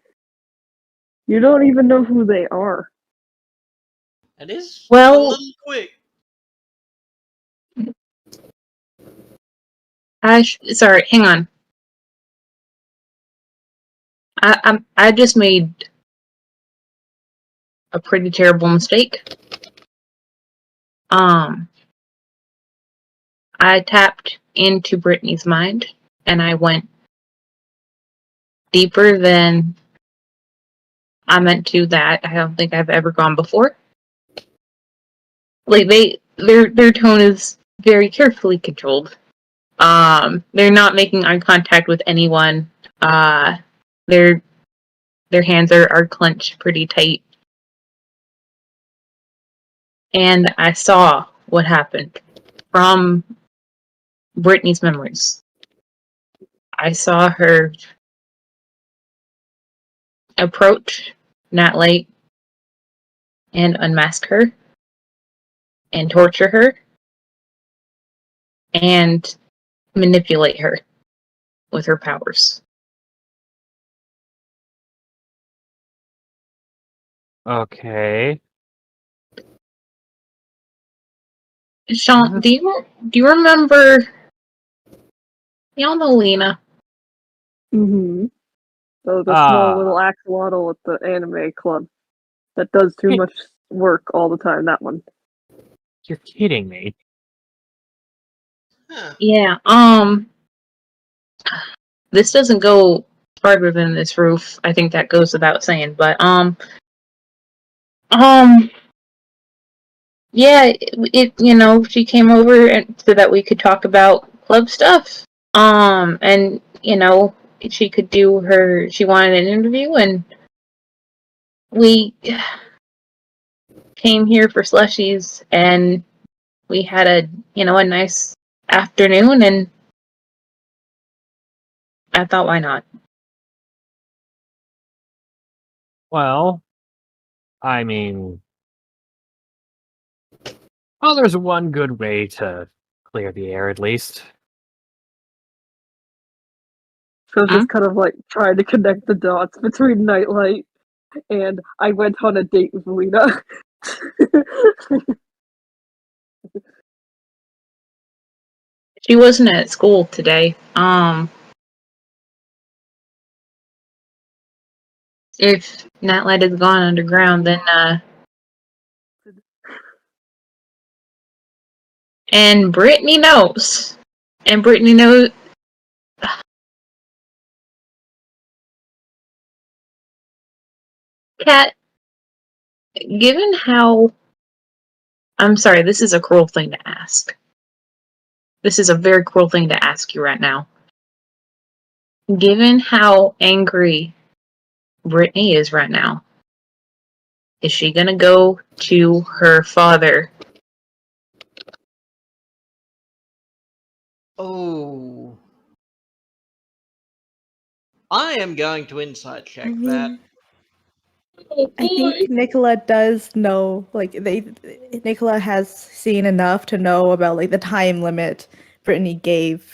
You don't even know who they are. It is a Well, little quick. sorry, hang on. I just made a pretty terrible mistake. I tapped into Brittney's mind, and I went deeper than I meant to. That I don't think I've ever gone before. Like their tone is very carefully controlled. They're not making eye contact with anyone. Their hands are clenched pretty tight. And I saw what happened from Brittney's memories. I saw her approach Nightlight and unmask her and torture her and manipulate her with her powers. Okay. Shaun, do you remember? Y'all know Lina. Mm-hmm. So the small little axolotl at the anime club that does too much work all the time. That one. You're kidding me. Huh. Yeah. This doesn't go farther than this roof. I think that goes without saying. But yeah. She came over so that we could talk about club stuff. And she could do her. She wanted an interview, and we came here for slushies, and we had a nice afternoon, and I thought, why not? Well, I mean, there's one good way to clear the air, at least. So just kind of like trying to connect the dots between Nightlight and I went on a date with Lina. She wasn't at school today. If Nightlight has gone underground, then and Brittney knows. And Brittney knows. Kat, given how. I'm sorry, this is a cruel thing to ask. This is a very cruel thing to ask you right now. Given how angry Brittney is right now, is she gonna go to her father? Oh. I am going to insight check I mean, that. I think Nikola does know, like, Nikola has seen enough to know about, like, the time limit Brittney gave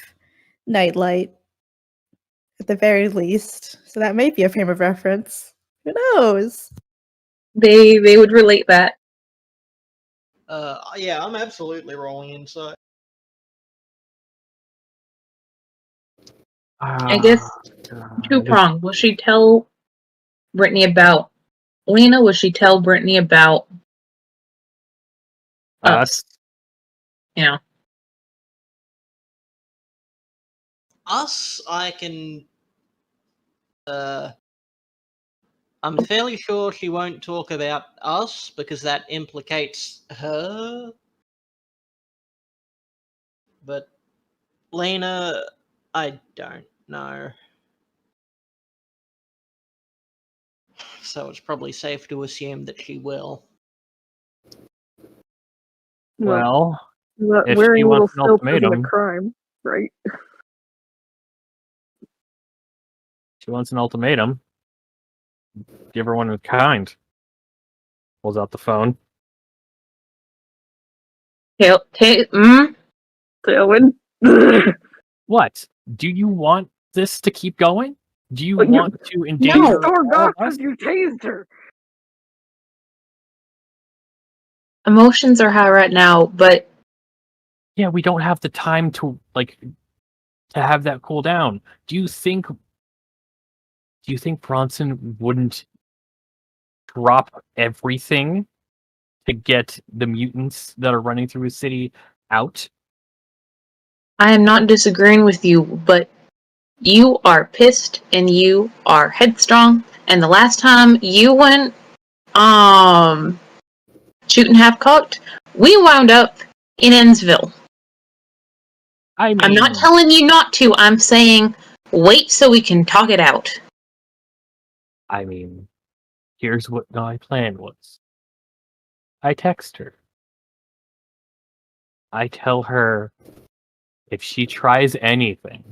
Nightlight, at the very least. So that may be a frame of reference. Who knows? They would relate that. Yeah, I'm absolutely rolling insight. I guess two-pronged. Will she tell Brittney about Lina? Will she tell Brittney about us? Us, I can. I'm fairly sure she won't talk about us because that implicates her. But Lina, I don't know. So it's probably safe to assume that she will. Well, if wearing she little wants an stilts isn't a ultimatum, crime, right? she wants an ultimatum. Give her one in kind. Pulls out the phone. Tailwind. What? Do you want this to keep going? Do you But you- want to endanger Stormed all off of us? because you tased her. Emotions are high right now, but Yeah, we don't have the time to have that cool down. Do you think Bronson wouldn't drop everything to get the mutants that are running through his city out? I am not disagreeing with you, but you are pissed and you are headstrong, and the last time you went shooting half cocked, we wound up in Ensville. I mean, I'm not telling you not to, I'm saying wait so we can talk it out. I mean, here's what my plan was. I text her. I tell her if she tries anything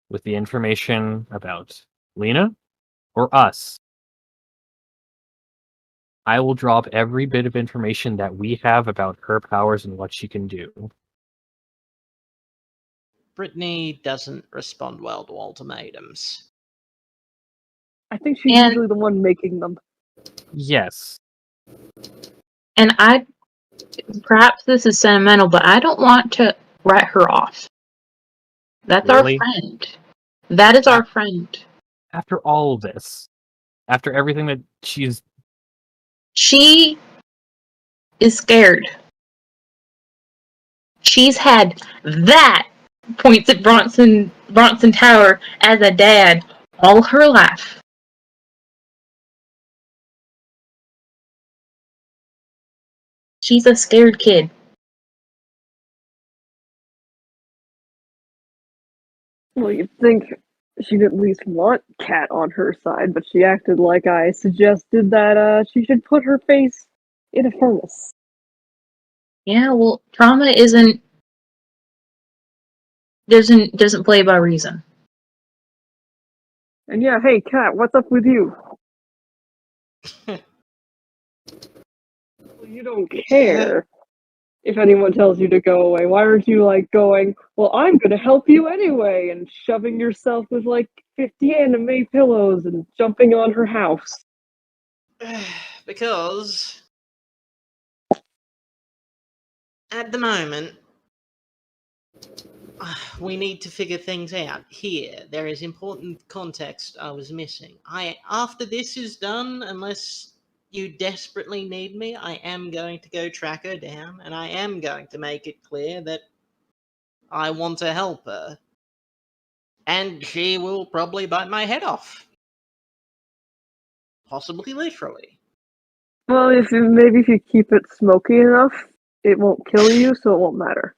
with the information about Lina or us, I will drop every bit of information that we have about her powers and what she can do. Brittney doesn't respond well to ultimatums. I think she's And- usually the one making them. Yes. And perhaps this is sentimental, but I don't want to write her off. That's Really? our friend. That is our friend. After all of this, after everything that she's... She is scared. She's had that, points at Bronson Tower, as a dad all her life. She's a scared kid. Well, you'd think she'd at least want Cat on her side, but she acted like I suggested that she should put her face in a furnace. Yeah, well, trauma doesn't play by reason. And yeah, hey Cat, what's up with you? Well, you don't care if anyone tells you to go away. Why aren't you like going, well, I'm gonna help you anyway, and shoving yourself with like 50 anime pillows and jumping on her house? Because at the moment, we need to figure things out here. There is important context I was missing. After this is done, unless you desperately need me, I am going to go track her down, and I am going to make it clear that I want to help her. And she will probably bite my head off. Possibly literally. Well, maybe if you keep it smoky enough, it won't kill you, so it won't matter.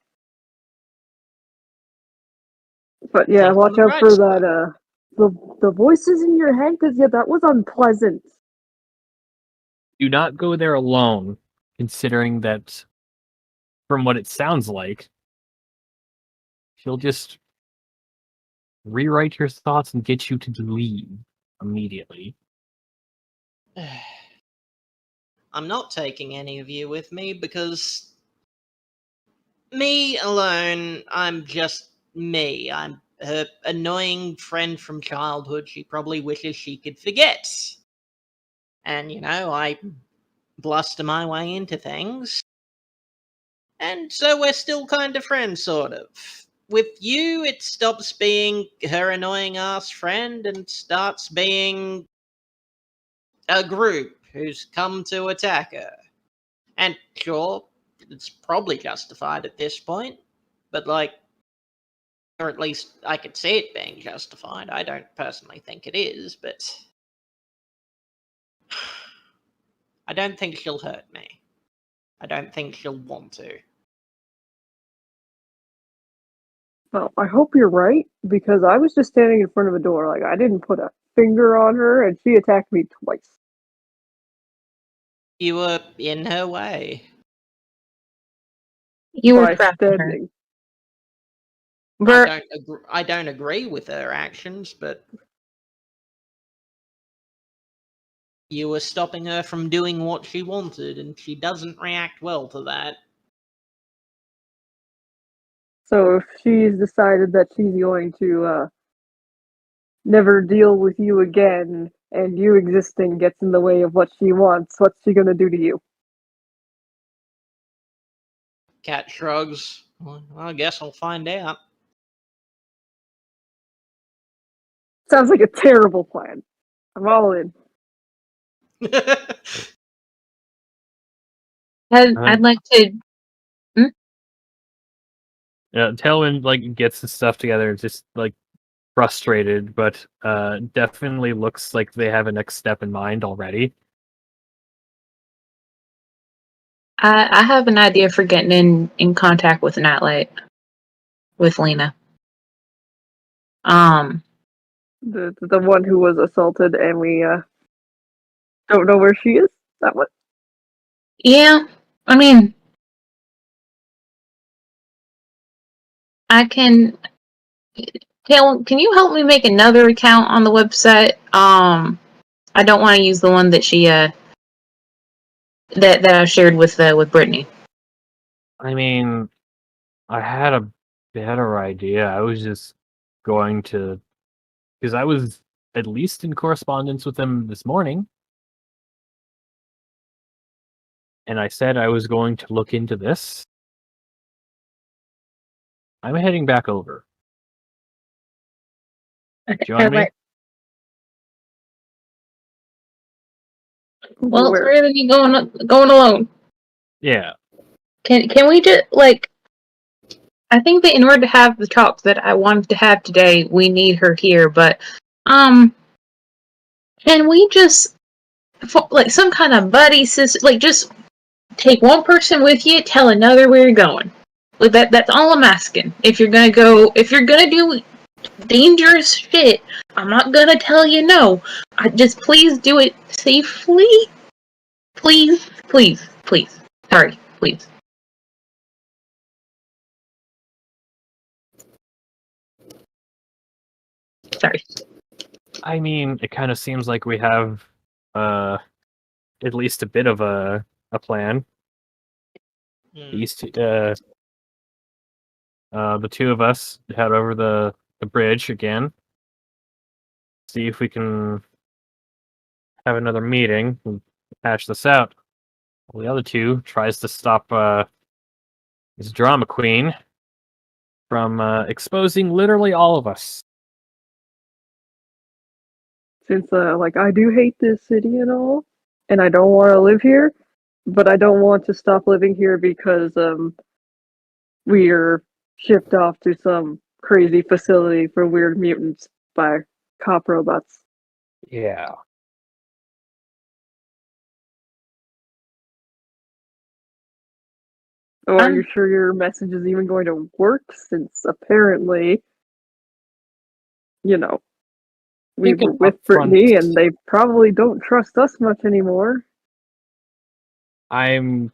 But yeah, Think on watch the out bright for side. that, the voices in your head, because yeah, that was unpleasant. Do not go there alone, considering that, from what it sounds like, she'll just rewrite your thoughts and get you to leave immediately. I'm not taking any of you with me because me alone, I'm just me. I'm her annoying friend from childhood she probably wishes she could forget. And, I bluster my way into things. And so we're still kind of friends, sort of. With you, it stops being her annoying ass friend and starts being a group who's come to attack her. And sure, it's probably justified at this point, but or at least I could see it being justified. I don't personally think it is, but I don't think she'll hurt me. I don't think she'll want to. Well, I hope you're right, because I was just standing in front of a door, like, I didn't put a finger on her, and she attacked me twice. You were in her way. You were By trapping her. standing. I don't agree with her actions, but you were stopping her from doing what she wanted, and she doesn't react well to that. So if she's decided that she's going to never deal with you again, and you existing gets in the way of what she wants, what's she gonna do to you? Cat shrugs. Well, I guess I'll find out. Sounds like a terrible plan. I'm all in. I'd like to. Yeah, Tailwind gets his stuff together, and just frustrated, but definitely looks like they have a next step in mind already. I have an idea for getting in contact with Nightlight, with Lina. The one who was assaulted, and we don't know where she is. That one. Yeah, I mean, I can. Can you help me make another account on the website? I don't want to use the one that she that I shared with Brittney. I mean, I had a better idea. I was just going to, because I was at least in correspondence with them this morning, and I said I was going to look into this. I'm heading back over. Join me? Well, it's Where? better than you going alone. Yeah. Can we just I think that in order to have the talk that I wanted to have today, we need her here. But can we just some kind of buddy system? Just take one person with you, tell another where you're going. That's all I'm asking. If you're gonna do dangerous shit, I'm not gonna tell you no. Just please do it safely. Please, please, please. Sorry, please. Sorry. I mean, it kind of seems like we have at least a bit of a plan. These two, the two of us head over the bridge again. See if we can have another meeting and hash this out. Well, the other two tries to stop this drama queen from exposing literally all of us. Since I do hate this city and all, and I don't want to live here, but I don't want to stop living here because we're shipped off to some crazy facility for weird mutants by cop robots. Yeah. Oh, are you sure your message is even going to work? Since apparently, we were with Brittney, and they probably don't trust us much anymore. I'm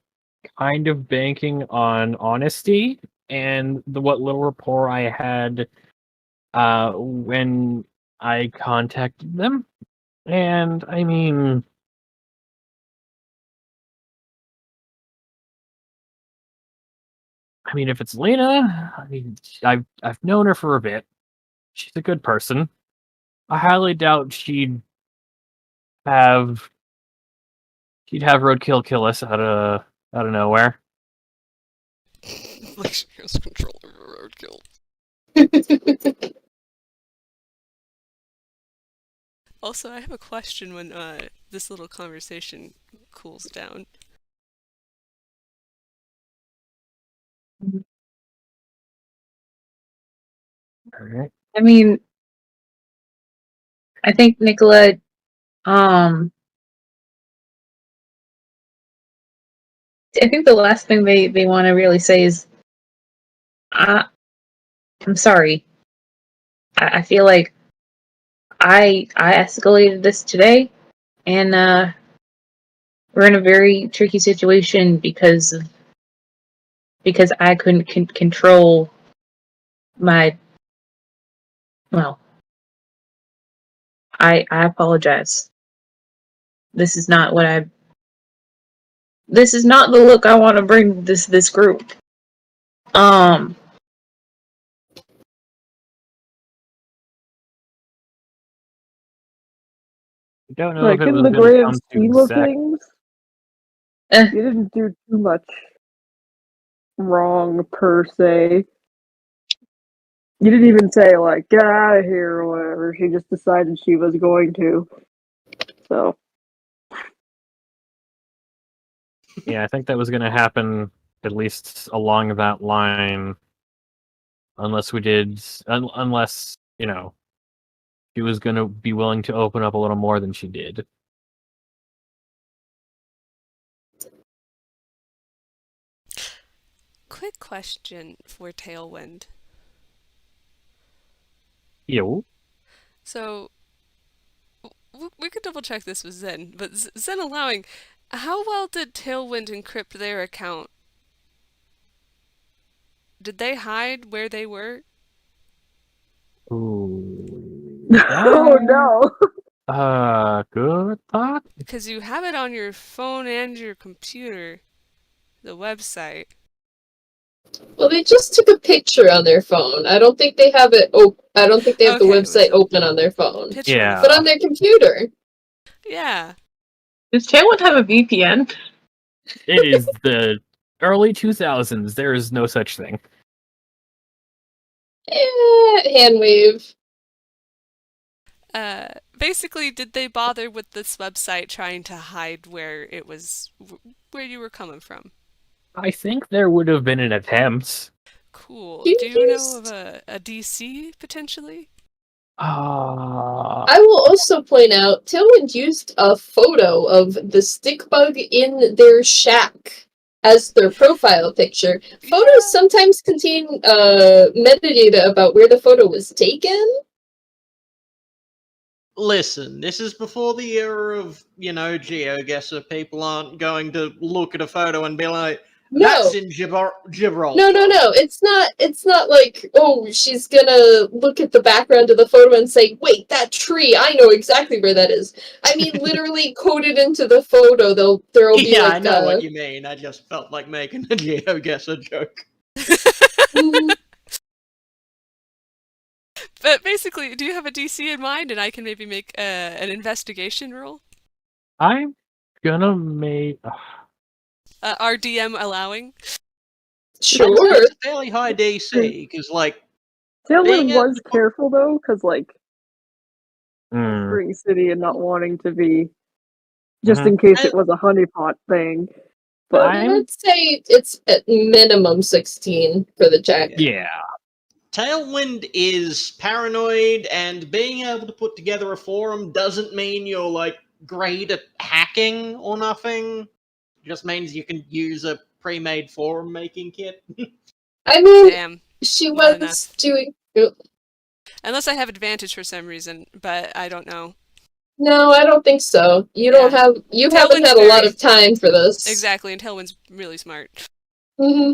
kind of banking on honesty and what little rapport I had when I contacted them. And I mean, if it's Lina, I've known her for a bit. She's a good person. I highly doubt she'd have Roadkill kill us out of nowhere. Like she has control over Roadkill. Also, I have a question when this little conversation cools down. All right. I mean, I think Nikola, I think the last thing they want to really say is, I'm sorry. I feel like I escalated this today, and we're in a very tricky situation because I couldn't control my. Well, I apologize. This is not what This is not the look I want to bring this group. don't know Like, if it in was the going to grand come to scheme of exact. things, Eh. you didn't do too much wrong, per se. You didn't even say, like, get out of here or whatever. She just decided she was going to. So, Yeah, I think that was going to happen at least along that line, unless unless she was going to be willing to open up a little more than she did. Quick question for Tailwind. Yo. So, we could double check this with Zen, but Zen allowing, how well did Tailwind encrypt their account? Did they hide where they were? Ooh. oh no! Good thought. Because you have it on your phone and your computer, the website. Well, they just took a picture on their phone. I don't think they have it. I don't think they have the Okay, it was website a open on their phone, picture on the Yeah. but on their computer. Yeah. Does Tailwind have a VPN? It is the early 2000s. There is no such thing. Hand wave. Basically, did they bother with this website trying to hide where it was, where you were coming from? I think there would have been an attempt. Cool. You Do you know used- of a DC potentially? I will also point out, Tailwind used a photo of the stick bug in their shack as their profile picture. Photos Yeah. sometimes contain metadata about where the photo was taken. Listen, this is before the era of, GeoGuessr. People aren't going to look at a photo and be like, that's No. in Gibraltar. No. It's not like, oh, she's gonna look at the background of the photo and say, wait, that tree, I know exactly where that is. I mean, literally coded into the photo, there'll be Yeah, like I know what you mean. I just felt like making a GeoGuessr joke. But basically, do you have a DC in mind, and I can maybe make an investigation roll? I'm gonna make. Our DM allowing? Sure. That's a fairly high DC, because, Tailwind Being able was to put- careful, though, because, Hmm. Spring City and not wanting to be, just Mhm. in case it was a honeypot thing. But I'd say it's at minimum 16 for the check. Yeah. Tailwind is paranoid, and being able to put together a forum doesn't mean you're, great at hacking or nothing. It just means you can use a pre-made forum making kit. I mean, Damn. she not was enough. doing. Unless I have advantage for some reason, but I don't know. No, I don't think so. You Yeah. haven't Tailwind's had a lot very- of time for this. Exactly, and Tailwind's really smart. hmm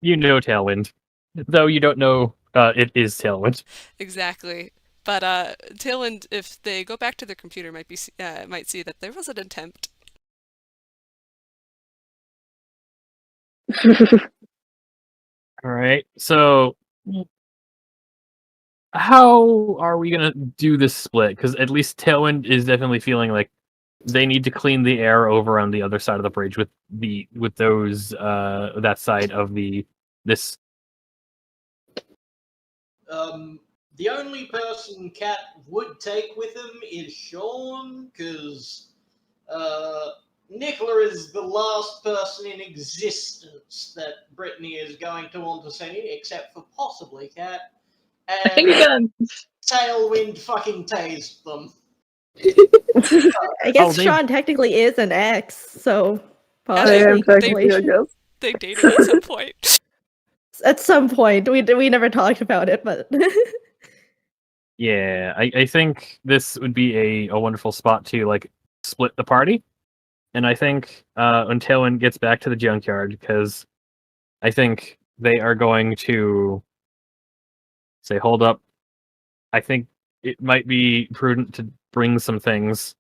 You know Tailwind. Though you don't know it is Tailwind. Exactly. But Tailwind, if they go back to their computer, might see that there was an attempt. Alright, so how are we gonna do this split? Because at least Tailwind is definitely feeling like they need to clean the air over on the other side of the bridge with those that side of this. The only person Cat would take with him is Shaun, because Nikola is the last person in existence that Brittney is going to want to see, except for possibly Cat. I think And you're gonna. Tailwind fucking tased them. I guess they- Shaun technically is an ex, so I Possibly. am technically, I relation. guess. They dated at some point. At some point, we never talked about it, but Yeah, I think this would be a wonderful spot to split the party. And I think when Tailwind gets back to the junkyard, because I think they are going to say, hold up, I think it might be prudent to bring some things.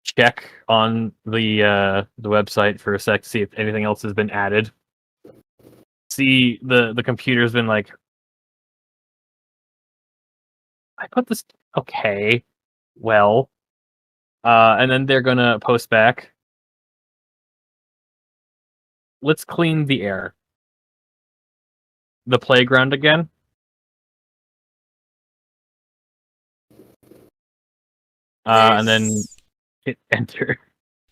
Check on the website for a sec to see if anything else has been added. See the computer's been I put this okay. Well, and then they're gonna post back. Let's clean the air. The playground again. And then There's- hit enter.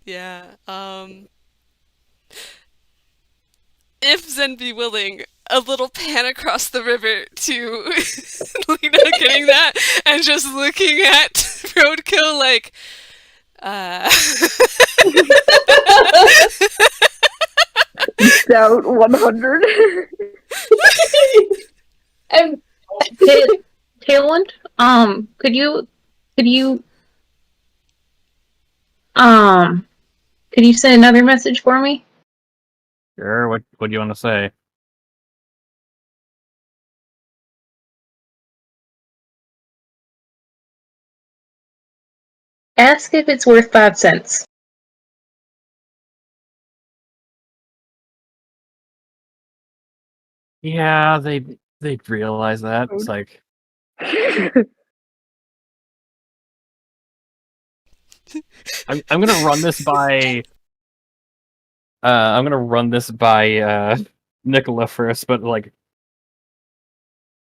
Yeah. If Zen be willing, a little pan across the river to Lina getting that and just looking at Roadkill like, Doubt 100. And Tailwind, could you send another message for me? Sure. What do you want to say? Ask if it's worth 5 cents. Yeah, they'd realize that. It's like I'm gonna run this by Nikola first, but like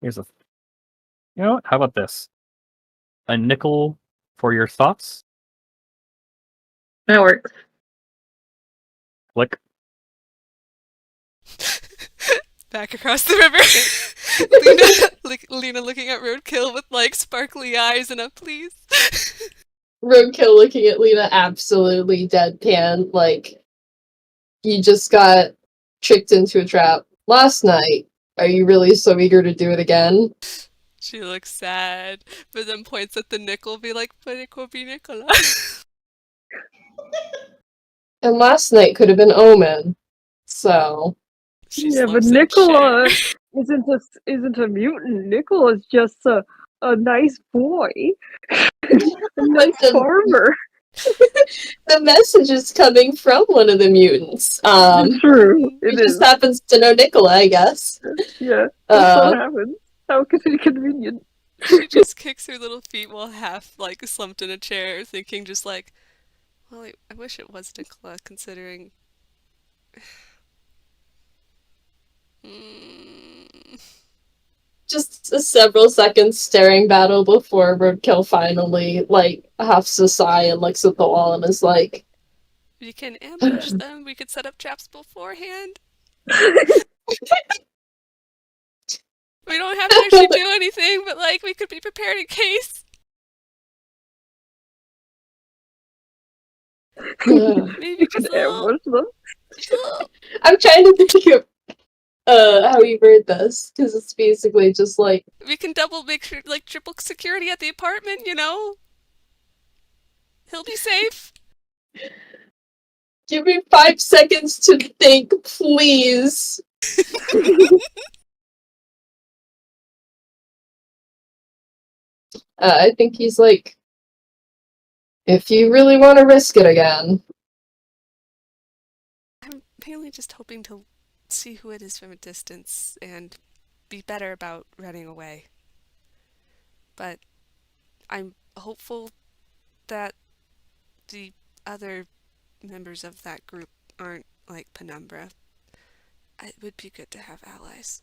here's a you know what? How about this? A nickel for your thoughts? That works. Click. back across the river. Lina looking at Roadkill with like sparkly eyes and a please. Roadkill looking at Lina absolutely deadpan, like, you just got tricked into a trap last night. Are you really so eager to do it again? She looks sad, but then points at the nickel, be like, but it could be Nikola. And last night could have been Omen. So She Yeah, but slumps in a Nikola chair. isn't a mutant. Nikola's just a nice boy. A nice farmer. the message is coming from one of the mutants. It's true. He It just is. happens to know Nikola, I guess. Yeah, that's what happens. How convenient. She just kicks her little feet while half like slumped in a chair, thinking just like, well, I wish it was Nikola, considering. Just a several seconds staring battle before Roadkill finally, like, huffs a sigh and looks at the wall and is like, We can ambush them. We could set up traps beforehand. We don't have to actually do anything, but like we could be prepared in case. Maybe just a little. Ambush them. I'm trying to think of how you word this, because it's basically just like, We can make sure, like, triple security at the apartment, you know? He'll be safe. give me 5 seconds to think, please. I think he's like, if you really want to risk it again. I'm mainly just hoping to see who it is from a distance and be better about running away. But I'm hopeful that the other members of that group aren't like Penumbra. It would be good to have allies.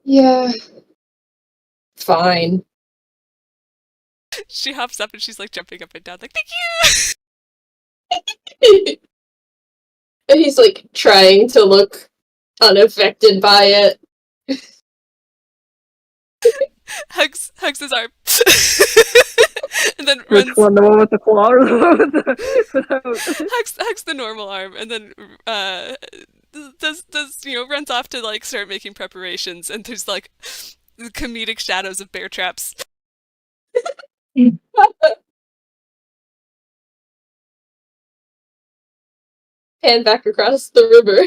Yeah. Fine. She hops up and she's like jumping up and down like, thank you! And he's like trying to look unaffected by it. Hugs his arm. And then Which runs. one? The one with the claw or the one with the without? Hugs the normal arm and then does runs off to like start making preparations, and there's like the comedic shadows of bear traps. Pan back across the river.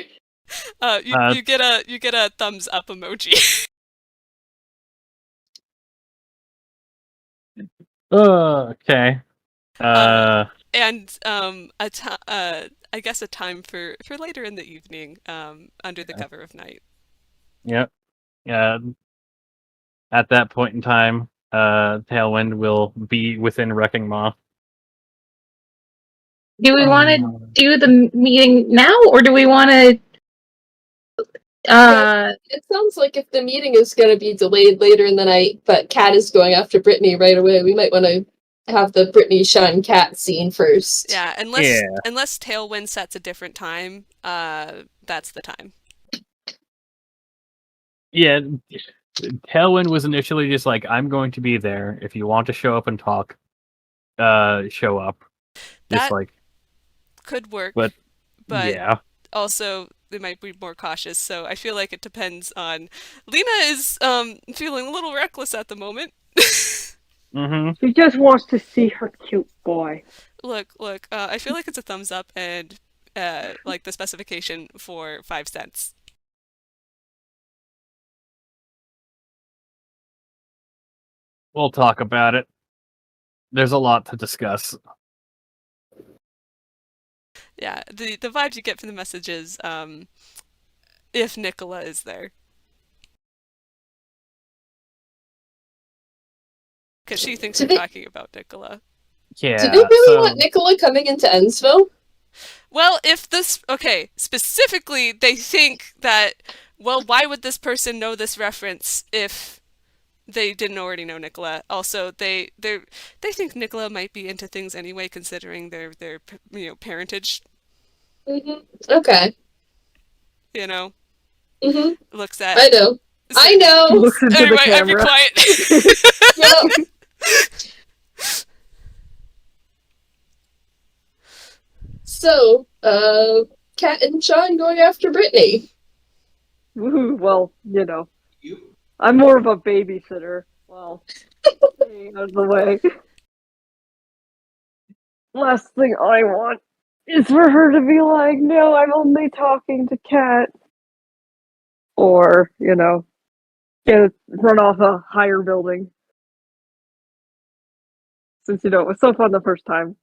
You get a thumbs up emoji. Okay. And I guess a time for later in the evening, under the cover of night. Yep. Yeah. At that point in time, Tailwind will be within Wrecking Maw. Do we want to do the meeting now, or do we want to? It sounds like if the meeting is going to be delayed later in the night, but Kat is going after Brittney right away, we might want to have the Brittney Shaun Kat scene first. Yeah, unless Tailwind sets a different time, that's the time. Yeah, Tailwind was initially just like, I'm going to be there. If you want to show up and talk, show up. Just That like could work, but yeah. Also they might be more cautious, so I feel like it depends on Lina is feeling a little reckless at the moment. She just wants to see her cute boy. Look, I feel like it's a thumbs up and like the specification for 5 cents. We'll talk about it. There's a lot to discuss. Yeah, the vibes you get from the message is if Nikola is there. Because she thinks you're talking about Nikola. Yeah. Do they really want Nikola coming into Ensville? Well, if this... Okay, specifically, they think that, well, why would this person know this reference if they didn't already know Nikola? Also, they think Nikola might be into things anyway, considering their parentage. Okay. You know? Looks at... I know. I know! Looks into Anyway, the camera. I'd be quiet. Yep. So, Kat and Shaun going after Brittney. Woohoo, well, you know. You? I'm more of a babysitter. Well, staying out of the way. Last thing I want is for her to be like, no, I'm only talking to Kat. Or, you know, run off a higher building. Since, you know, it was so fun the first time.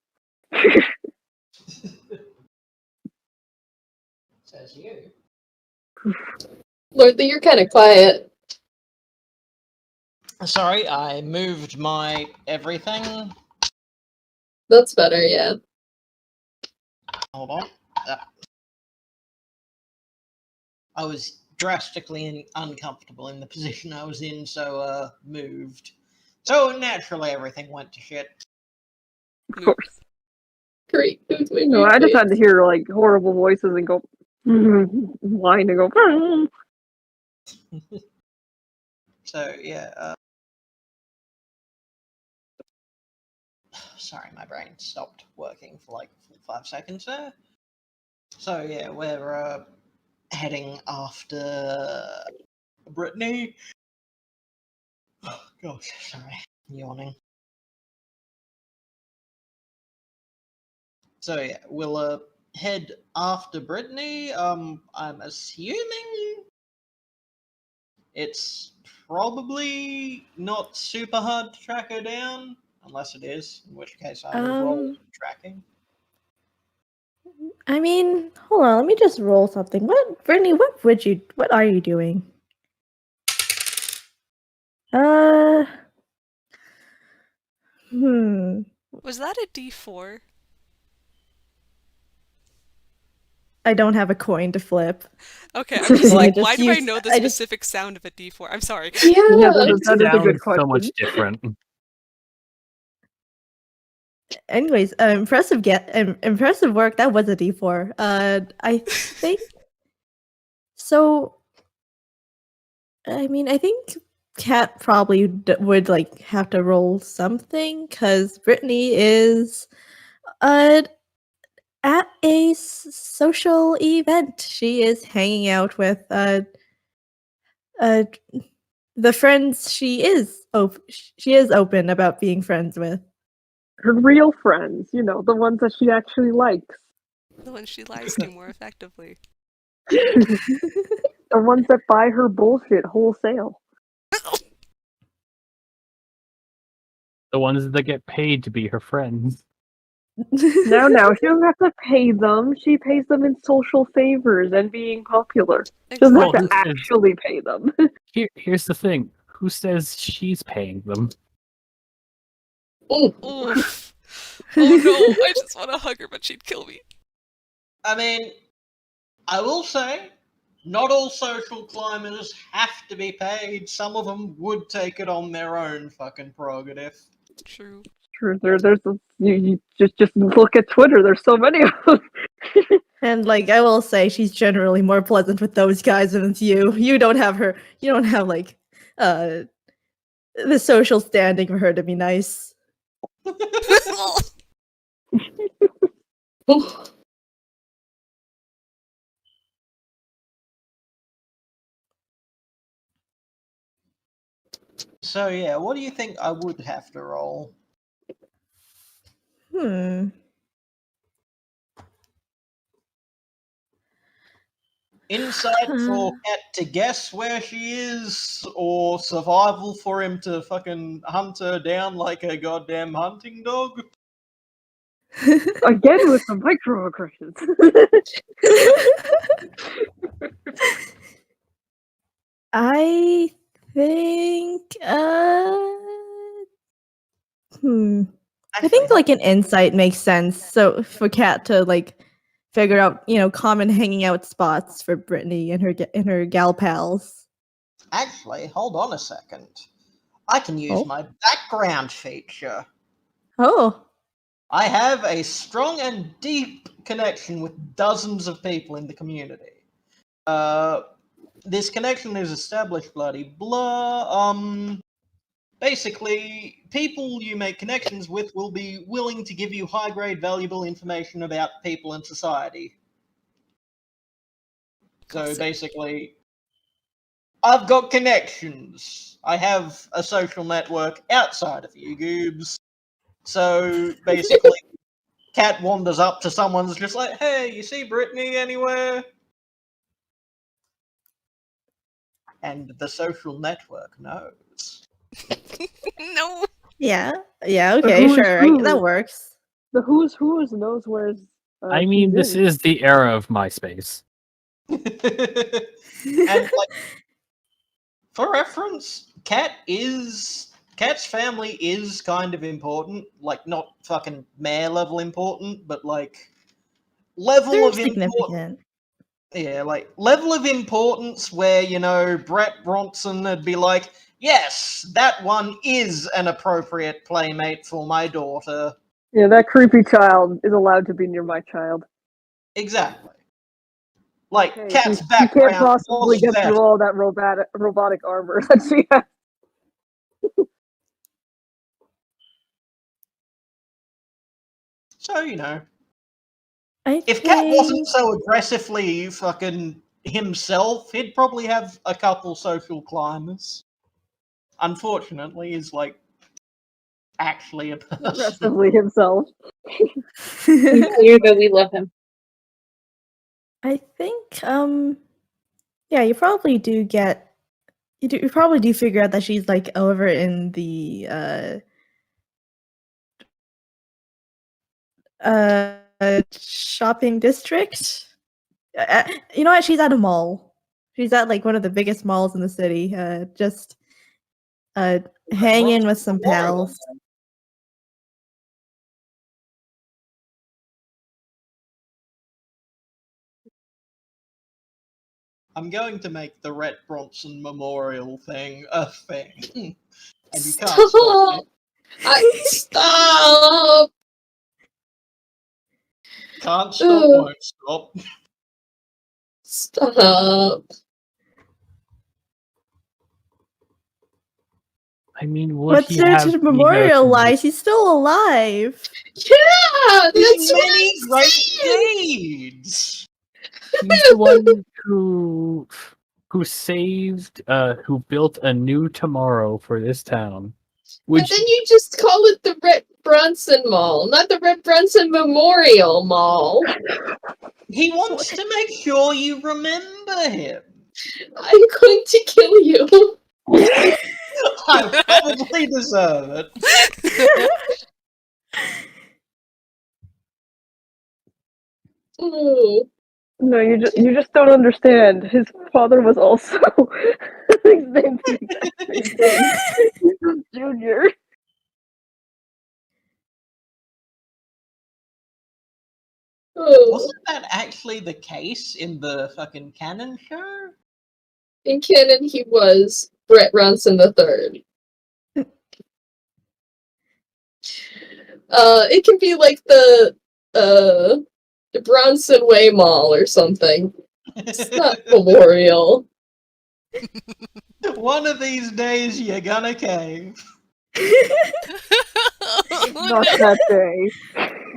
Says you. Lordly, you're kind of quiet. Sorry, I moved my everything. That's better, yeah. Hold on. I was drastically uncomfortable in the position I was in, so moved. So naturally everything went to shit. Of course. Great. No, I just had to hear, like, horrible voices and go, whine and go, So, yeah, sorry, my brain stopped working for like 5 seconds there. So, yeah, we're heading after Brittney. Oh, gosh, sorry, yawning. So, yeah, we'll head after Brittney. I'm assuming it's probably not super hard to track her down, unless it is, in which case I will roll tracking. I mean, hold on, let me just roll something. Brittney, what are you doing? Was that a D4? I don't have a coin to flip. Okay, I'm just like, I why just do I used- know the I just- specific sound of a D4? I'm sorry. Yeah. that is a good Sounds question. so much different. Anyways, impressive work. That was a D4. I think so. I mean, I think Kat probably would like have to roll something because Brittney is at a social event. She is hanging out with the friends she is open about being friends with. Her real friends, you know, the ones that she actually likes. The one she lies to more effectively. The ones that buy her bullshit wholesale. The ones that get paid to be her friends. No, she doesn't have to pay them. She pays them in social favors and being popular. She doesn't have to Well, actually pay them. Here's the thing. Who says she's paying them? Ooh. Oof. Oh no, I just want to hug her, but she'd kill me. I mean, I will say, not all social climbers have to be paid. Some of them would take it on their own fucking prerogative. True. True. You just look at Twitter. There's so many of them. And like I will say, she's generally more pleasant with those guys than it's you. You don't have like the social standing for her to be nice. So yeah, what do you think I would have to roll? Insight for Cat to guess where she is, or survival for him to fucking hunt her down like a goddamn hunting dog? Again with the microaggressions. I think I think like an insight makes sense. So for Kat to like figure out, common hanging out spots for Brittney and her gal pals. Actually, hold on a second. I can use my background feature. Oh. I have a strong and deep connection with dozens of people in the community. This connection is established bloody blah. Basically, people you make connections with will be willing to give you high-grade, valuable information about people and society. So basically, I've got connections. I have a social network outside of you goobs. So basically, Cat wanders up to someone's just like, hey, you see Brittney anywhere? And the social network knows. No. Yeah. Yeah. Okay. Sure. That works. The who's knows where's. I mean, this is the era of MySpace. And like, for reference, Cat's family is kind of important. Like, not fucking mayor level important, but like level They're of significant. importance. Yeah, like level of importance where, Brett Bronson would be like, yes, that one is an appropriate playmate for my daughter. Yeah, that creepy child is allowed to be near my child. Exactly. Like, Hey, Cat's he background can't possibly was get better. through all that robotic armor that she has. So, if Cat wasn't so aggressively fucking himself, he'd probably have a couple social climbers. Unfortunately, he's like actually a person. Aggressively himself. It's clear that we love him. I think yeah, you probably do figure out that she's like over in the shopping district. You know what? She's at a mall. She's at like one of the biggest malls in the city. Just hanging with some pals. I'm going to make the Rhett Bronson Memorial thing a thing. And you can't stop me. Stop! Can't stop, won't stop. Stop. I mean, what's there to memorialize? He's still alive. Yeah, that's many great deeds. He's the one who saved, who built a new tomorrow for this town. But then you just call it the Rhett Bronson Mall, not the Rhett Bronson Memorial Mall. He wants to make sure you remember him. I'm going to kill you. I probably deserve it. Ooh. No, you just don't understand. His father was also his name's the exact same thing. He's just Junior. Oh, Wasn't that actually the case in the fucking canon show? in canon, he was Brett Bronson III. It can be like the Bronson Way Mall or something. It's not Memorial. One of these days you're gonna cave. Not that day.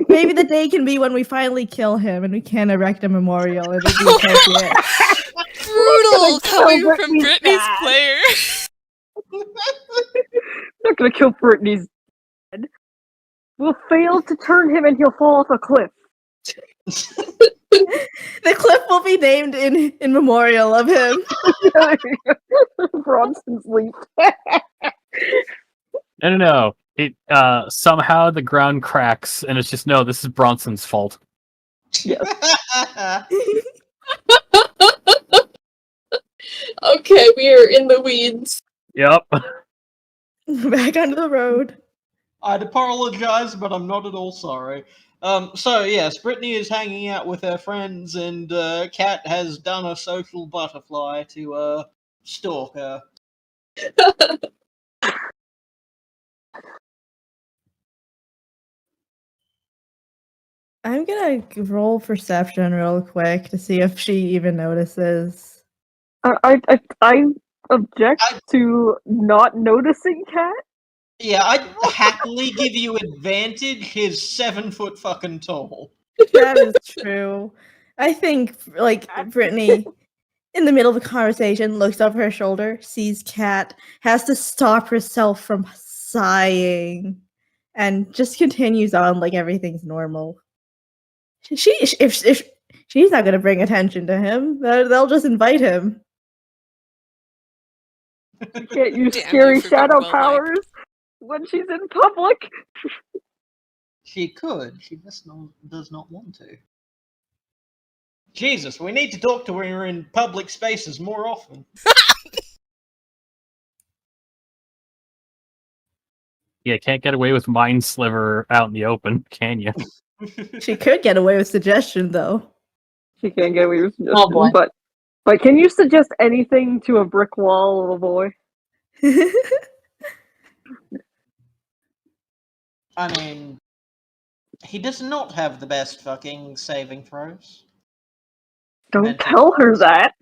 Maybe the day can be when we finally kill him and we can erect a memorial. It'll be appropriate. Brutal coming kill from Brittney's Brittney's dad. player. Not gonna kill Brittney's dad. We'll fail to turn him and he'll fall off a cliff. The cliff will be named in memorial of him. Bronson's leap. No. It somehow the ground cracks, and it's just no. This is Bronson's fault. Okay, we are in the weeds. Yep. Back onto the road. I'd apologize, but I'm not at all sorry. So yes, Brittney is hanging out with her friends, and Kat has done a social butterfly to stalk her. I'm gonna roll perception real quick to see if she even notices. I object to not noticing Cat. Yeah, I'd happily give you advantage. He's 7 foot fucking tall. That is true. I think, like, Brittney, in the middle of the conversation, looks over her shoulder, sees Kat, has to stop herself from sighing, and just continues on like everything's normal. If she's not going to bring attention to him, they'll just invite him. You can't use Damn scary you for being shadow well-liked. powers when she's in public. She could. She just does not want to. Jesus, we need to talk to her in public spaces more often. Yeah, can't get away with Mind Sliver out in the open, can you? She could get away with suggestion, though. She can't get away with Oh, boy. suggestion, but can you suggest anything to a brick wall, little boy? I mean, he does not have the best fucking saving throws. Don't Mental tell her that.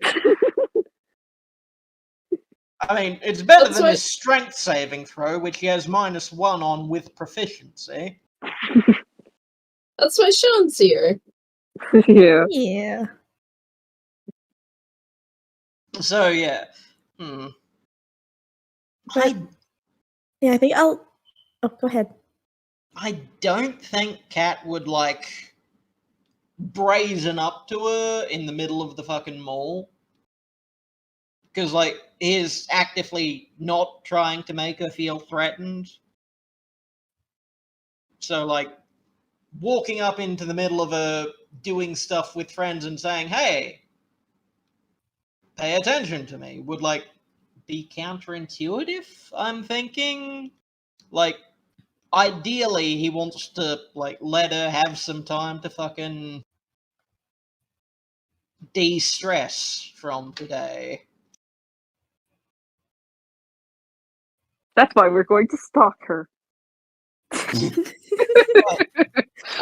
I mean, it's better That's than why- his strength saving throw, which he has -1 on with proficiency. That's why Shaun's here. Yeah. Yeah. So yeah, But- I Yeah, I think I'll. Oh, go ahead. don't think Kat would like brazen up to her in the middle of the fucking mall. Because, like, he is actively not trying to make her feel threatened. So, like, walking up into the middle of her doing stuff with friends and saying, hey, pay attention to me, would, like, be counterintuitive, I'm thinking. Like, ideally, he wants to, like, let her have some time to fucking de-stress from today. That's why we're going to stalk her. I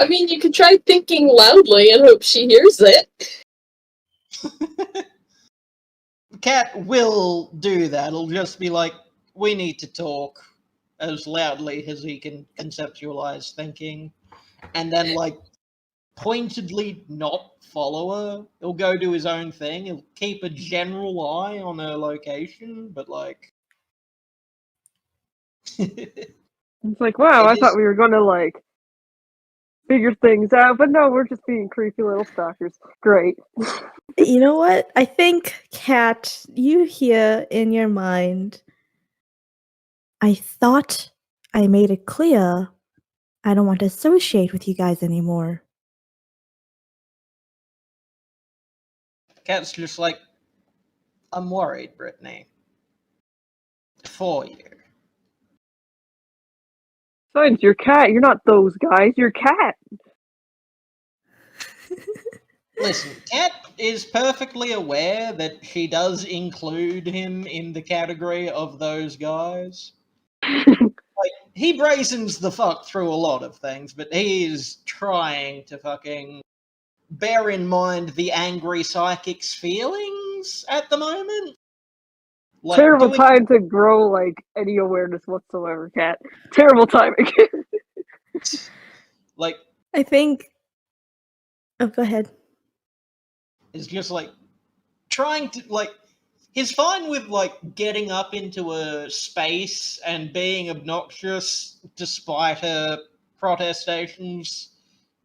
mean, you could try thinking loudly and hope she hears it. Cat will do that. It'll just be like, we need to talk as loudly as he can conceptualize thinking. And then, like, pointedly not follow her. He'll go do his own thing. He'll keep a general eye on her location, but, like... It's like, wow, It I is- thought we were gonna, like, figure things out, but no, we're just being creepy little stalkers. Great. You know what? I think, Kat, you hear in your mind, I thought I made it clear I don't want to associate with you guys anymore. Cat's just like, I'm worried, Brittney. For you. Besides, you're Cat. You're not those guys. You're Cat. Listen, Kat is perfectly aware that she does include him in the category of those guys. Like, he brazens the fuck through a lot of things, but he is trying to fucking bear in mind the angry psychic's feelings at the moment. Like, Terrible doing time to grow like any awareness whatsoever, Cat. Terrible timing. like I think. Oh, go ahead. is just like trying to like he's fine with like getting up into a space and being obnoxious despite her protestations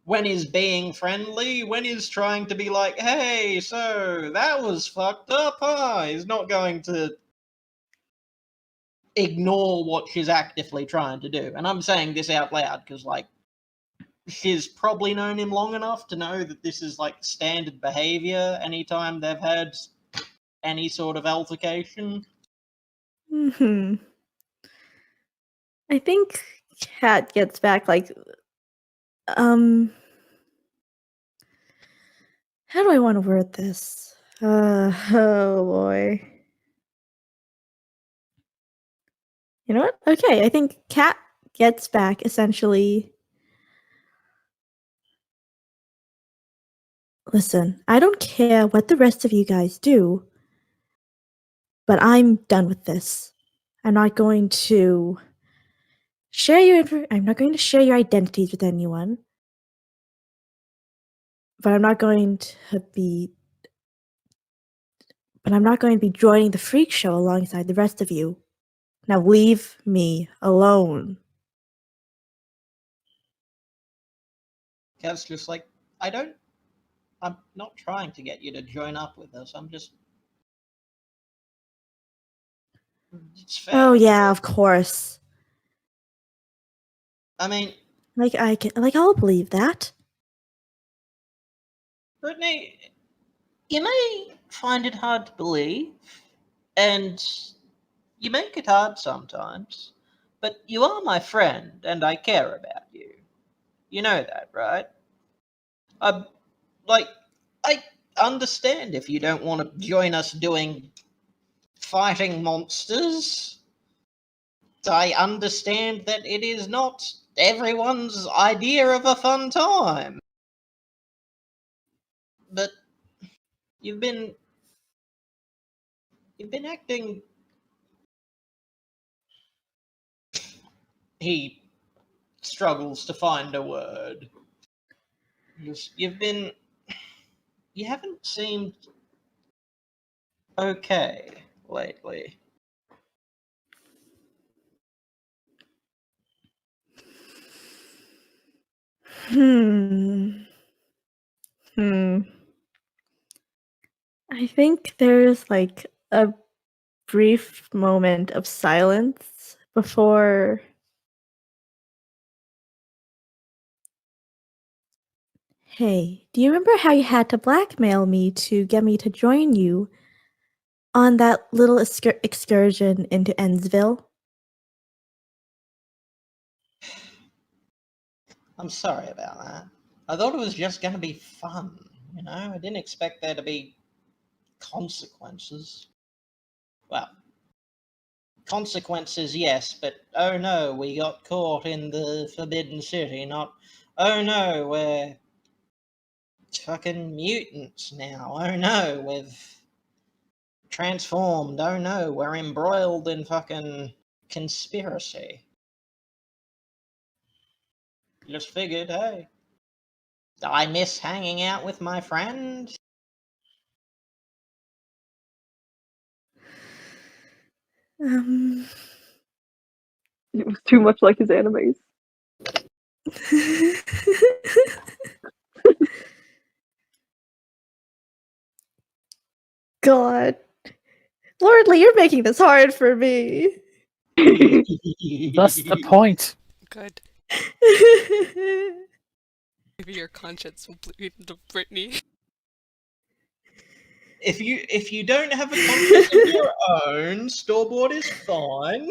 when he's being friendly, when he's trying to be like, hey, so that was fucked up, huh? He's not going to ignore what she's actively trying to do. And I'm saying this out loud because, like, she's probably known him long enough to know that this is, like, standard behavior anytime they've had any sort of altercation. Hmm. I think Kat gets back like, how do I want to word this? Oh boy. You know what? Okay, I think Kat gets back essentially. Listen, I don't care what the rest of you guys do, but I'm done with this. I'm not going to share I'm not going to share your identities with anyone. But I'm not going to be joining the freak show alongside the rest of you. Now leave me alone. Kev's just like, I'm not trying to get you to join up with us. It's fair. Oh yeah, of course. I mean, I'll believe that. Brittney, you may find it hard to believe, and you make it hard sometimes, but you are my friend, and I care about you. You know that, right? I understand if you don't want to join us doing fighting monsters. I understand that it is not everyone's idea of a fun time. But you've been acting. He struggles to find a word. You haven't seemed okay lately. I think there's like a brief moment of silence before. Hey, do you remember how you had to blackmail me to get me to join you on that little excursion into Ensville? I'm sorry about that. I thought it was just going to be fun, you know? I didn't expect there to be consequences. Well, consequences, yes, but oh no, we got caught in the Forbidden City, not oh no, we're fucking mutants now. Oh no, we've transformed. Oh no, we're embroiled in fucking conspiracy. Just figured, hey, I miss hanging out with my friends. It was too much like his animes. God. Lordly, you're making this hard for me. That's the point. Good. Maybe your conscience will bleed into Brittney. If you don't have a conscience of your own, Storeboard is fine.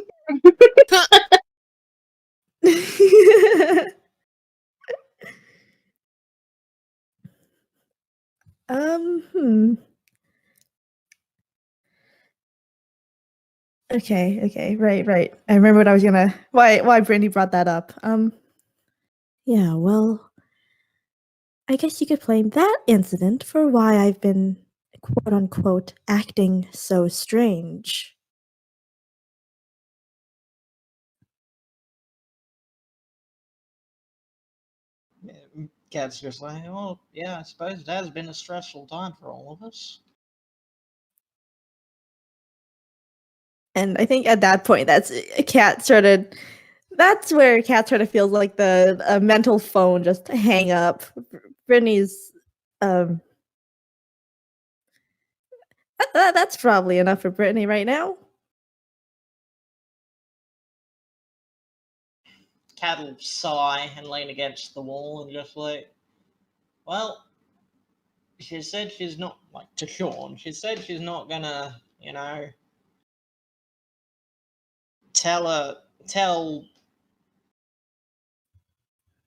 Hmm. Okay, right. I remember what I was gonna why Brittney brought that up. Yeah, well, I guess you could blame that incident for why I've been quote unquote acting so strange. Cat's just like, well, yeah, I suppose it has been a stressful time for all of us. And I think at that point, that's where Cat sort of feels like the mental phone just hang up. Brittney's that's probably enough for Brittney right now. Cat will sigh and lean against the wall and just like, well, she said she's not, like, to Shaun, she said she's not gonna, tell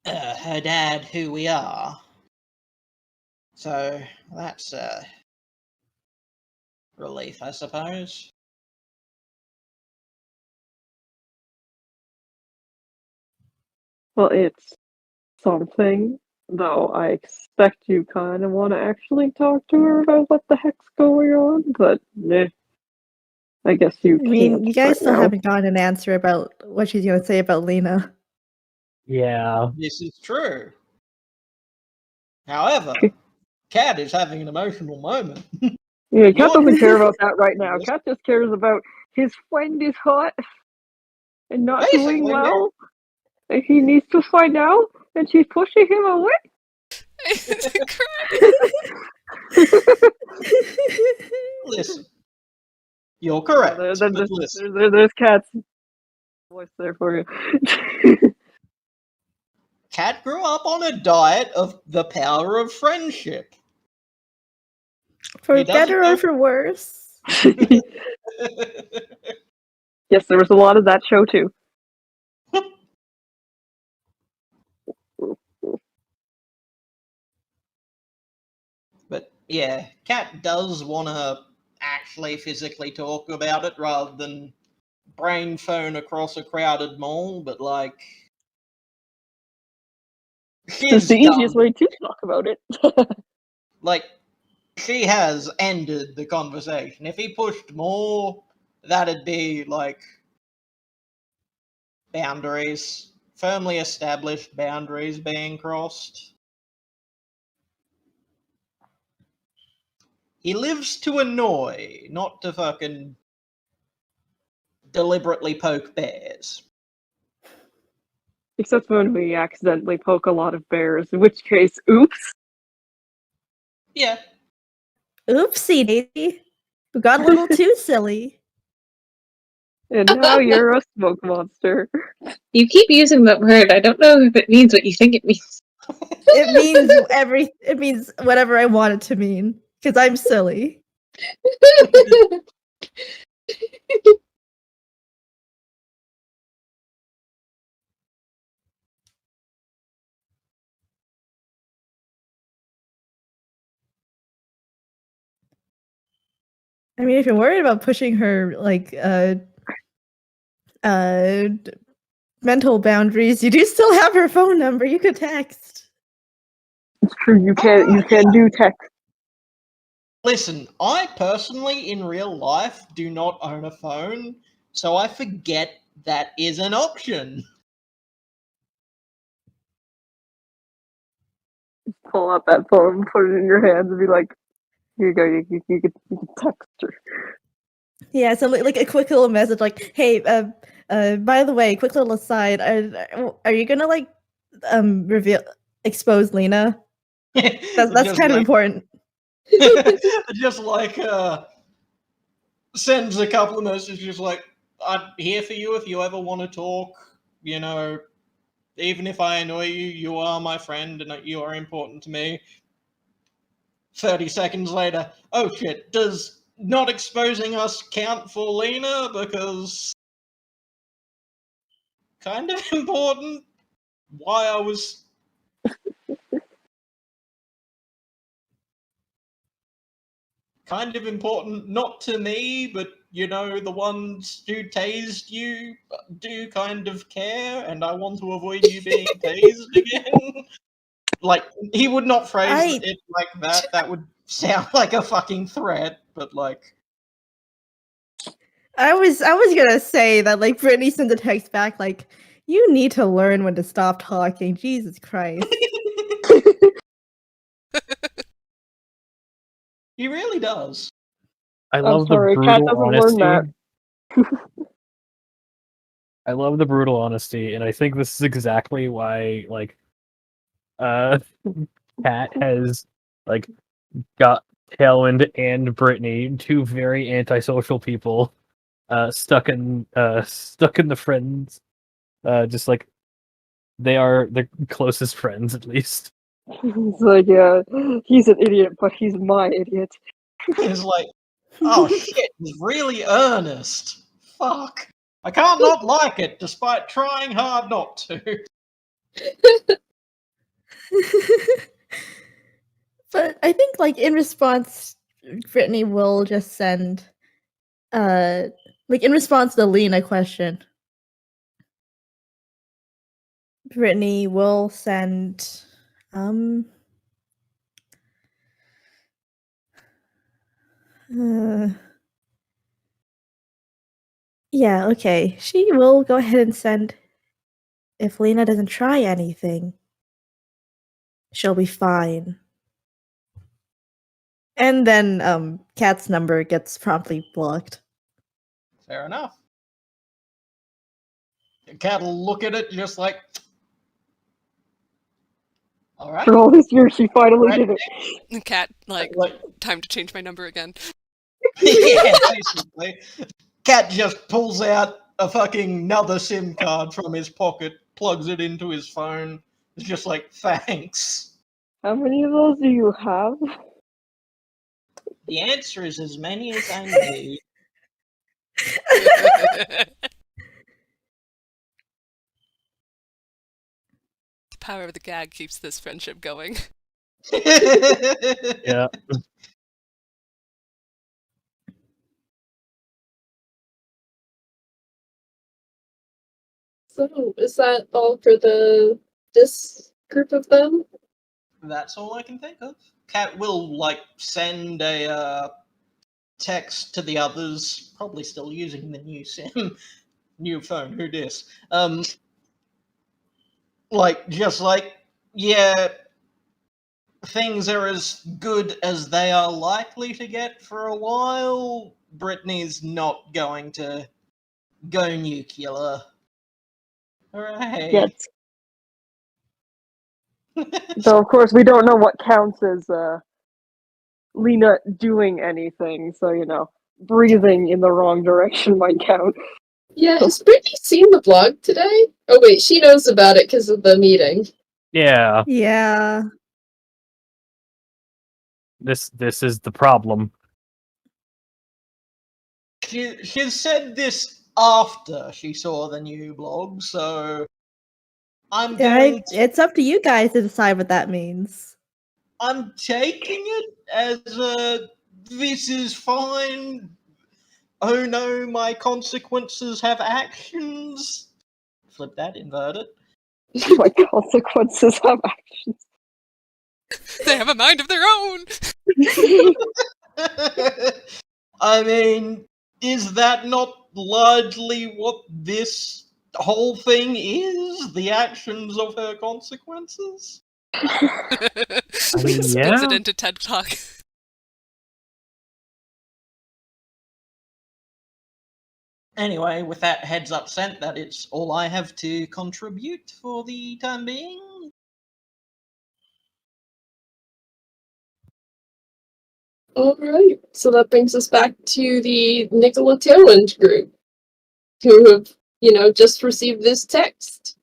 her dad who we are. So that's a relief, I suppose. Well, it's something, though I expect you kind of want to actually talk to her about what the heck's going on, but I guess you I mean, can't you guys right still now. haven't gotten an answer about what she's going to say about Lina. Yeah. This is true. However, Cat is having an emotional moment. Yeah, Cat doesn't care about that right now. Cat just cares about his friend is hot and not doing Basically, well. And he needs to find out, and she's pushing him away. Listen, you're correct. Then But listen, there's Cat's voice there for you. Cat grew up on a diet of the power of friendship. For He doesn't better know- or for worse. Yes, there was a lot of that show too. But yeah, Cat does want to actually physically talk about it rather than brain phone across a crowded mall, but like, It's the easiest way to talk about it. Like, she has ended the conversation. If he pushed more, that'd be like boundaries, firmly established boundaries being crossed. He lives to annoy, not to fucking deliberately poke bears. Except when we accidentally poke a lot of bears, in which case, oops. Yeah. Oopsie daisy. We got a little too silly. And now you're a smoke monster. You keep using that word. I don't know if it means what you think it means. It means whatever I want it to mean. Because I'm silly. I mean, if you're worried about pushing her, like, mental boundaries, you do still have her phone number. You could text. It's true, you can do text. Listen, I personally, in real life, do not own a phone, so I forget that is an option. Pull out that phone, put it in your hands, and be like, here you go, you can text her. Yeah, so like a quick little message, like, "Hey, by the way, quick little aside, are you gonna like expose Lina? That's kind of important." Just like sends a couple of messages like, I'm here for you if you ever want to talk, even if I annoy you, you are my friend and you are important to me. 30 seconds later, oh shit, does not exposing us count for Lina? Because kind of important. Why I was kind of important, not to me, but you know, the ones who tased you do kind of care, and I want to avoid you being tased again. Like, he would not phrase it like that. That would sound like a fucking threat, but like... I was gonna say that, like, Brittney sent a text back like, "You need to learn when to stop talking." Jesus Christ. He really does. I I'm love sorry, the Cat brutal doesn't learn honesty. that. I love the brutal honesty, and I think this is exactly why, like, Cat has, like, got Tailwind and Brittney, two very antisocial people, stuck in the friends. Just like they are the closest friends, at least. He's like, yeah, he's an idiot, but he's my idiot. It's like, oh shit, he's really earnest. Fuck. I can't not like it, despite trying hard not to. But I think, like, in response, Brittney will just send, like, in response to the Lina question, Brittney will send, yeah, okay. She will go ahead and send, if Lina doesn't try anything, she'll be fine. And then, Cat's number gets promptly blocked. Fair enough. The cat will look at it just like... Alright. For all this year, she finally Right. did it. Cat, like, Like, time to change my number again. yeah, basically. Cat just pulls out a fucking another SIM card from his pocket, plugs it into his phone. It's just like, thanks. How many of those do you have? The answer is as many as I need. The power of the gag keeps this friendship going. Yeah. So, is that all for this group of them? That's all I can think of. Cat will, like, send a text to the others, probably still using the new SIM, new phone, who dis? Like, just like, yeah, things are as good as they are likely to get for a while. Brittney's not going to go nuclear. Hooray. Yet. Though, of course, we don't know what counts as Lina doing anything, so, you know, breathing in the wrong direction might count. Yeah, has Brittney seen the blog today? Oh wait, she knows about it because of the meeting. Yeah. Yeah. This is the problem. She said this after she saw the new blog, so I'm going to, It's up to you guys to decide what that means. I'm taking it as this is fine. Oh no, my consequences have actions. Flip that, invert it. My consequences have actions. They have a mind of their own! I mean, is that not largely what this whole thing is? The actions of her consequences? Spits yeah. it into TED Talk. Anyway, with that heads up sent, that it's all I have to contribute for the time being. Alright, so that brings us back to the Nikola Tailwind group, who have, just received this text.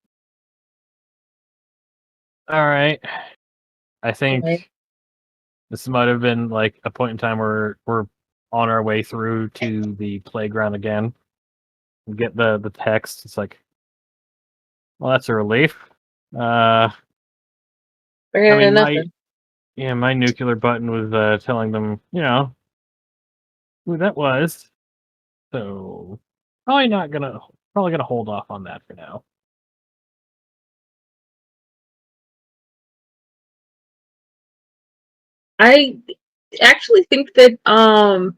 Alright. I think this might have been like a point in time where we're on our way through to the playground again. We get the text. It's like, well, that's a relief. I mean, my nuclear button was telling them, who that was. So probably gonna hold off on that for now. I actually think that I'm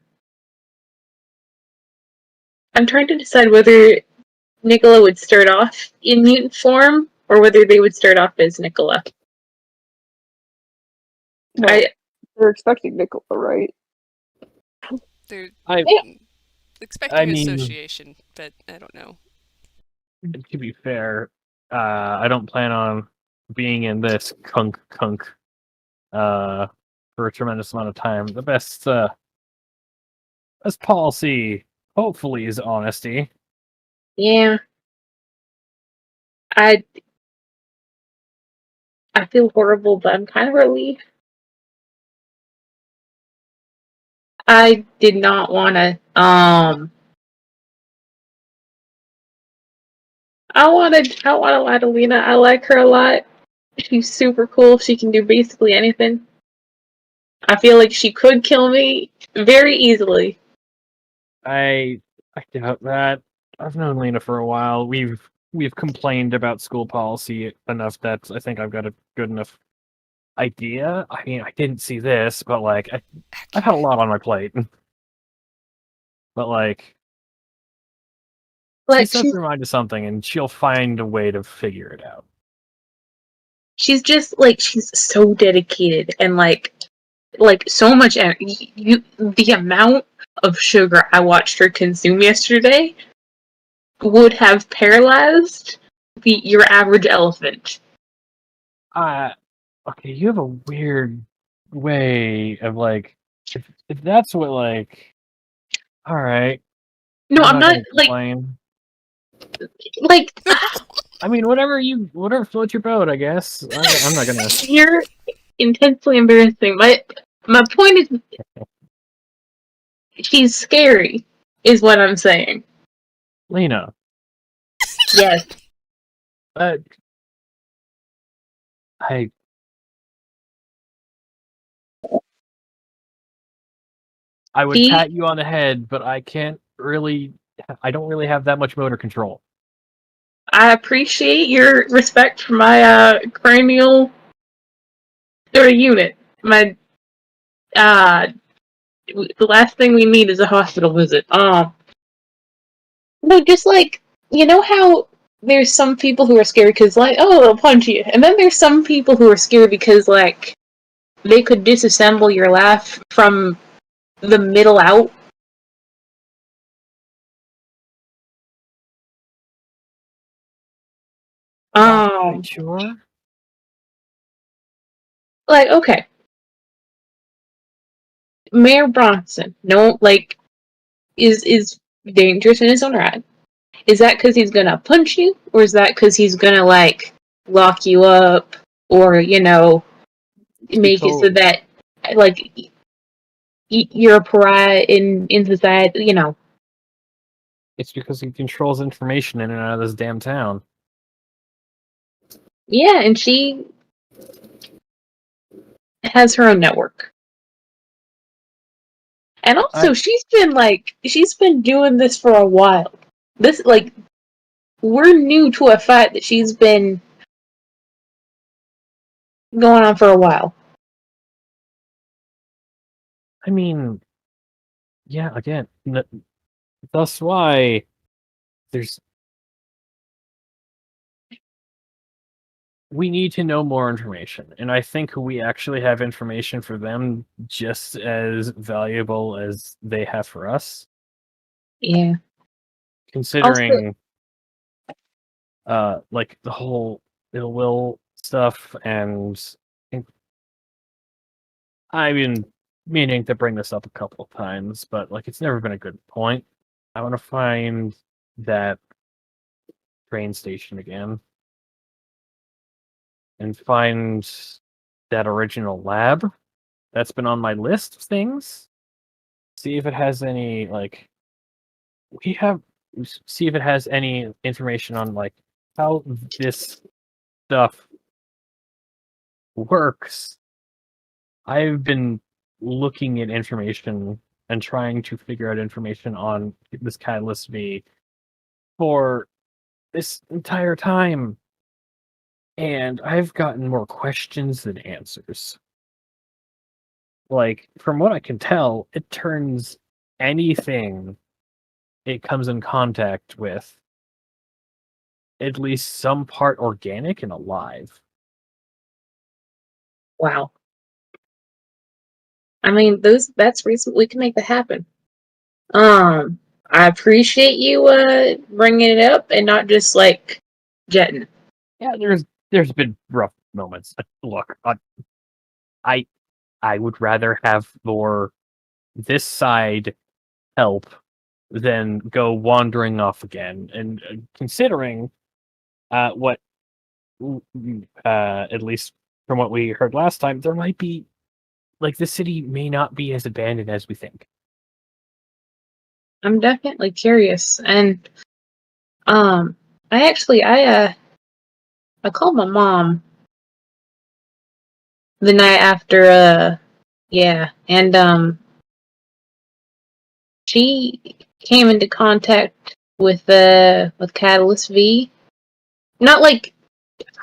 trying to decide whether Nikola would start off in mutant form or whether they would start off as Nikola. Well, they're expecting Nikola, right? They're I expecting mean, association, but I don't know. to be fair, I don't plan on being in this kunk for a tremendous amount of time. The best policy, hopefully, is honesty. Yeah. I feel horrible, but I'm kind of relieved. I did not want to, I want to lie to Lina. I like her a lot. She's super cool. She can do basically anything. I feel like she could kill me very easily. I doubt that. I've known Lena for a while. We've complained about school policy enough that I think I've got a good enough idea. I mean, I didn't see this, but like I've had a lot on my plate. But like she Like sets her mind to something and she'll find a way to figure it out. she's just like she's so dedicated and like so much energy. The amount of sugar I watched her consume yesterday would have paralyzed your average elephant. Okay, you have a weird way of like if that's what like all right. No, I'm not gonna like complain. like I mean, whatever floats your boat, I guess. I'm not gonna. you're intensely embarrassing. My point is she's scary, is what I'm saying. Lena, Yes. I would She pat you on the head, but I can't really. I don't really have that much motor control. I appreciate your respect for my cranial sort of unit. My the last thing we need is a hospital visit. No, just like you know how there's some people who are scared because like oh they'll punch you, and then there's some people who are scared because like they could disassemble your laugh from the middle out. Sure. Like okay, Mayor Bronson, no, like is dangerous in his own right. Is that because he's gonna punch you, or is that because he's gonna like lock you up, or you know, make it so that like you're a pariah in society? You know. It's because he controls information in and out of this damn town. Yeah, and she has her own network. And also, she's been doing this for a while. This, like, we're new to a fight that she's been going on for a while. I mean, yeah. Again, that's why there's. We need to know more information, and I think we actually have information for them just as valuable as they have for us. Yeah. Considering, like the whole ill will stuff, and I've been meaning to bring this up a couple of times, but like it's never been a good point. I want to find that train station again and find that original lab. That's been on my list of things. See if it has any like see if it has any information on like how this stuff works. I've been looking at information and trying to figure out information on this Catalyst V for this entire time. And I've gotten more questions than answers. Like, from what I can tell, it turns anything it comes in contact with at least some part organic and alive. Wow. I mean, that's reason we can make that happen. I appreciate you bringing it up and not just like jetting. Yeah, there's been rough moments. Look, I would rather have more this side help than go wandering off again. And considering what at least from what we heard last time, there might be like the city may not be as abandoned as we think. I'm definitely curious, and I called my mom the night after, and she came into contact with Catalyst V. Not like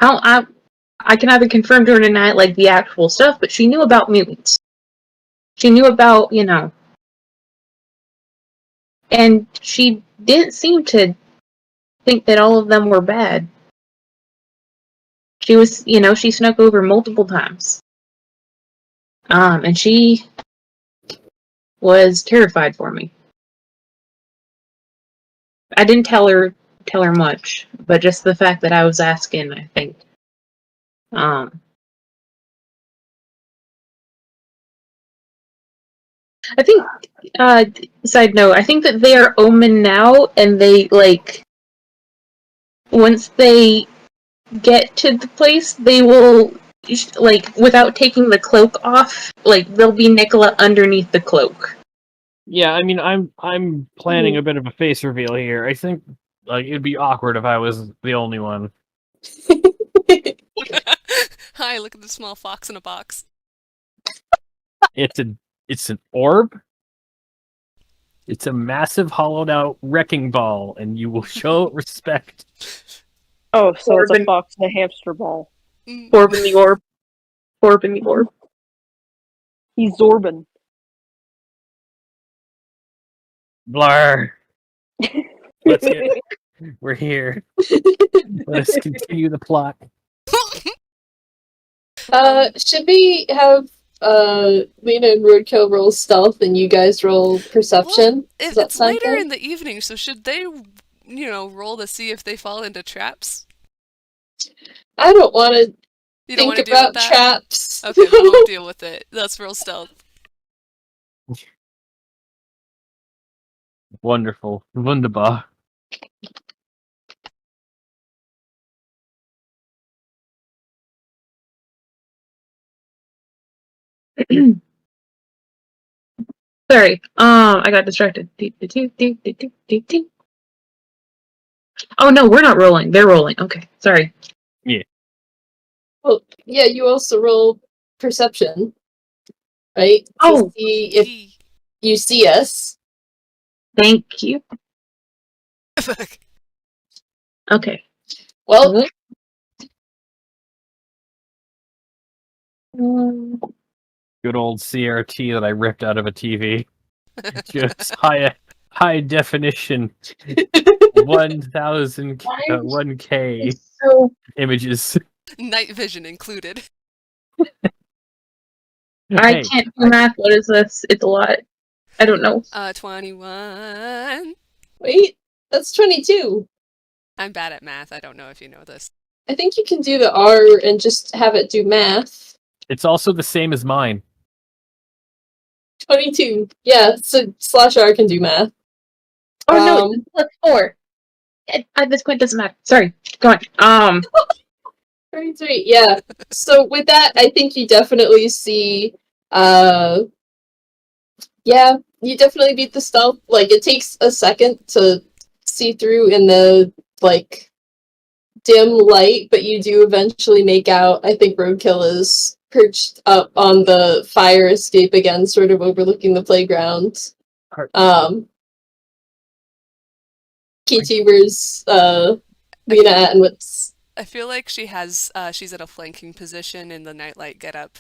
I can either confirm or deny like the actual stuff, but she knew about mutants. She knew about, and she didn't seem to think that all of them were bad. She was, she snuck over multiple times. And she was terrified for me. I didn't tell her much, but just the fact that I was asking, I think. I think, side note, I think that they are Omen now, and they, like, once they get to the place, they will, like, without taking the cloak off, like, there'll be Nikola underneath the cloak. Yeah, I mean, I'm planning a bit of a face reveal here. I think like it'd be awkward if I was the only one. Hi, look at the small fox in a box. It's an orb. It's a massive hollowed out wrecking ball, and you will show it respect. Oh, so it's a Orb. fox and a hamster ball. Orb in the orb. Orb in the orb. He's Zorbin. Blar. We're here. Let us continue the plot. Should we have Lina and Roadkill roll stealth and you guys roll perception? Well, Does that it's sound later good? in the evening, so should they, roll to see if they fall into traps? I don't want to You don't want think to deal about with that? traps. Okay, we won't deal with it. Let's roll stealth. Wonderful. Wunderbar. Sorry, I got distracted. Oh no, we're not rolling. They're rolling. Okay, sorry. Well, yeah, you also roll perception, right? To Oh. see if you see us. Thank you. Fuck. Okay. Well, Good old CRT that I ripped out of a TV. Just high definition 1000 1K So images. Night vision included. I Hey, can't do math. What is this? It's a lot. I don't know. 21. wait, that's 22. I'm bad at math. I don't know if you know this. I think you can do the R and just have it do math. it's also the same as mine. 22. Yeah, so /R can do math. Oh no, plus 4. At this point, doesn't matter. Sorry. Go on. 33, yeah. So with that, I think you definitely see, yeah, you definitely beat the stealth. Like, it takes a second to see through in the, like, dim light, but you do eventually make out, I think Roadkill is perched up on the fire escape again, sort of overlooking the playground. KT, where's Lina at, and what's... I feel like she's at a flanking position in the Nightlight getup.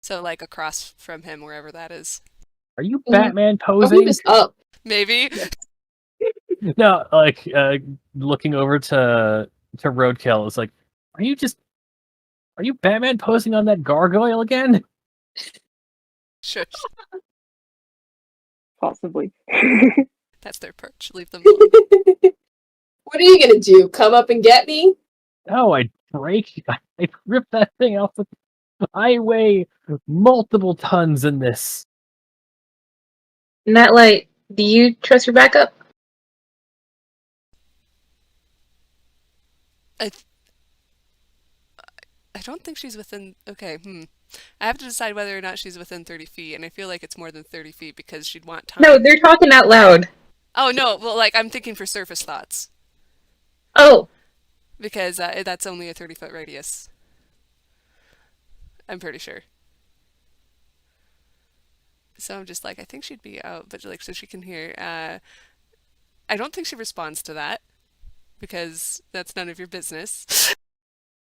So, like, across from him, wherever that is. Are you Batman Oh, posing? who is up? Maybe? No, like, looking over to Roadkill, it's like, are you Batman posing on that gargoyle again? Shush. Possibly. That's their perch. Leave them alone. What are you gonna do? Come up and get me? No, I rip that thing off. I weigh multiple tons in this. Nightlight, do you trust your backup? I don't think she's within... Okay, I have to decide whether or not she's within 30 feet, and I feel like it's more than 30 feet because she'd want time. No, they're talking out loud. Oh, no, well, like, I'm thinking for surface thoughts. Oh. Because that's only a 30-foot radius. I'm pretty sure. So I'm just like, I think she'd be out, but like, so she can hear. I don't think she responds to that, because that's none of your business.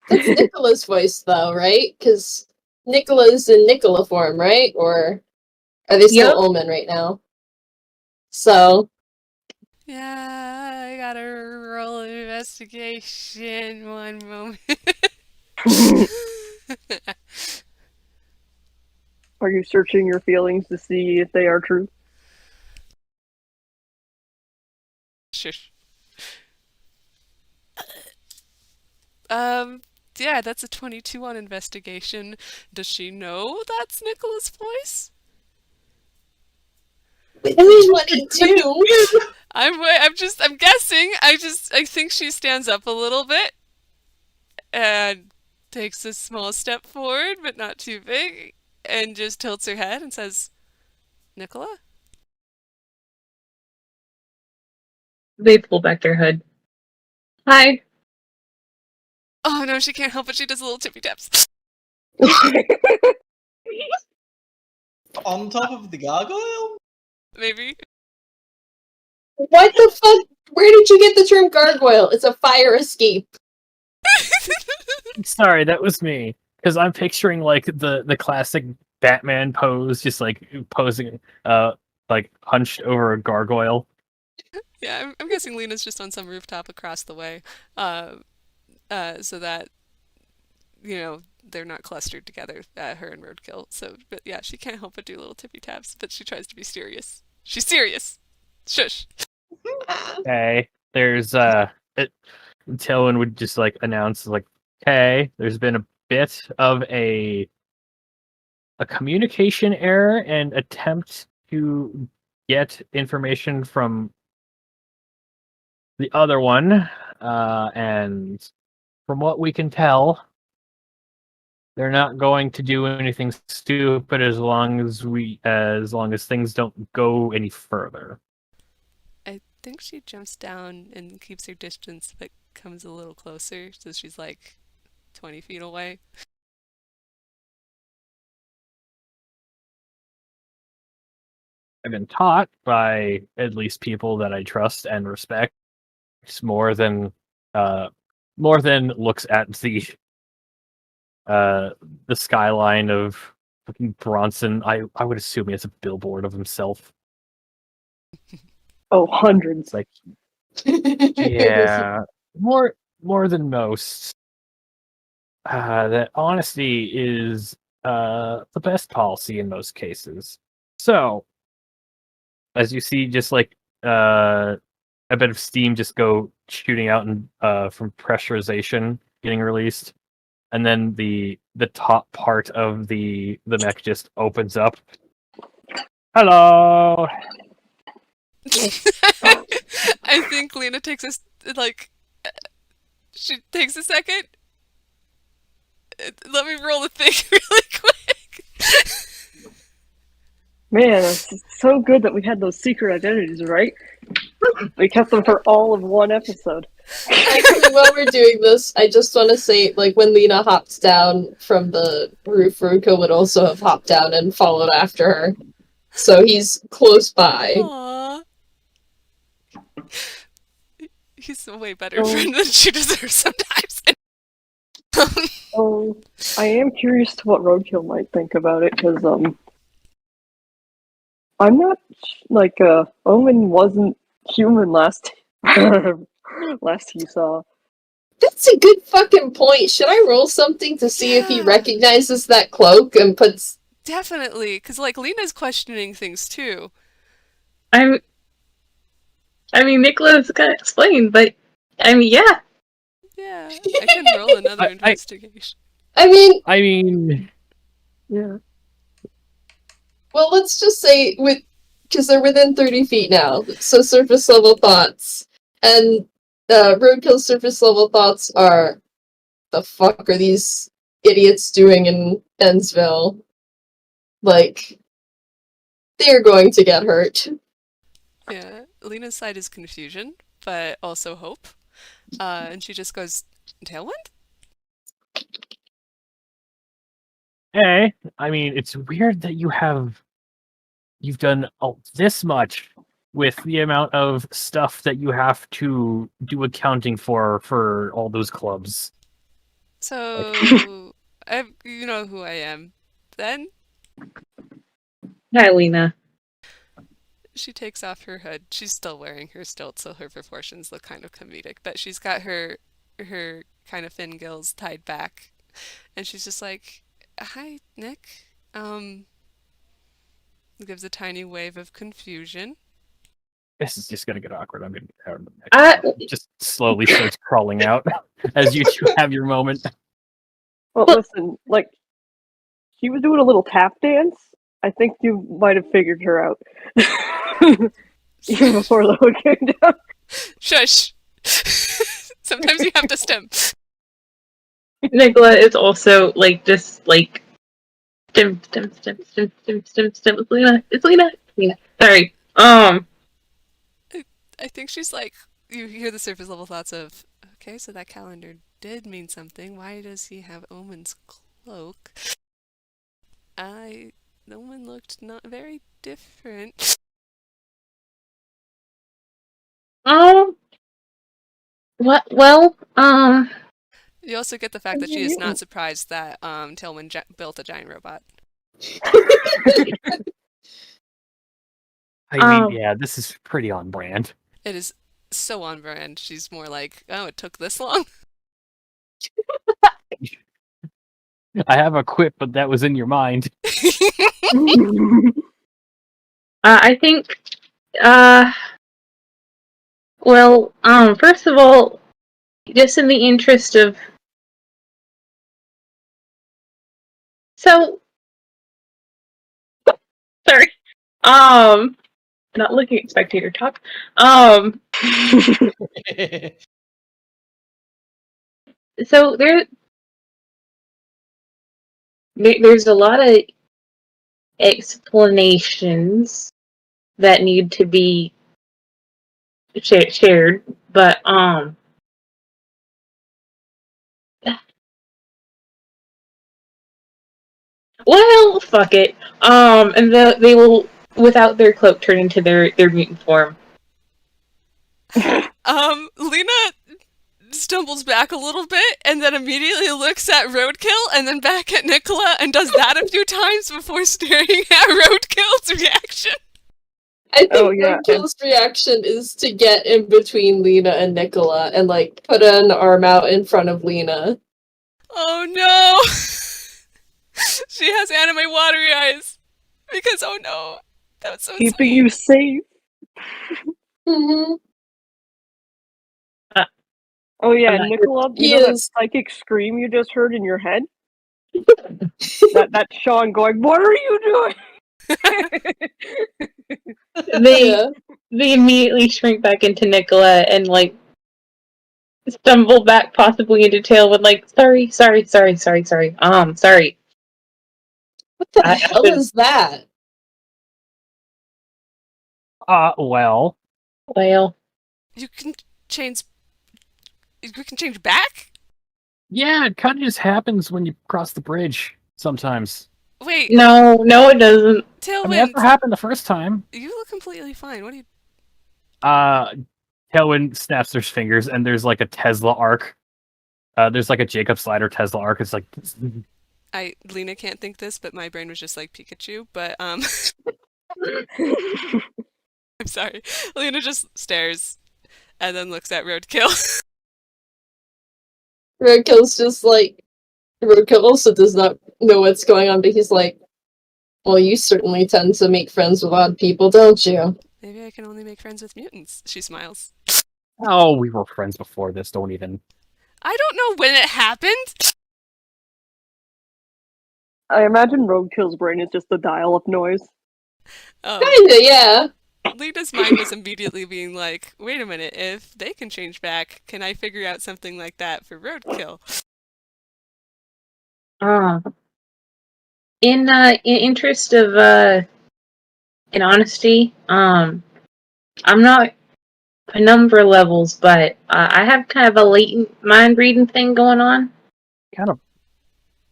That's Nikola's voice, though, right? Because Nikola's in Nikola form, right? Or are they still Ullman right now? So... Yeah, I gotta roll an investigation. One moment. Are you searching your feelings to see if they are true? Shush. Yeah, that's a 22 on investigation. Does she know that's Nikola's voice? With 22? I'm guessing. I think she stands up a little bit and takes a small step forward, but not too big, and just tilts her head and says, Nikola? They pull back their hood. Hi. Oh no, she can't help it. She does little tippy taps. On top of the gargoyle? Maybe. What the fuck? Where did you get the term gargoyle? It's a fire escape. Sorry, that was me. Because I'm picturing like the classic Batman pose, just like posing, like hunched over a gargoyle. Yeah, I'm guessing Lina's just on some rooftop across the way, so that, you know, they're not clustered together, her and Roadkill. So, but yeah, she can't help but do little tippy taps, but she tries to be serious. She's serious. Shush. Okay, there's Tailwind would just like announce like, "Hey, there's been a bit of a communication error and attempt to get information from the other one, and from what we can tell, they're not going to do anything stupid as long as things don't go any further." I think she jumps down and keeps her distance, but comes a little closer, so she's like 20 feet away. I've been taught by at least people that I trust and respect more than looks at the skyline of fucking Bronson. I would assume he has a billboard of himself. Oh, hundreds. Like, yeah, more than most. That honesty is the best policy in most cases. So, as you see, just like a bit of steam just go shooting out and from pressurization getting released, and then the top part of the mech just opens up. Hello. I think Lina takes she takes a second. Let me roll the thing really quick. Man, it's so good that we had those secret identities, right? We kept them for all of one episode. Actually, while we're doing this, I just want to say, like, when Lina hopped down from the roof, Ruka would also have hopped down and followed after her. So he's close by. Aww. He's a way better Oh. friend than she deserves sometimes. Oh, I am curious to what Roadkill might think about it, because, I'm not, like, Omen wasn't human last, last he saw. That's a good fucking point. Should I roll something to see if he Yeah. recognizes that cloak and puts... Definitely, because like Lina's questioning things too. I mean, Nicola's gonna explain, but I mean, yeah. Yeah, I can roll another investigation. I mean, Yeah. well, let's just say, because they're within 30 feet now, so surface level thoughts. And Roadkill's surface level thoughts are, the fuck are these idiots doing in Ensville? Like, they're going to get hurt. Yeah, Lina's side is confusion, but also hope. And she just goes, Tailwind? hey, I mean, it's weird that you've done this much with the amount of stuff that you have to do accounting for all those clubs. So, you know who I am. Then Hi, Lina. she takes off her hood. She's still wearing her stilt, so her proportions look kind of comedic. But she's got her kind of fin gills tied back, and she's just like, "Hi, Nick." Gives a tiny wave of confusion. This is just gonna get awkward. I'm gonna just slowly starts crawling out as you two have your moment. Well, listen, like, she was doing a little tap dance. I think you might have figured her out. Even before the hood came down. Shush! Sometimes you have to stem. Nicola is also like just like stim. It's Lina. It's Lina. Sorry. I think she's like, you hear the surface level thoughts of, okay, so that calendar did mean something. Why does he have Omen's cloak? Omen looked not very different. What? Well, You also get the fact that she is not surprised that Tailwind built a giant robot. I mean, yeah, this is pretty on brand. It is so on brand. She's more like, oh, it took this long? I have a quip, but that was in your mind. I think, well, first of all, just in the interest of, so, sorry, not looking at spectator talk, so there's a lot of explanations that need to be shared, but well, fuck it. And they will, without their cloak, turn into their mutant form. Lina stumbles back a little bit and then immediately looks at Roadkill and then back at Nikola and does that a few times before staring at Roadkill's reaction. I think Roadkill's reaction is to get in between Lina and Nikola and, like, put an arm out in front of Lina. Oh no! She has anime watery eyes. Because, oh no, that was so keeping sweet. you safe. Mm-hmm. Oh yeah, Nikola, you know that psychic scream you just heard in your head? That's Shaun going, "What are you doing?" They immediately shrink back into Nikola and like stumble back possibly into Tailwind like, sorry. Sorry. What the hell is that? Well. You can change We can change back? Yeah, it kind of just happens when you cross the bridge sometimes. Wait, No, it doesn't. Tailwind, I mean, that's what happened the first time. you look completely fine. What do you... Tailwind snaps their fingers, and there's like a Tesla arc. There's like a Jacob Slider Tesla arc. It's like... Lina can't think this, but my brain was just like Pikachu, but, I'm sorry. Lina just stares and then looks at Roadkill. Roadkill's just like, Roadkill also does not know what's going on, but he's like, well, you certainly tend to make friends with odd people, don't you? Maybe I can only make friends with mutants. She smiles. Oh, we were friends before this. Don't even... I don't know when it happened. I imagine Roadkill's brain is just the dial-up noise. Kinda, yeah. Lina's mind was immediately being like, wait a minute, if they can change back, can I figure out something like that for Roadkill? In interest of in honesty, I'm not penumbra levels, but I have kind of a latent mind reading thing going on. Kind of...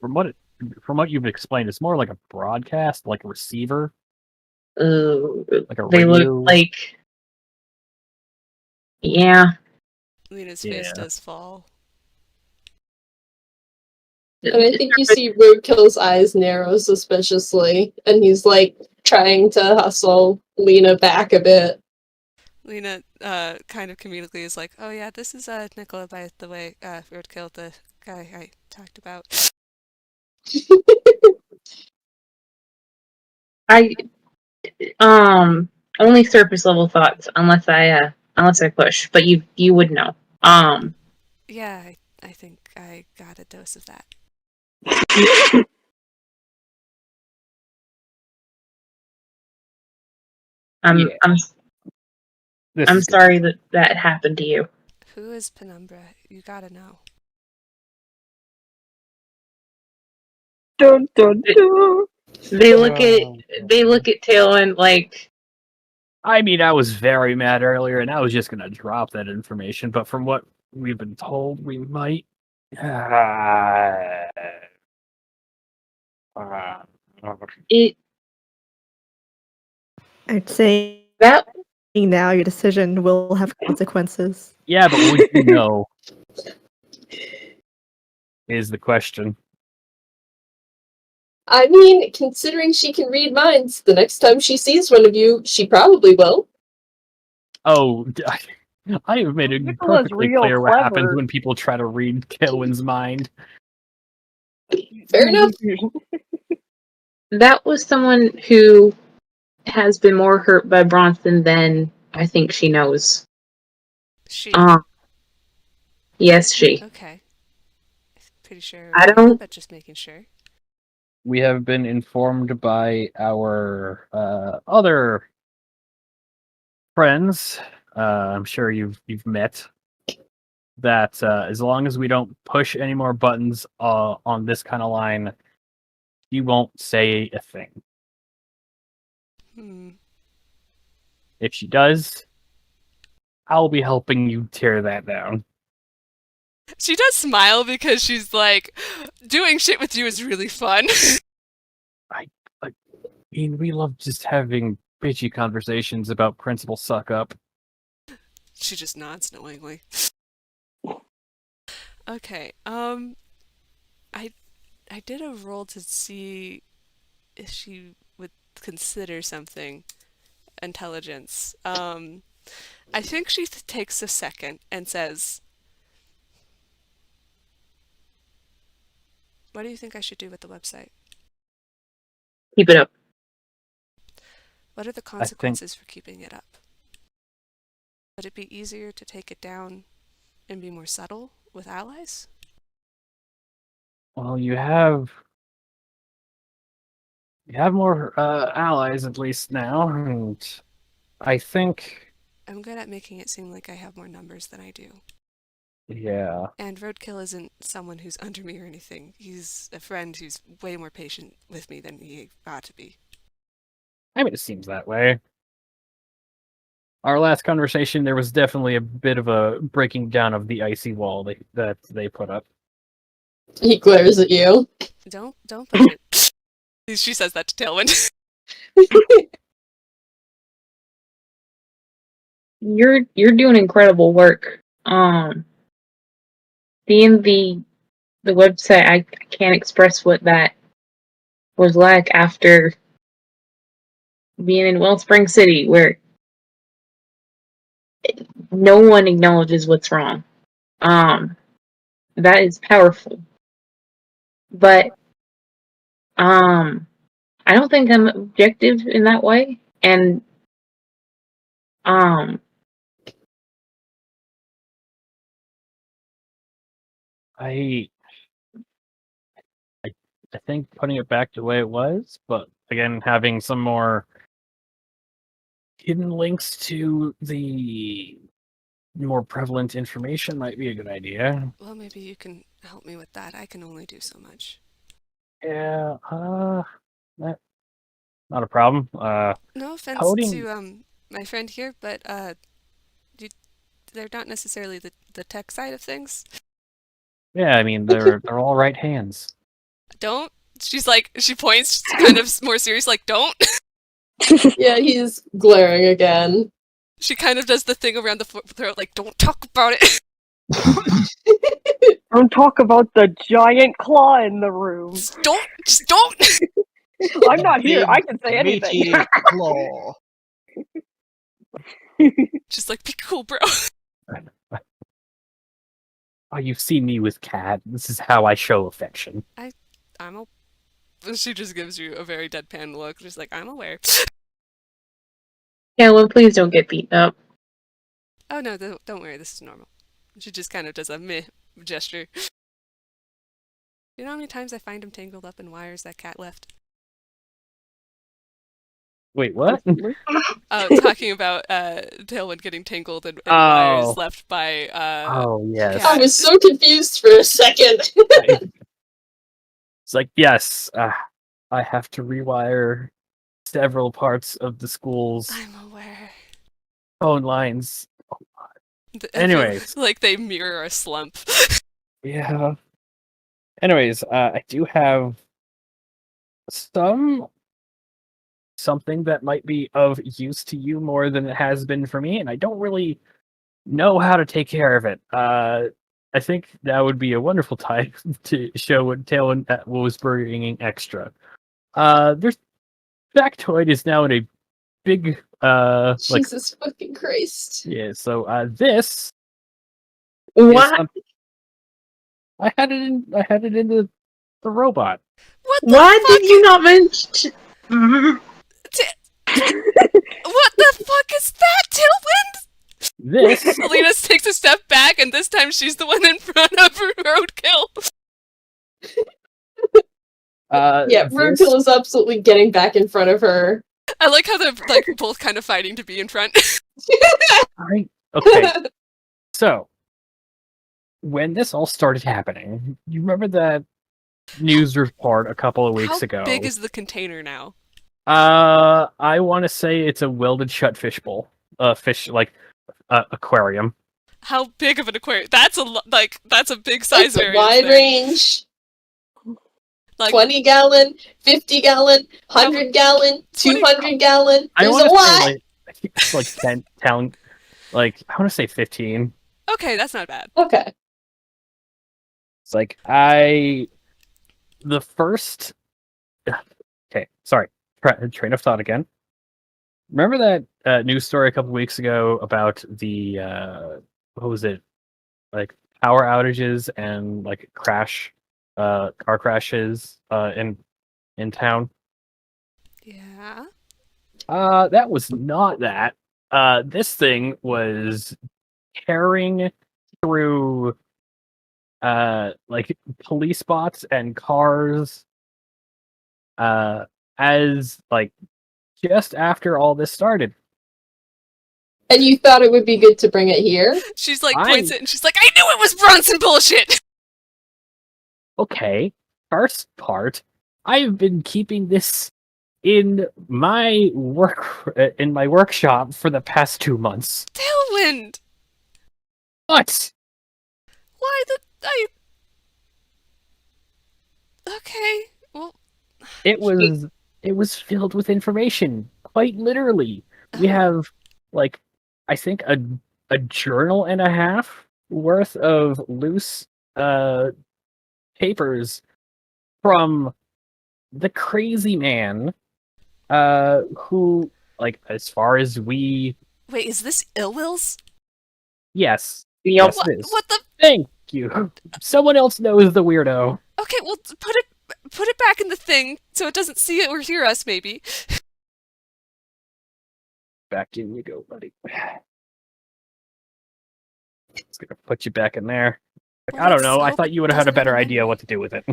From what you've explained, it's more like a broadcast, like a receiver. Like a They radio. look like... Yeah. Lina's face does fall. And I think you see Roadkill's eyes narrow suspiciously, and he's like trying to hustle Lina back a bit. Lina kind of comedically is like, oh yeah, this is Nikola, by the way, Roadkill, the guy I talked about. Only surface level thoughts, unless I push, but you would know. Yeah, I think I got a dose of that. I'm This sorry that happened to you. Who is Penumbra? You gotta know. Dun dun dun. They look at Tailwind like... I mean, I was very mad earlier, and I was just gonna drop that information. But from what we've been told, we might. I'd say that now your decision will have consequences. Yeah, but would you know? Is the question. I mean, considering she can read minds, the next time she sees one of you, she probably will. Oh, I have made it Nikola's perfectly real clear what happens clever. when people try to read Tailwind's mind. Fair enough. that was someone who has been more hurt by Bronson than I think she knows. She. Yes, she. Okay. Pretty sure. I don't... But just making sure. We have been informed by our other friends. I'm sure you've met that as long as we don't push any more buttons on this kind of line, you won't say a thing. If she does, I'll be helping you tear that down. She does smile because she's like, doing shit with you is really fun. I mean, we love just having bitchy conversations about Principal Suck Up. She just nods knowingly. Okay, I did a roll to see if she would consider something. Intelligence. I think she takes a second and says, what do you think I should do with the website? Keep it up. What are the consequences for keeping it up? Would it be easier to take it down and be more subtle with allies? Well, you have more allies at least now, and I think I'm good at making it seem like I have more numbers than I do. Yeah. And Roadkill isn't someone who's under me or anything. He's a friend who's way more patient with me than he ought to be. I mean, it seems that way. our last conversation, there was definitely a bit of a breaking down of the icy wall that they put up. He glares at you. Don't push it. She says that to Tailwind. You're doing incredible work. Seeing the website, I can't express what that was like after being in Wellspring City, where no one acknowledges what's wrong. That is powerful. But I don't think I'm objective in that way. And I think putting it back the way it was, but again, having some more hidden links to the more prevalent information might be a good idea. Well, maybe you can help me with that. I can only do so much. Yeah, not a problem. No offense coding- to my friend here, but they're not necessarily the tech side of things. Yeah, I mean they're all right hands. Don't. She's like, she points kind of more serious, like, don't. Yeah, he's glaring again. She kind of does the thing around the throat, like, don't talk about it. Don't talk about the giant claw in the room. Just don't. I'm not here. I can say Meaty anything. claw. Just like, be cool, bro. Oh, you've seen me with Cat. This is how I show affection. She just gives you a very deadpan look, just like, I'm aware. yeah, well, please don't get beaten up. Oh no, don't worry, this is normal. She just kind of does a meh gesture. You know how many times I find him tangled up in wires that Cat left? Wait, what? Talking about Tailwind getting tangled in wires left by Oh yes. Cat. I was so confused for a second. It's like, yes, I have to rewire several parts of the school's I'm aware. phone lines. Anyways. Like they mirror a slump. Yeah. Anyways, I do have something that might be of use to you more than it has been for me, and I don't really know how to take care of it. I think that would be a wonderful time to show what Tailwind was bringing extra. There's Factoid is now in a big Jesus fucking Christ. yeah. So this What? I had it in the robot. What the Why fuck? did you not mention? What the fuck is that, Tailwind? This Lina takes a step back, and this time she's the one in front of Roadkill. Yeah, Roadkill is absolutely getting back in front of her. I like how they're like both kind of fighting to be in front. Okay. So when this all started happening, you remember that news report a couple of weeks ago? How big is the container now? I want to say it's a welded shut fish bowl. Fish aquarium. How big of an aquarium? That's a big size It's a variance wide there. range. Like 20 gallon, 50 gallon, 100 gallon, 200 gallon. I There's want a to lot. say I think it's like 10 town. Like I want to say 15. okay, that's not bad. Okay. It's like the first. Okay, sorry. Train of thought again. Remember that news story a couple weeks ago about the what was it? Like power outages and like car crashes in town. Yeah. That was not that. This thing was tearing through like police bots and cars as like just after all this started. And you thought it would be good to bring it here? She's like points it and she's like, I knew it was Bronson bullshit. Okay, first part, I've been keeping this in my workshop for the past 2 months. Tailwind! What? Why Okay, well... It was filled with information, quite literally. We have, like, I think a journal and a half worth of loose papers from the crazy man who, like, as far as we... Wait, is this Illwill's? Yes. Yep. Yes, it is. What the... Thank you. Someone else knows the weirdo. Okay, well, put it back in the thing so it doesn't see it or hear us, maybe. Back in you go, buddy. It's gonna put you back in there. Like, Well, I don't that's know. I so, thought you would have had a doesn't better have a idea memory. what to do with it.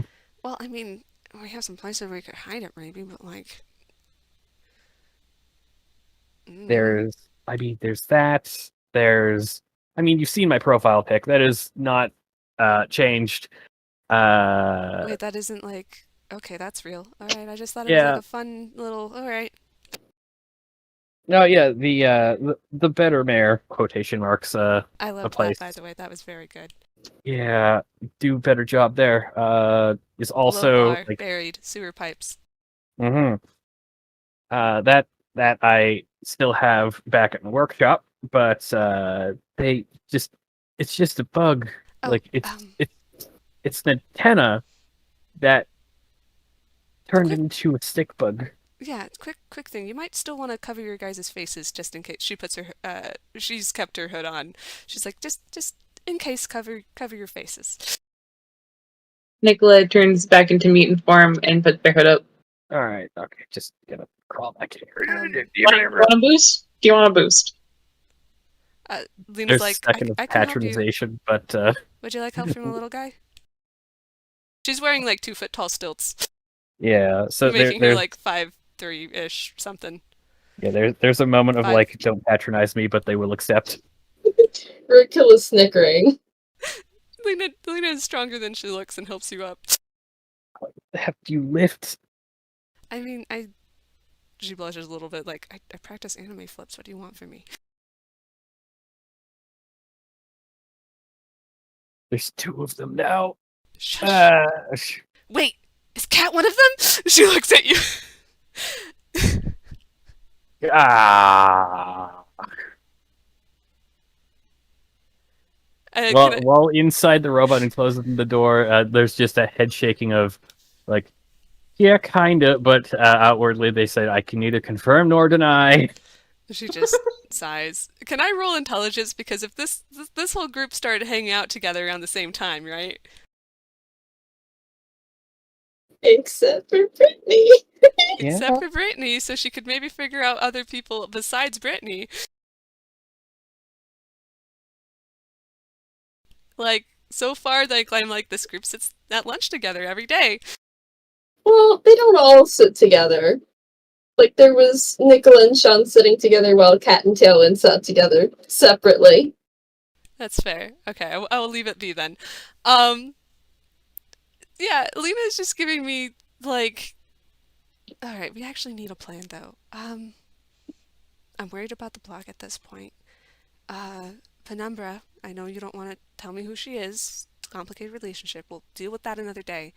Well, I mean, we have some places where we could hide it, maybe, but like... There's that. You've seen my profile pic. That is not changed. Wait, that isn't like... Okay, that's real. Alright, I just thought it was like a fun little... Alright. No, yeah, the better mayor, quotation marks, I love that, place. by the way. That was very good. Yeah, do better job there. Is Low also bar, like buried, sewer pipes. that I still have back in the workshop, but it's just a bug. Oh, Like it's an antenna that turned into a stick bug. Yeah, quick thing. You might still want to cover your guys' faces just in case. She puts her she's kept her hood on. She's like, just in case, cover your faces. Nikola turns back into mutant form and puts their hood up. All right, okay, just gonna crawl back in here. Do you want a boost? Do you want a boost? Lina's There's like, a second of I can help you. patronization, but Would you like help from a little guy? She's wearing like 2 foot tall stilts, yeah. So making there's her like 5'3" something. yeah, there's a moment of Five. like, don't patronize me, but they will accept. Roadkill is snickering. Lina is stronger than she looks and helps you up. Have you lift? I mean, she blushes a little bit, like, I practice anime flips, what do you want from me? There's 2 of them now. Shush. Wait, is Cat one of them? She looks at you. While inside the robot and closing the door, there's just a head shaking of, like, yeah, kinda, but outwardly they say, I can neither confirm nor deny. She just sighs. Can I roll intelligence? Because if this whole group started hanging out together around the same time, right? Except for Brittney. Except for Brittney, so she could maybe figure out other people besides Brittney. Like, so far, like, I'm like, this group sits at lunch together every day. Well, they don't all sit together. Like, there was Nikola and Shaun sitting together while Cat and Tailwind sat together separately. That's fair. Okay, I will leave it be then. Yeah, Lina is just giving me, like... Alright, we actually need a plan, though. I'm worried about the blog at this point. Penumbra, I know you don't want to tell me who she is. It's a complicated relationship. We'll deal with that another day.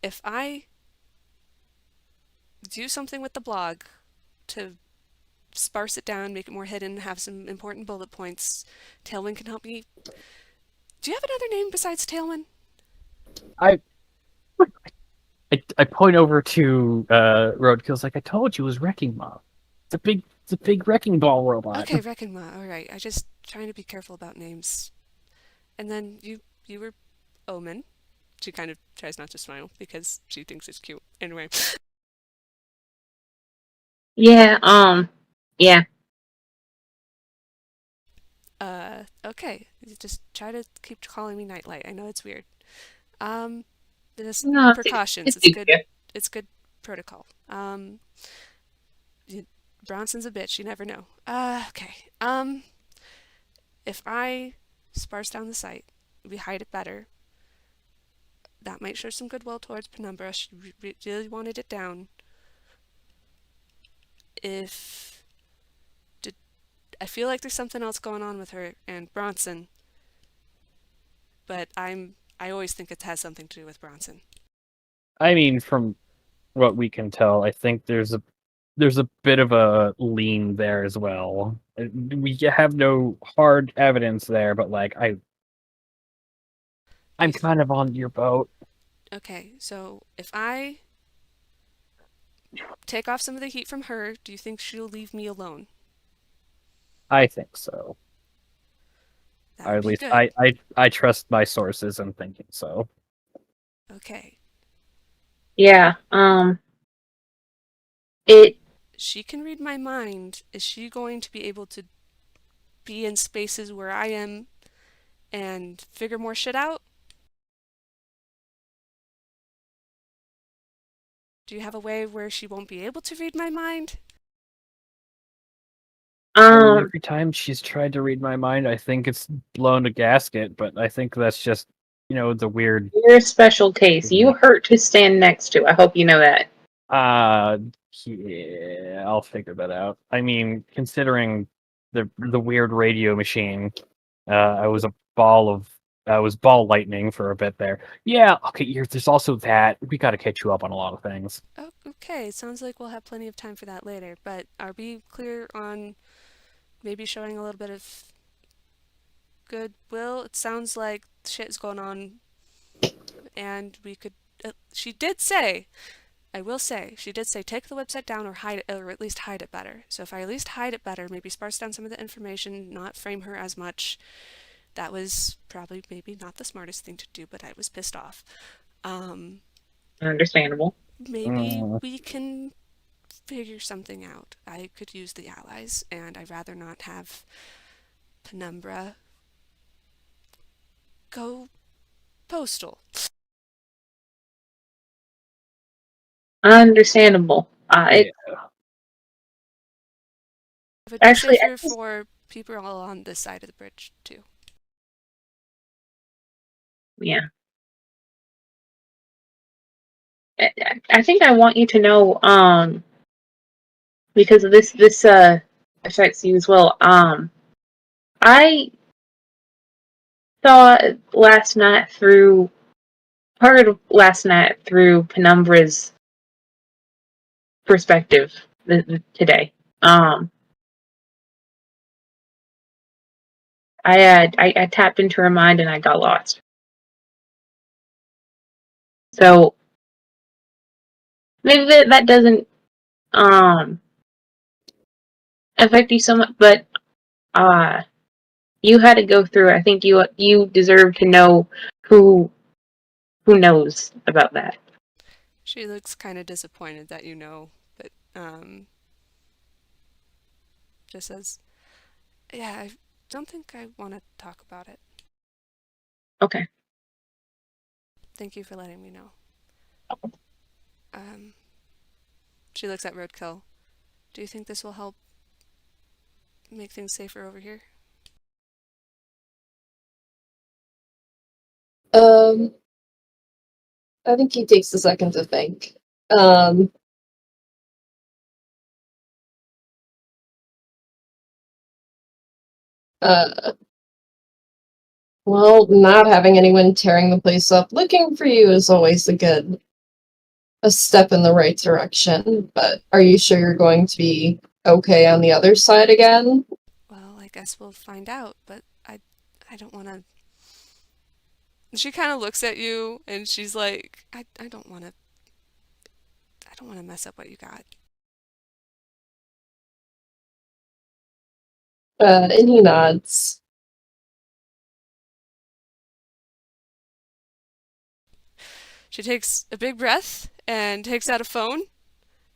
If I do something with the blog to sparse it down, make it more hidden, have some important bullet points, Tailwind can help me. Do you have another name besides Tailwind? I point over to Roadkill's like, I told you it was Wrecking Mob. It's a big wrecking ball robot. Okay, Wrecking Ma. Alright, I just trying to be careful about names. And then you were Omen. She kind of tries not to smile because she thinks it's cute. Anyway. Yeah, yeah. Okay. You just try to keep calling me Nightlight. I know it's weird. There's No, precautions. it's good. It's good protocol. Bronson's a bitch. You never know. Okay. If I sparse down the site, we hide it better. That might show some goodwill towards Penumbra. She really wanted it down. if I feel like there's something else going on with her and Bronson, but I always think it has something to do with Bronson. I mean, from what we can tell, I think there's a bit of a lean there as well. We have no hard evidence there, but like I'm kind of on your boat. Okay, so if I take off some of the heat from her, do you think she'll leave me alone? I think so. That Or would at be least good. I trust my sources in thinking so. Okay. Yeah. It. She can read my mind. Is she going to be able to be in spaces where I am and figure more shit out? Do you have a way where she won't be able to read my mind? I mean, every time she's tried to read my mind, I think it's blown a gasket, but I think that's just, the weird... You're a special case. You hurt to stand next to. I hope you know that. Yeah, I'll figure that out. I mean, considering the weird radio machine, I was ball lightning for a bit there. Yeah, okay, there's also that. We gotta catch you up on a lot of things. Oh, okay, sounds like we'll have plenty of time for that later, but are we clear on maybe showing a little bit of goodwill? It sounds like shit is going on, and we could... she did say, I will say, she did say take the website down or hide it, or at least hide it better. So if I at least hide it better, maybe sparse down some of the information, not frame her as much. That was probably maybe not the smartest thing to do, but I was pissed off. Understandable. Maybe we can figure something out. I could use the allies, and I'd rather not have Penumbra go postal. Understandable. It would be Actually, safer for people all on this side of the bridge, too. Yeah. I think I want you to know, because of this affects you as well. I saw part of last night through Penumbra's perspective today. I tapped into her mind and I got lost. So maybe that doesn't affect you so much, but you had to go through. I think you deserve to know who knows about that. She looks kind of disappointed that you know, but just says, yeah, I don't think I want to talk about it. Okay. Thank you for letting me know. She looks at Roadkill. Do you think this will help make things safer over here? I think he takes a second to think. Well, not having anyone tearing the place up looking for you is always a step in the right direction, but are you sure you're going to be okay on the other side again? Well, I guess we'll find out, but I don't want to... She kind of looks at you and she's like, I don't want to mess up what you got. And he nods. She takes a big breath and takes out a phone,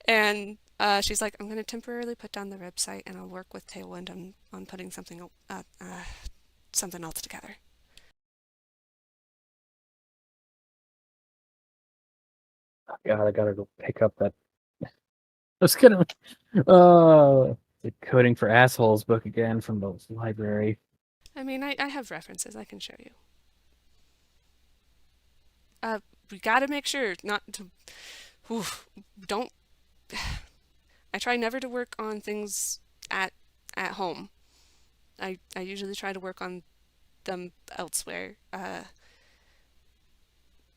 and she's like, I'm going to temporarily put down the website and I'll work with Tailwind on putting something else together. God, I gotta go pick up that. Let's get the Coding for Assholes book again from the library. I mean, I have references I can show you. We gotta make sure not to... don't... I try never to work on things at home. I usually try to work on them elsewhere.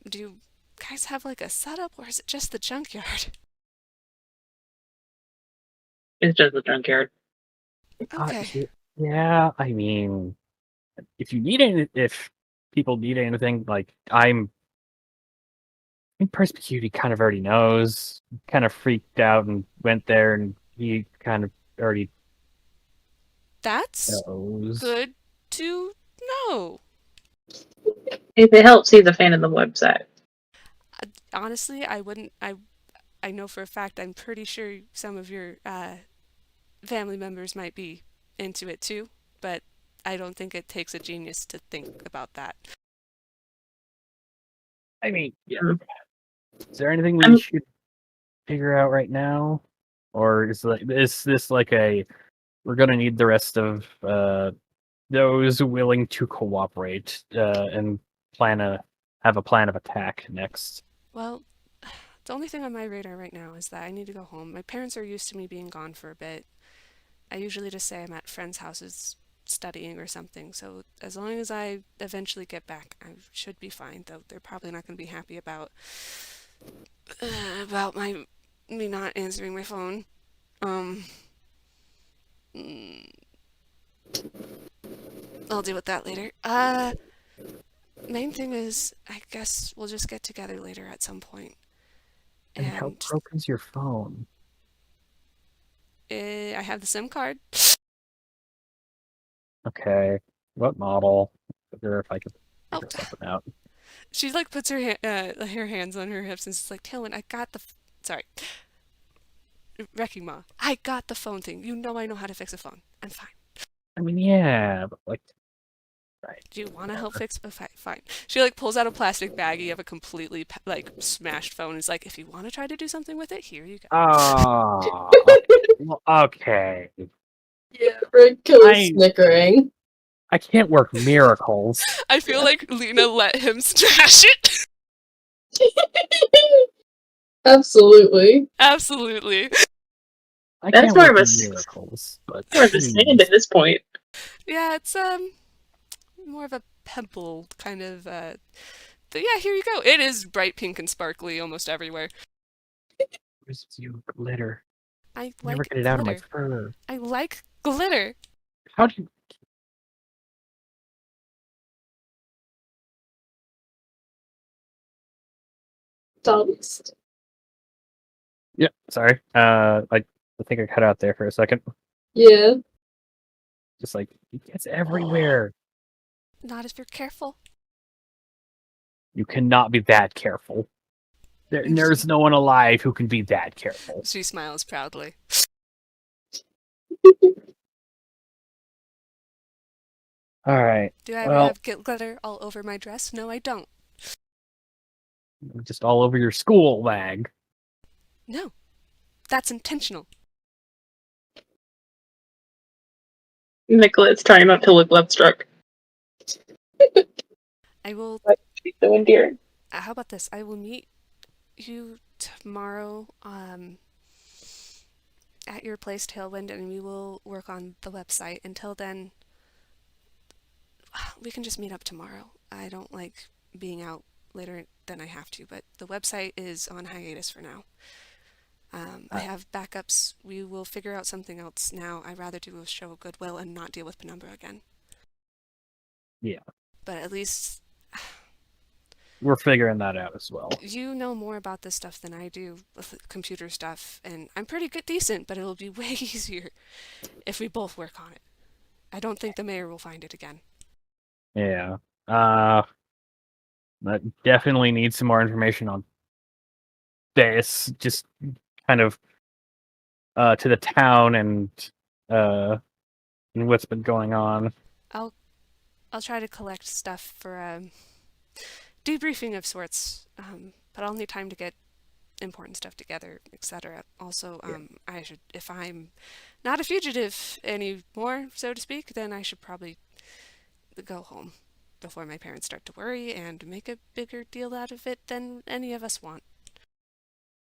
Do you guys have like a setup, or is it just the junkyard? It's just a junkyard. Okay. Yeah, I mean, if people need anything, like I think Perspicuity kind of already knows. Kind of freaked out and went there, and he kind of already That's knows. good to know. If it helps, he's a fan of the website. Honestly, I wouldn't. I know for a fact. I'm pretty sure some of your family members might be into it too, but I don't think it takes a genius to think about that. I mean, yeah. Mm. Is there anything we should figure out right now, or is this like we're gonna need the rest of those willing to cooperate and have a plan of attack next? Well, the only thing on my radar right now is that I need to go home. My parents are used to me being gone for a bit. I usually just say I'm at friends' houses studying or something, so as long as I eventually get back, I should be fine, though they're probably not going to be happy about me not answering my phone. Um, mm, I'll deal with that later. Main thing is, I guess we'll just get together later at some point. And how broken is your phone? I have the SIM card. Okay, what model? I wonder if I could Oh, figure something out. she like puts her hands on her hips and is like, Tailwind, I got the sorry, Wrecking Ma, I got the phone thing. You know I know how to fix a phone. I'm fine. I mean, yeah, but like, right? Do you want to help fix? Oh, fine. She like pulls out a plastic baggie of a completely like smashed phone. And is like, if you want to try to do something with it, here you go. Oh, well, okay. Yeah, Rick goes snickering. I can't work miracles. I feel like Lina let him smash it. Absolutely. Absolutely. I That's can't more work of a miracles, but more of a sand at this point. Yeah, it's more of a pebble kind of but yeah, here you go. It is bright pink and sparkly almost everywhere. Where's you glitter? I Never like get it out of my glitter. fur. I like glitter. How do you? Dumbest. Yeah, sorry. I think I cut out there for a second. Yeah. Just like it gets everywhere. Not if you're careful. You cannot be that careful. There's no one alive who can be that careful. She smiles proudly. All right. Do I ever Well, have glitter all over my dress? No, I don't. just all over your school bag. No. That's intentional. Nikola is trying not to look love struck. I will. She's so endearing. How about this? I will meet you tomorrow at your place, Tailwind, and we will work on the website. Until then, we can just meet up tomorrow. I don't like being out later than I have to, but the website is on hiatus for now. I have backups. We will figure out something else now. I'd rather do a show of goodwill and not deal with Penumbra again. Yeah. But at least We're figuring that out as well. you know more about this stuff than I do, with computer stuff, and I'm pretty decent, but it'll be way easier if we both work on it. I don't think the mayor will find it again. Yeah. That definitely needs some more information on this. Just kind of to the town and what's been going on. I'll try to collect stuff for a debriefing of sorts, but I'll need time to get important stuff together, etc. Also, I should, if I'm not a fugitive anymore, so to speak, then I should probably go home before my parents start to worry and make a bigger deal out of it than any of us want.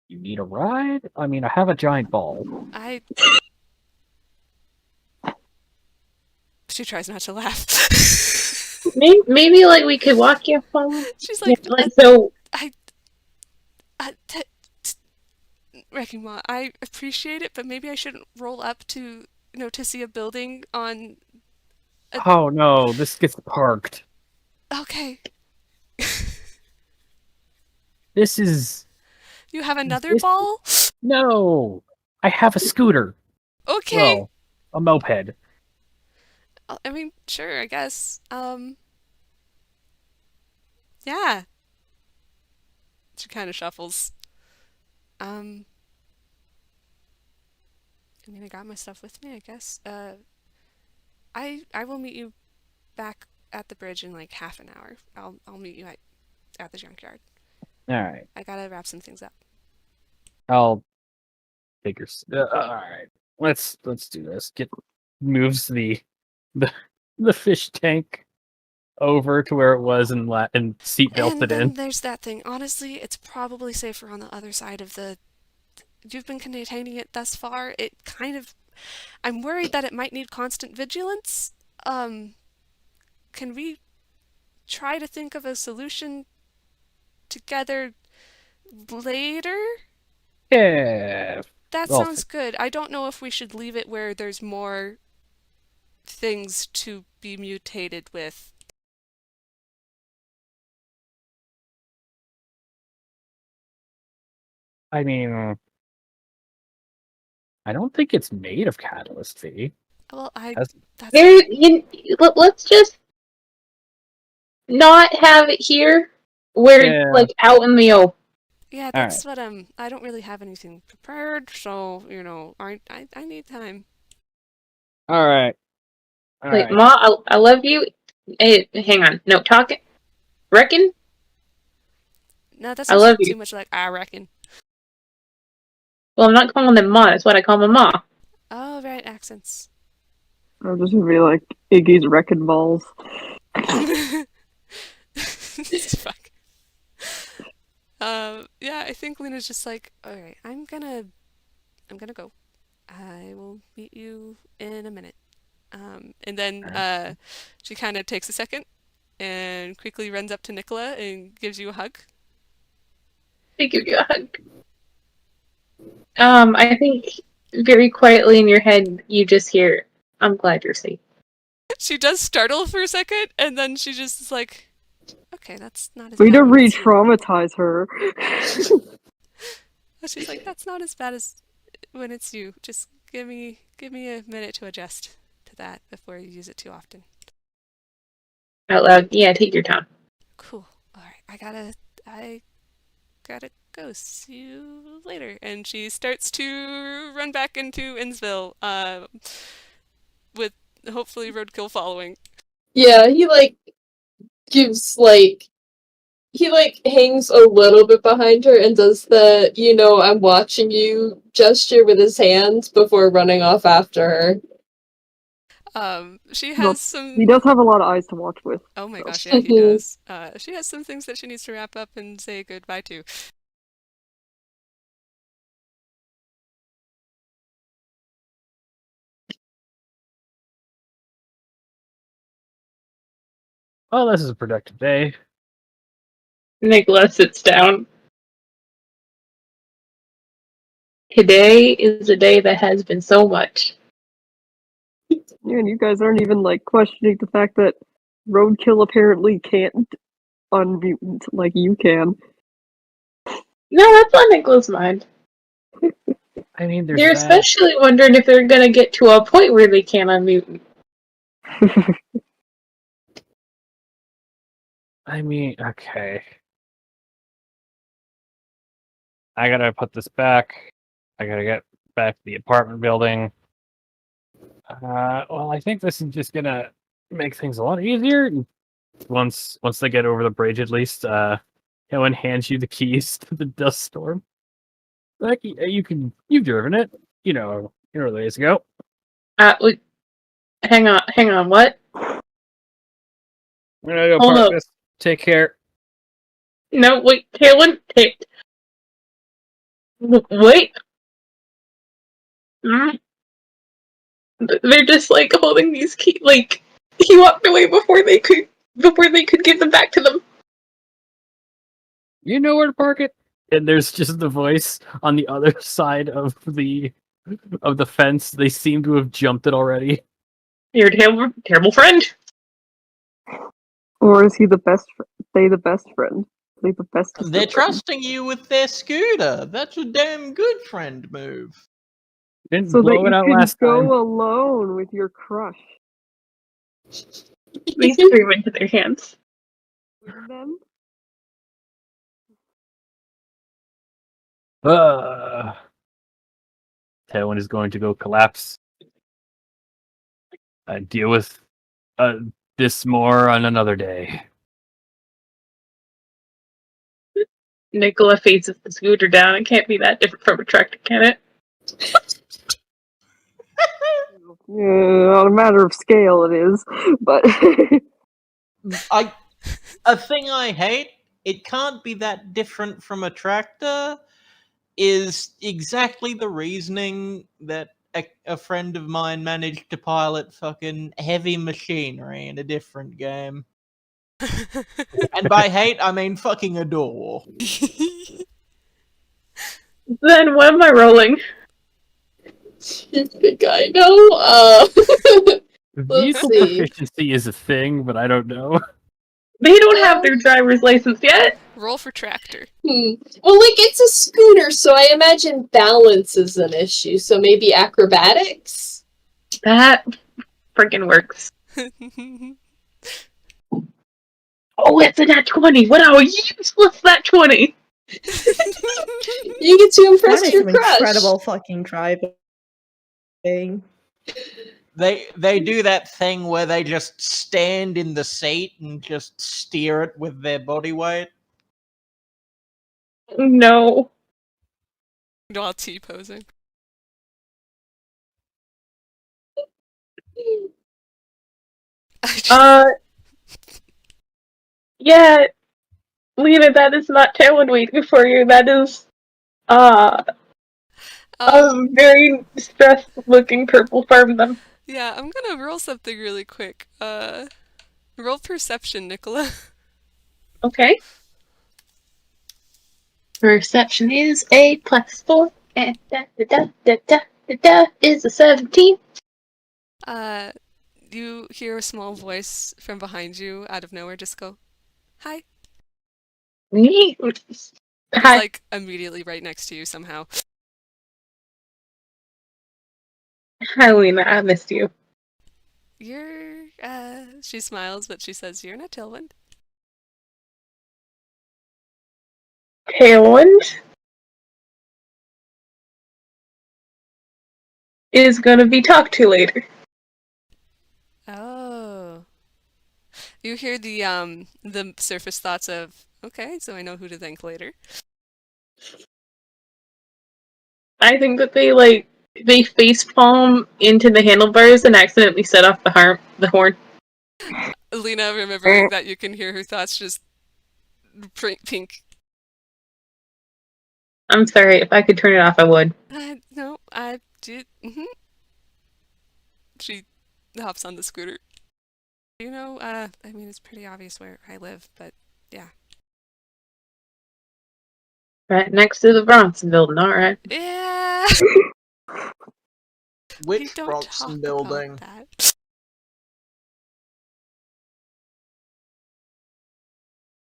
You need a ride? I mean, I have a giant ball. She tries not to laugh. Maybe like we could walk you home. She's like, so Wrecking Ma, I appreciate it, but maybe I shouldn't roll up to Noticia building on. Oh no, this gets parked. Okay. This is. You have another ball? No! I have a scooter. Okay. Well, a moped. I mean, sure, I guess. Yeah. She kind of shuffles. I mean, I got my stuff with me, I guess. I will meet you back at the bridge in like half an hour. I'll meet you at the junkyard. All right. I gotta wrap some things up. I'll take your. All right. Let's do this. Moves the fish tank over to where it was and seat belted And then in. there's that thing. Honestly, it's probably safer on the other side of the. You've been containing it thus far. It kind of. I'm worried that it might need constant vigilance. Can we try to think of a solution together later? Yeah. That Well, sounds good. I don't know if we should leave it where there's more things to be mutated with. I mean, I don't think it's made of catalyst V. Well, Has- that's let's just not have it here where Yeah. it's like out in the open. yeah, that's what I don't really have anything prepared, so I need time. All right. Like, Ma, I love you. Hey, hang on. No, talking. Reckon? No, that's I love too you. much like I reckon. Well, I'm not calling them Ma. That's what I call my Ma. Oh, right, accents. Or just gonna be like Iggy's wrecking balls. Fuck. Yeah, I think Lina's just like, alright, I'm gonna go. I will meet you in a minute. And then she kind of takes a second and quickly runs up to Nikola and gives you a hug. They give you a hug. I think very quietly in your head, you just hear, I'm glad you're safe. She does startle for a second, and then she just is like, okay, that's not as Way bad to when it's you." re-traumatize her. She's like, that's not as bad as when it's you. Just give me a minute to adjust to that before you use it too often. Out loud, yeah, take your time. Cool. All right, I gotta go. See you later. And she starts to run back into Innsville, with hopefully roadkill following. Yeah, he hangs a little bit behind her and does the, I'm watching you gesture with his hand before running off after her. She Well, has some. He does have a lot of eyes to watch with. Oh my so. gosh, yeah, he does. She has some things that she needs to wrap up and say goodbye to. Well, this is a productive day. Nicholas sits down. Today is a day that has been so much. Yeah, and you guys aren't even like questioning the fact that roadkill apparently can't unmutant like you can. No, that's on Nicholas' mind. I mean, there's They're that. especially wondering if they're gonna get to a point where they can't unmute. I mean, okay. I gotta put this back. I gotta get back to the apartment building. Well, I think this is just gonna make things a lot easier. Once they get over the bridge, at least, Helen hands you the keys to the dust storm. Like you've driven it, the days ago. Hang on, what? I'm gonna go Hold park up. this. Take care. No, wait, Tailwind, Wait. They're just like holding these keys. Like he walked away before they could give them back to them. You know where to park it. And there's just the voice on the other side of the fence. They seem to have jumped it already. You're a terrible friend. Or is he the best? They the best friend? They the best. They're trusting you with their scooter. That's a damn good friend move. Didn't So that blow you it out can last go time. alone with your crush. They scream into their hands. With them? Tailwind is going to go collapse. Deal with this more on another day. Nikola faces the scooter down. It can't be that different from a tractor, can it? Yeah, on a matter of scale, it is. But A thing I hate, it can't be that different from a tractor, is exactly the reasoning that a friend of mine managed to pilot fucking heavy machinery in a different game. And by hate, I mean fucking adore. Then what am I rolling? Big guy, no. Vehicle see. proficiency is a thing, but I don't know. They don't have their driver's license yet. Roll for tractor. Well, like, it's a scooter, so I imagine balance is an issue. So maybe acrobatics? That freaking works. Oh, it's a nat 20. What are you? What's that 20? You get to impress That is your some crush. incredible fucking driving. They do that thing where they just stand in the seat and just steer it with their body weight. No. While T-posing. Yeah, Lina, that is not Tailwind waiting for you. That is, a very stressed-looking purple farm them. Yeah, I'm gonna roll something really quick. Roll perception, Nikola. Okay. Perception is a +4, and is a 17. You hear a small voice from behind you out of nowhere just go, "Hi." It's Hi. like immediately right next to you somehow. Hi, Lina. I missed you. She smiles, but she says, "You're not Tailwind." Tailwind is gonna be talked to later. Oh. You hear the surface thoughts of, okay, so I know who to thank later. I think that they facepalm into the handlebars and accidentally set off the horn. Lina, remembering that you can hear her thoughts, just pink. I'm sorry, if I could turn it off, I would. No, I did. She hops on the scooter. You know, I mean, it's pretty obvious where I live, but yeah. Right next to the Bronson building, alright. Yeah! Which don't Bronson talk building? about that.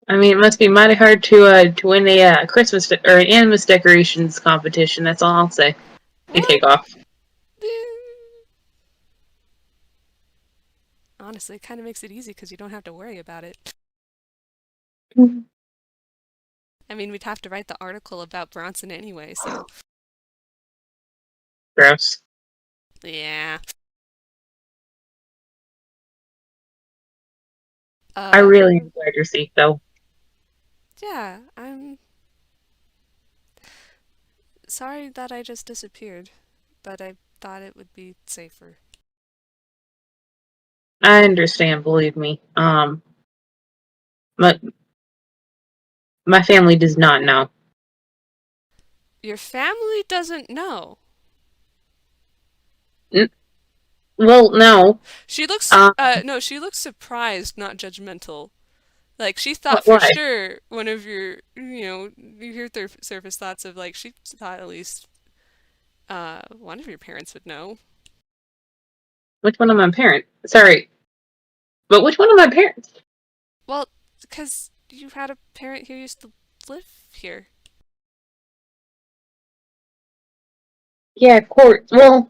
I mean, it must be mighty hard to win a Christmas or an Animus decorations competition. That's all I'll say. And take off. Honestly, it kind of makes it easy because you don't have to worry about it. I mean, we'd have to write the article about Bronson anyway, so. Gross. Yeah. I really enjoyed your seat, though. Yeah, I'm sorry that I just disappeared, but I thought it would be safer. I understand, believe me. But my family does not know. Your family doesn't know. Well, no. She looks no, she looks surprised, not judgmental. Like she thought for Why? sure one of your, you hear their surface thoughts of like she thought at least one of your parents would know. Which one of my parents? Sorry. But which one of my parents? Well, because you had a parent who used to live here. Yeah, of course. Well,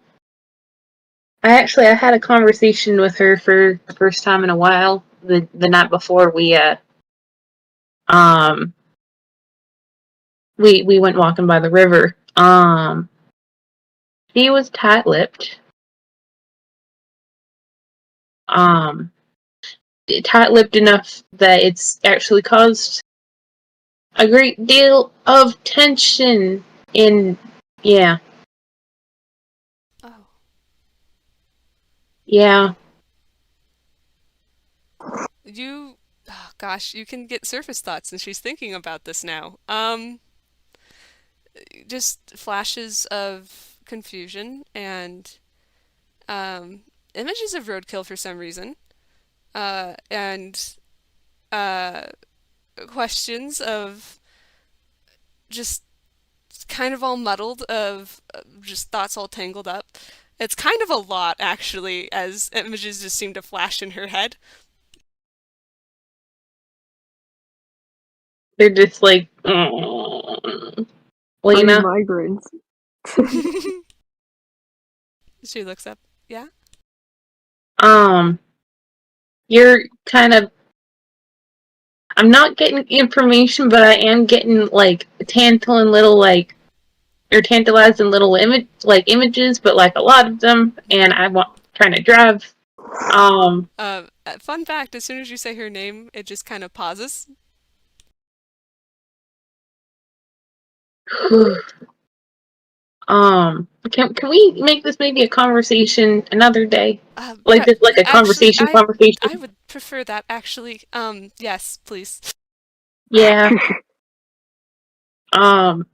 I had a conversation with her for the first time in a while. The night before we went walking by the river. She was tight-lipped. Tight-lipped enough that it's actually caused a great deal of tension in, yeah. Oh. Yeah. Oh gosh, you can get surface thoughts and she's thinking about this now. Just flashes of confusion and images of roadkill for some reason. And uh questions of just kind of all muddled of just thoughts all tangled up. It's kind of a lot actually as images just seem to flash in her head. They're just like, Free Lina. migrants. She looks up. Yeah? You're kind of. I'm not getting information, but I am getting like tantalizing little images, but like a lot of them, and trying to drive. Fun fact, as soon as you say her name, it just kind of pauses. Can we make this maybe a conversation another day? Like Yeah, just like a actually, conversation. I would prefer that actually. Yes, please. Yeah. I'm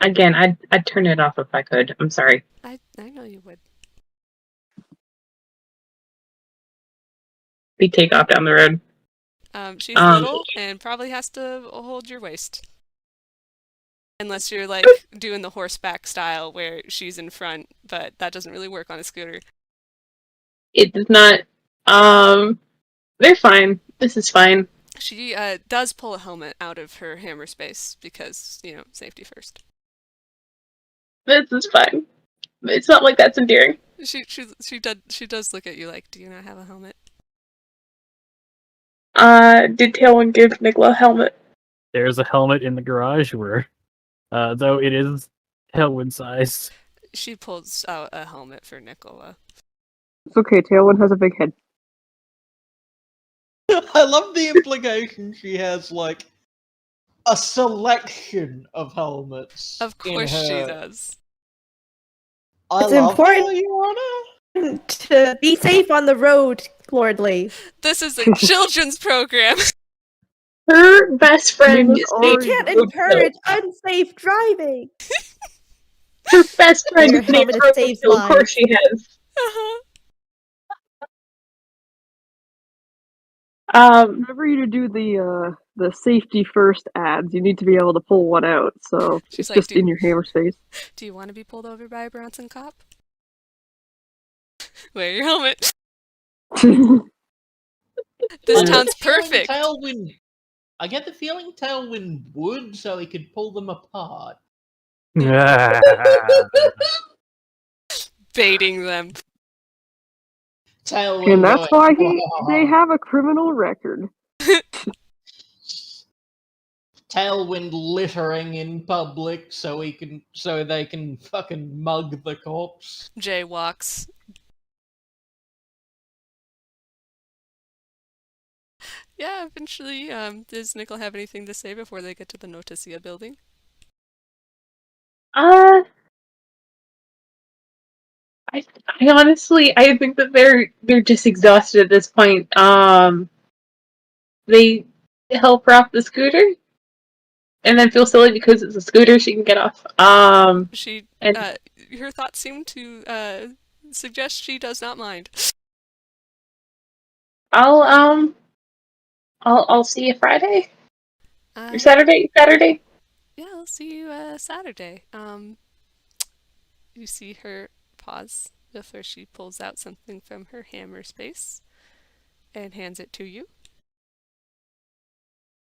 again. I'd turn it off if I could. I'm sorry. I know you would. We take off down the road. She's little and probably has to hold your waist. Unless you're like doing the horseback style where she's in front, but that doesn't really work on a scooter. It does not. They're fine. This is fine. She does pull a helmet out of her hammer space because, safety first. This is fine. It's not like that's endearing. She does look at you like, do you not have a helmet? Did Tailwind give Nikola a helmet? There's a helmet in the garage though it is Tailwind sized. She pulls out a helmet for Nikola. It's okay, Tailwind has a big head. I love the implication she has, like, a selection of helmets. Of course she does. It's important to be safe on the road, Lordly. This is a children's program. Her best friend is We can't encourage unsafe driving. Her best friend Your is helmet named saves Roadkill. Of course she has. Whenever you do the safety first ads, you need to be able to pull one out, so She's it's like, just in your hammer space. Do you want to be pulled over by a Bronson cop? Wear your helmet. This town's perfect. Tailwind. I get the feeling Tailwind would, so he could pull them apart. Baiting them. Tailwind And that's going, why they have a criminal record. Tailwind littering in public so they can fucking mug the corpse. Jay walks. Yeah, eventually, does Nickel have anything to say before they get to the Noticia building? I honestly, I think that they're just exhausted at this point. They help her off the scooter. and then feel silly because it's a scooter she can get off. She, and her thoughts seem to suggest she does not mind. I'll see you Friday or Yeah. Saturday. Yeah, I'll see you Saturday. You see her pause before she pulls out something from her hammer space and hands it to you.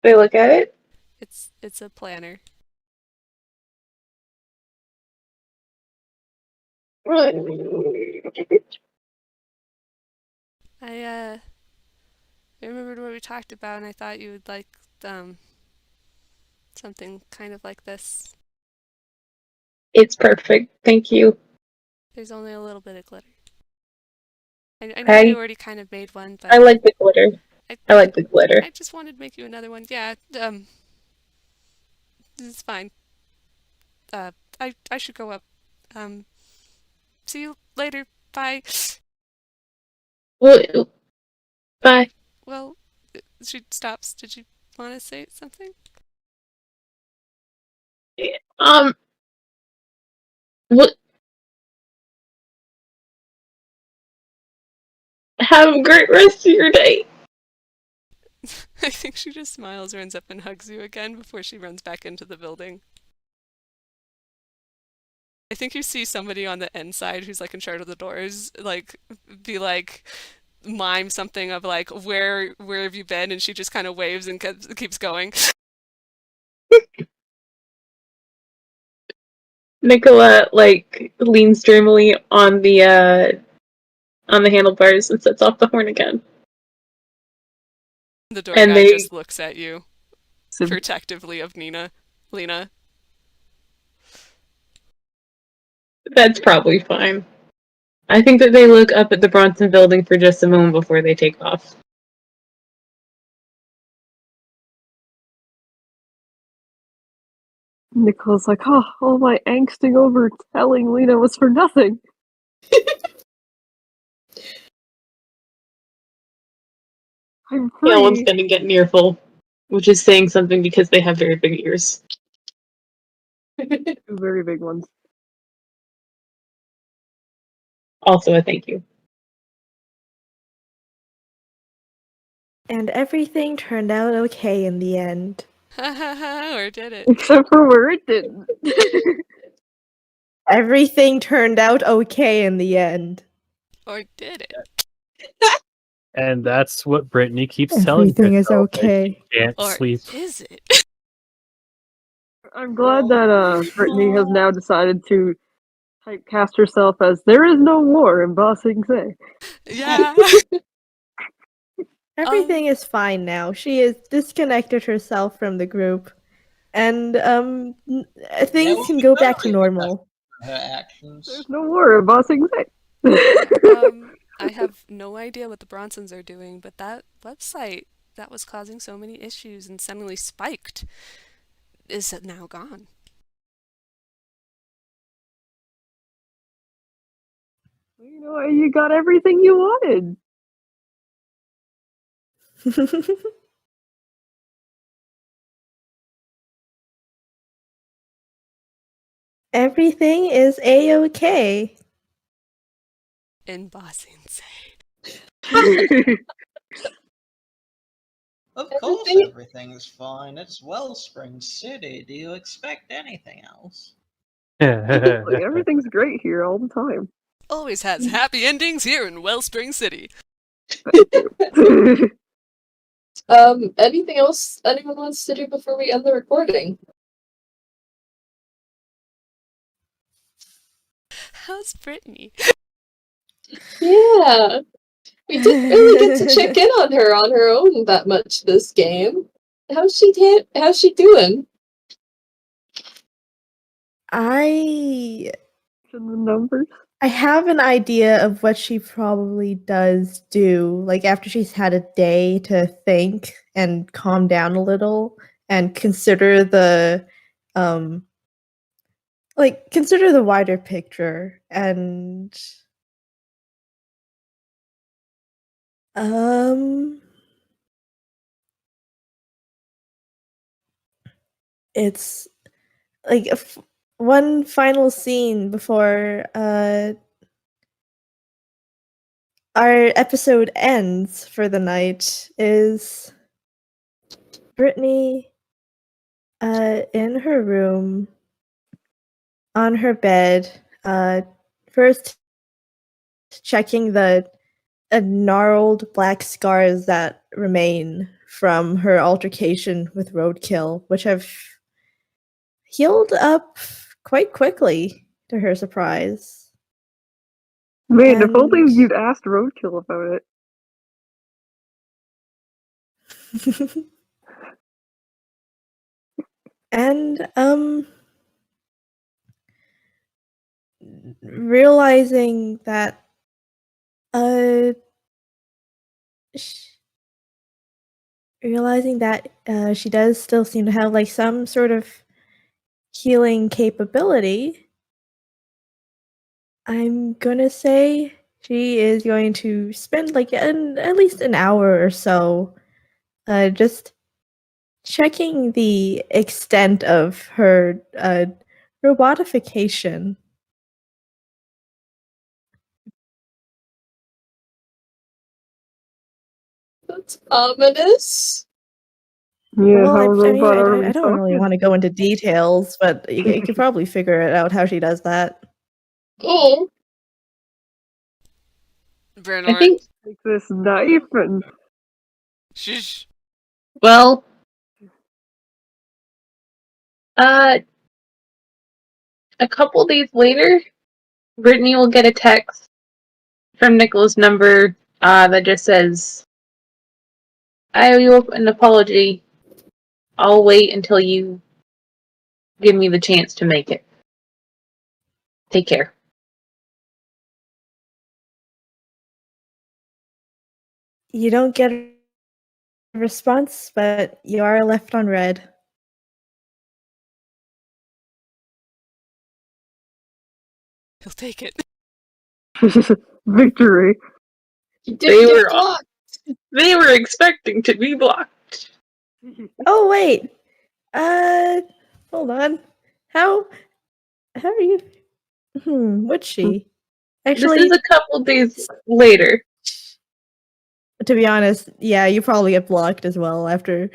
They look at it. It's a planner. I remembered what we talked about, and I thought you would like something kind of like this. It's perfect. Thank you. There's only a little bit of glitter. I know you already kind of made one, but I like the glitter. I like the glitter. I just wanted to make you another one. Yeah, it's fine. I should go up. See you later. Bye. Well, bye. Well, she stops. Did you want to say something? What? Have a great rest of your day. I think she just smiles, runs up and hugs you again before she runs back into the building. I think you see somebody on the inside who's like in charge of the doors, like be like mime something of like where have you been, and she just kind of waves and keeps going. Nikola like leans dreamily on the handlebars and sets off the horn again. The door guy just looks at you protectively of Lina. That's probably fine. I think that they look up at the Bronson building for just a moment before they take off. Nicola's like, oh, all my angsting over telling Lina was for nothing. I'm free. No one's gonna get near full, which is saying something because they have very big ears. Two very big ones. Also a thank you. And everything turned out okay in the end. Or did it? Except for where it didn't. Everything turned out okay in the end. Or did it? And that's what Brittney keeps telling Everything is herself, that okay. she can't Or sleep. is it? I'm glad that Brittney has now decided to typecast herself as there is no war in Ba Sing Se. Yeah. Everything is fine now. She has disconnected herself from the group. And things can go back to normal. Her actions. There's no war in Ba Sing Se. I have no idea what the Bronsons are doing, but that website that was causing so many issues and suddenly spiked is now gone. You know, you got everything you wanted. Everything is a-okay. In Ba Sing Se. Of course everything's fine. It's Wellspring City. Do you expect anything else? Everything's great here all the time. Always has happy endings here in Wellspring City. Anything else anyone wants to do before we end the recording? How's Brittney? Yeah. We didn't really get to check in on her own that much this game. How's she doing? I The numbers. I have an idea of what she probably does do, like after she's had a day to think and calm down a little and consider the consider the wider picture and it's like one final scene before our episode ends for the night is Brittney in her room on her bed, first checking the gnarled black scars that remain from her altercation with Roadkill, which have healed up quite quickly to her surprise. Man, if only And- you'd asked Roadkill about it. And realizing that she does still seem to have like some sort of healing capability, I'm gonna say she is going to spend like at least an hour or so just checking the extent of her robotification. That's ominous. Yeah, Well, how I robot are we I don't really talking? want to go into details, but you could probably figure it out how she does that. Oh, Bernard. I think, Take this knife and Shush. well, a couple days later, Brittney will get a text from Nicola's number that just says, I owe you an apology. I'll wait until you give me the chance to make it. Take care. You don't get a response, but you are left on red. He'll take it. victory. you They didn't were get blocked. They were expecting to be blocked. Oh wait, hold on. How are you? Would she? Actually, This is a couple days later. to be honest, yeah, you probably get blocked as well. After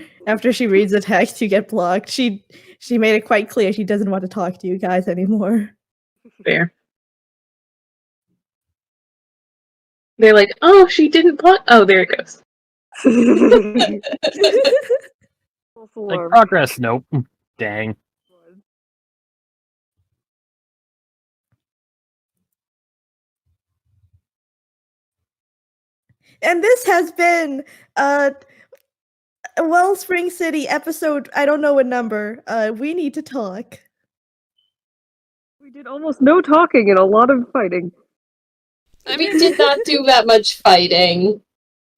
she reads the text, you get blocked. She made it quite clear she doesn't want to talk to you guys anymore. Fair. They're like, oh, she didn't block. Oh, there it goes. False Like alarm. progress, nope. Dang. And this has been Wellspring City episode, I don't know what number. We need to talk. We did almost no talking and a lot of fighting. I We mean, did not do that much fighting.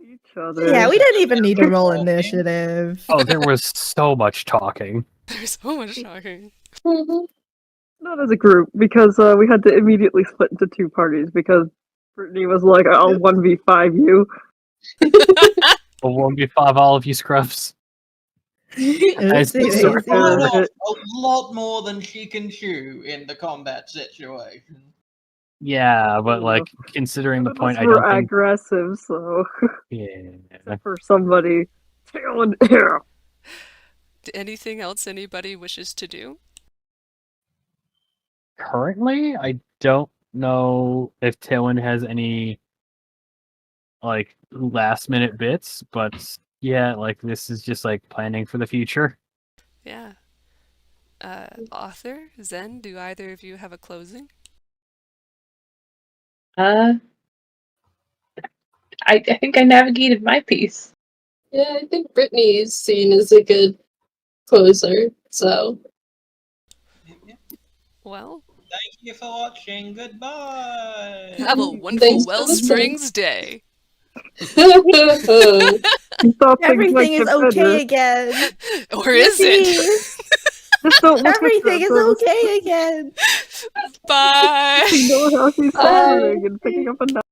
Each other. Yeah, we didn't even need to roll initiative. Oh, there was so much talking. there's so much talking. Mhm. Not as a group, because we had to immediately split into two parties because Brittney was like, I'll 1v5 you. A 1v5 all of you scruffs. Oopsie Sorry. daisy. Yeah. Quite off a lot more than she can chew in the combat situation. Yeah, but like considering the None of point, us I were don't think. aggressive, so Yeah. except for somebody. Tailwind here. Anything else anybody wishes to do? Currently, I don't know if Tailwind has any like last minute bits, but yeah, like this is just like planning for the future. Yeah. Author, Zen, do either of you have a closing? I think I navigated my piece. Yeah, I think Brittney's scene is a good closer. So, Well, Thank you for watching. Goodbye. have a Thanks wonderful for listening. Wellsprings day. oh, You thought things Everything might is get okay better. again. Or is it? Just don't look Everything at is okay again. Bye. You know how she's suffering and picking up a knife.